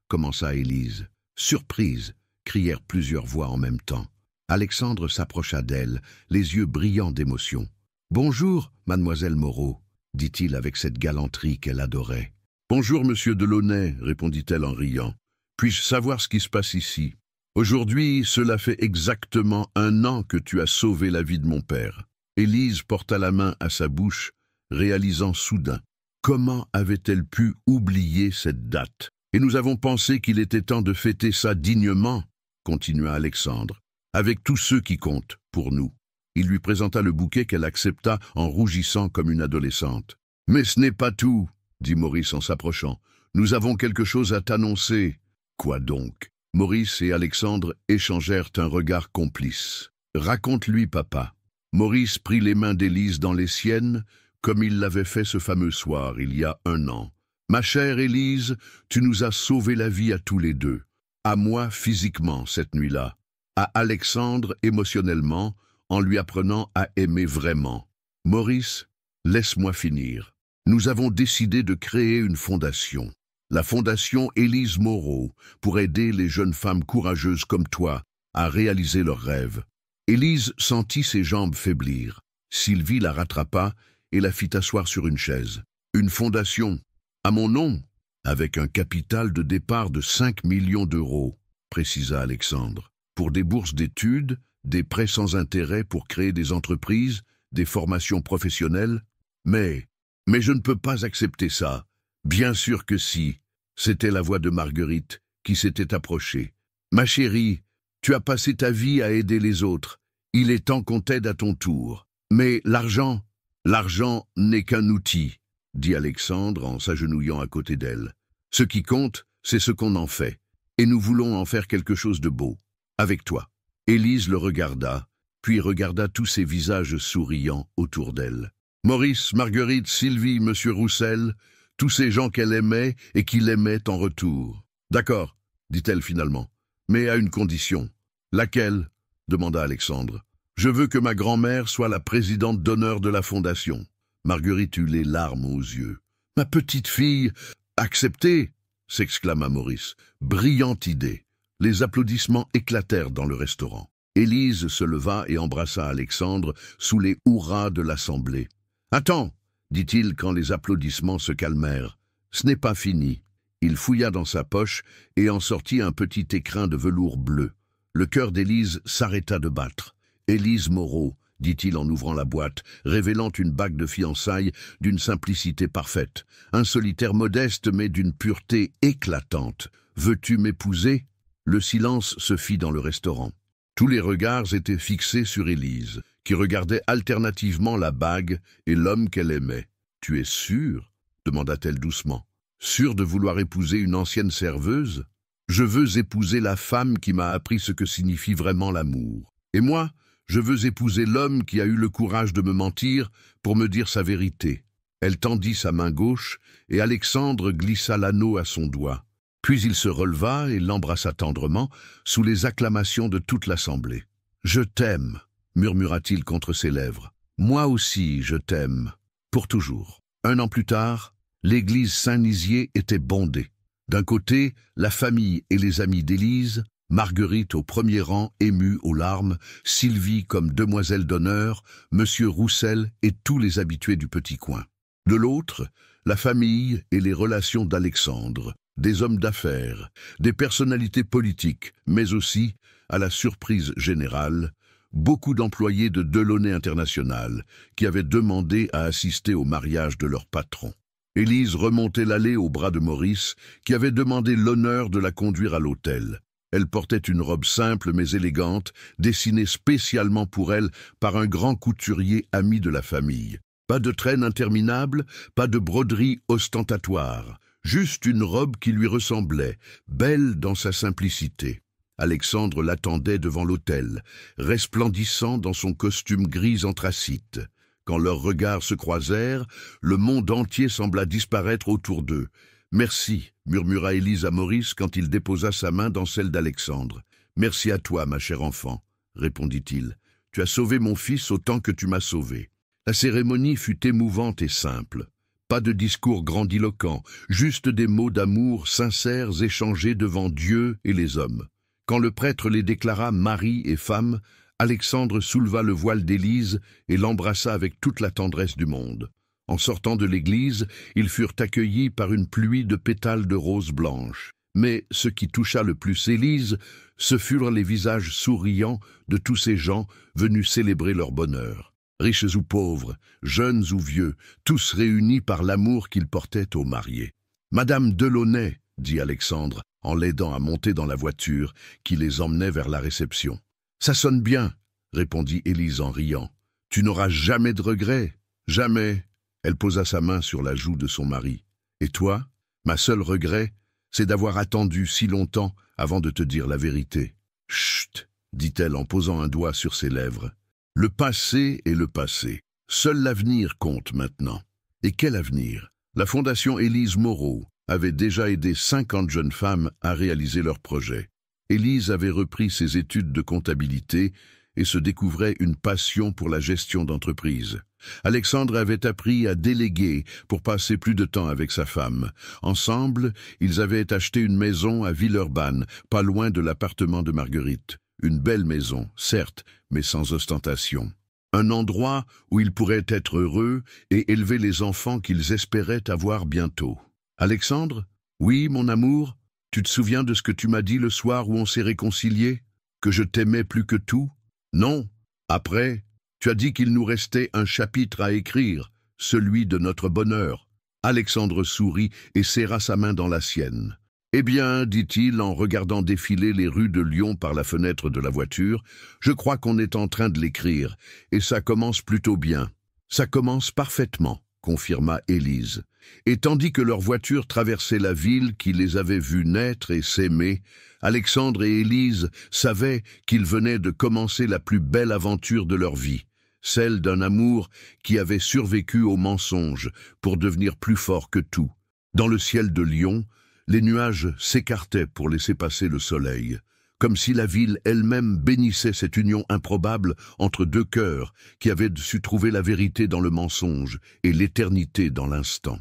commença Élise. « Surprise !» crièrent plusieurs voix en même temps. Alexandre s'approcha d'elle, les yeux brillants d'émotion. « Bonjour, mademoiselle Moreau », dit-il avec cette galanterie qu'elle adorait. « Bonjour, monsieur Delaunay », répondit-elle en riant. « Puis-je savoir ce qui se passe ici? Aujourd'hui, cela fait exactement 1 an que tu as sauvé la vie de mon père. » Élise porta la main à sa bouche, réalisant soudain. Comment avait-elle pu oublier cette date? « Et nous avons pensé qu'il était temps de fêter ça dignement, » continua Alexandre, « avec tous ceux qui comptent pour nous. » Il lui présenta le bouquet qu'elle accepta en rougissant comme une adolescente. « Mais ce n'est pas tout, » dit Maurice en s'approchant. « Nous avons quelque chose à t'annoncer. »« Quoi donc ?» Maurice et Alexandre échangèrent un regard complice. « Raconte-lui, papa. » Maurice prit les mains d'Élise dans les siennes, comme il l'avait fait ce fameux soir, il y a 1 an. « Ma chère Élise, tu nous as sauvé la vie à tous les deux. À moi physiquement cette nuit-là, à Alexandre émotionnellement, en lui apprenant à aimer vraiment. Maurice, laisse-moi finir. Nous avons décidé de créer une fondation. La fondation Élise Moreau, pour aider les jeunes femmes courageuses comme toi à réaliser leurs rêves. » Élise sentit ses jambes faiblir. Sylvie la rattrapa et la fit asseoir sur une chaise. « Une fondation, à mon nom, avec un capital de départ de 5 millions d'euros, précisa Alexandre, pour des bourses d'études, des prêts sans intérêt pour créer des entreprises, des formations professionnelles. Mais je ne peux pas accepter ça. Bien sûr que si. C'était la voix de Marguerite qui s'était approchée. Ma chérie, tu as passé ta vie à aider les autres. Il est temps qu'on t'aide à ton tour. Mais l'argent n'est qu'un outil, dit Alexandre en s'agenouillant à côté d'elle. Ce qui compte, c'est ce qu'on en fait. Et nous voulons en faire quelque chose de beau. Avec toi. Élise le regarda, puis regarda tous ces visages souriants autour d'elle. Maurice, Marguerite, Sylvie, Monsieur Roussel, tous ces gens qu'elle aimait et qui l'aimaient en retour. D'accord, dit-elle finalement, mais à une condition. Laquelle? Demanda Alexandre. Je veux que ma grand-mère soit la présidente d'honneur de la fondation. Marguerite eut les larmes aux yeux. Ma petite fille, acceptez, s'exclama Maurice. Brillante idée. Les applaudissements éclatèrent dans le restaurant. Élise se leva et embrassa Alexandre sous les hurrahs de l'assemblée. Attends, dit-il quand les applaudissements se calmèrent. Ce n'est pas fini. Il fouilla dans sa poche et en sortit un petit écrin de velours bleu. Le cœur d'Élise s'arrêta de battre. Élise Moreau, dit-il en ouvrant la boîte, révélant une bague de fiançailles d'une simplicité parfaite. Un solitaire modeste mais d'une pureté éclatante. Veux-tu m'épouser? Le silence se fit dans le restaurant. Tous les regards étaient fixés sur Élise, qui regardait alternativement la bague et l'homme qu'elle aimait. « Tu es sûre ?» demanda-t-elle doucement. « Sûre de vouloir épouser une ancienne serveuse? Je veux épouser la femme qui m'a appris ce que signifie vraiment l'amour. Et moi, je veux épouser l'homme qui a eu le courage de me mentir pour me dire sa vérité. » Elle tendit sa main gauche et Alexandre glissa l'anneau à son doigt. Puis il se releva et l'embrassa tendrement, sous les acclamations de toute l'assemblée. « Je t'aime » murmura-t-il contre ses lèvres. « Moi aussi, je t'aime. Pour toujours. » 1 an plus tard, l'église Saint-Nizier était bondée. D'un côté, la famille et les amis d'Élise, Marguerite au premier rang, émue aux larmes, Sylvie comme demoiselle d'honneur, Monsieur Roussel et tous les habitués du petit coin. De l'autre, la famille et les relations d'Alexandre, des hommes d'affaires, des personnalités politiques, mais aussi, à la surprise générale, beaucoup d'employés de Delaunay International qui avaient demandé à assister au mariage de leur patron. Élise remontait l'allée au bras de Maurice, qui avait demandé l'honneur de la conduire à l'hôtel. Elle portait une robe simple mais élégante, dessinée spécialement pour elle par un grand couturier ami de la famille. Pas de traîne interminable, pas de broderie ostentatoire, juste une robe qui lui ressemblait, belle dans sa simplicité. Alexandre l'attendait devant l'autel, resplendissant dans son costume gris anthracite. Quand leurs regards se croisèrent, le monde entier sembla disparaître autour d'eux. « Merci » murmura Élise à Maurice quand il déposa sa main dans celle d'Alexandre. « Merci à toi, ma chère enfant » répondit-il. « Tu as sauvé mon fils autant que tu m'as sauvé. » La cérémonie fut émouvante et simple. Pas de discours grandiloquent, juste des mots d'amour sincères échangés devant Dieu et les hommes. Quand le prêtre les déclara mari et femme, Alexandre souleva le voile d'Élise et l'embrassa avec toute la tendresse du monde. En sortant de l'église, ils furent accueillis par une pluie de pétales de roses blanches. Mais ce qui toucha le plus Élise, ce furent les visages souriants de tous ces gens venus célébrer leur bonheur. Riches ou pauvres, jeunes ou vieux, tous réunis par l'amour qu'ils portaient aux mariés. « Madame Delaunay » dit Alexandre, en l'aidant à monter dans la voiture qui les emmenait vers la réception. « Ça sonne bien » répondit Élise en riant. « Tu n'auras jamais de regrets, jamais. » Elle posa sa main sur la joue de son mari. « Et toi, ma seule regret, c'est d'avoir attendu si longtemps avant de te dire la vérité. »« Chut !» dit-elle en posant un doigt sur ses lèvres. « Le passé est le passé. Seul l'avenir compte maintenant. » Et quel avenir? La Fondation Élise Moreau avait déjà aidé 50 jeunes femmes à réaliser leurs projets. Élise avait repris ses études de comptabilité et se découvrait une passion pour la gestion d'entreprise. Alexandre avait appris à déléguer pour passer plus de temps avec sa femme. Ensemble, ils avaient acheté une maison à Villeurbanne, pas loin de l'appartement de Marguerite. Une belle maison, certes, mais sans ostentation. Un endroit où ils pourraient être heureux et élever les enfants qu'ils espéraient avoir bientôt. « Alexandre? Oui, mon amour? Tu te souviens de ce que tu m'as dit le soir où on s'est réconciliés? Que je t'aimais plus que tout? Non. Après, tu as dit qu'il nous restait un chapitre à écrire, celui de notre bonheur. Alexandre sourit et serra sa main dans la sienne. Eh bien, dit-il en regardant défiler les rues de Lyon par la fenêtre de la voiture, je crois qu'on est en train de l'écrire, et ça commence plutôt bien. Ça commence parfaitement, confirma Élise. Et tandis que leur voiture traversait la ville qui les avait vus naître et s'aimer, Alexandre et Élise savaient qu'ils venaient de commencer la plus belle aventure de leur vie, celle d'un amour qui avait survécu au mensonge pour devenir plus fort que tout. Dans le ciel de Lyon, les nuages s'écartaient pour laisser passer le soleil, comme si la ville elle-même bénissait cette union improbable entre deux cœurs qui avaient su trouver la vérité dans le mensonge et l'éternité dans l'instant.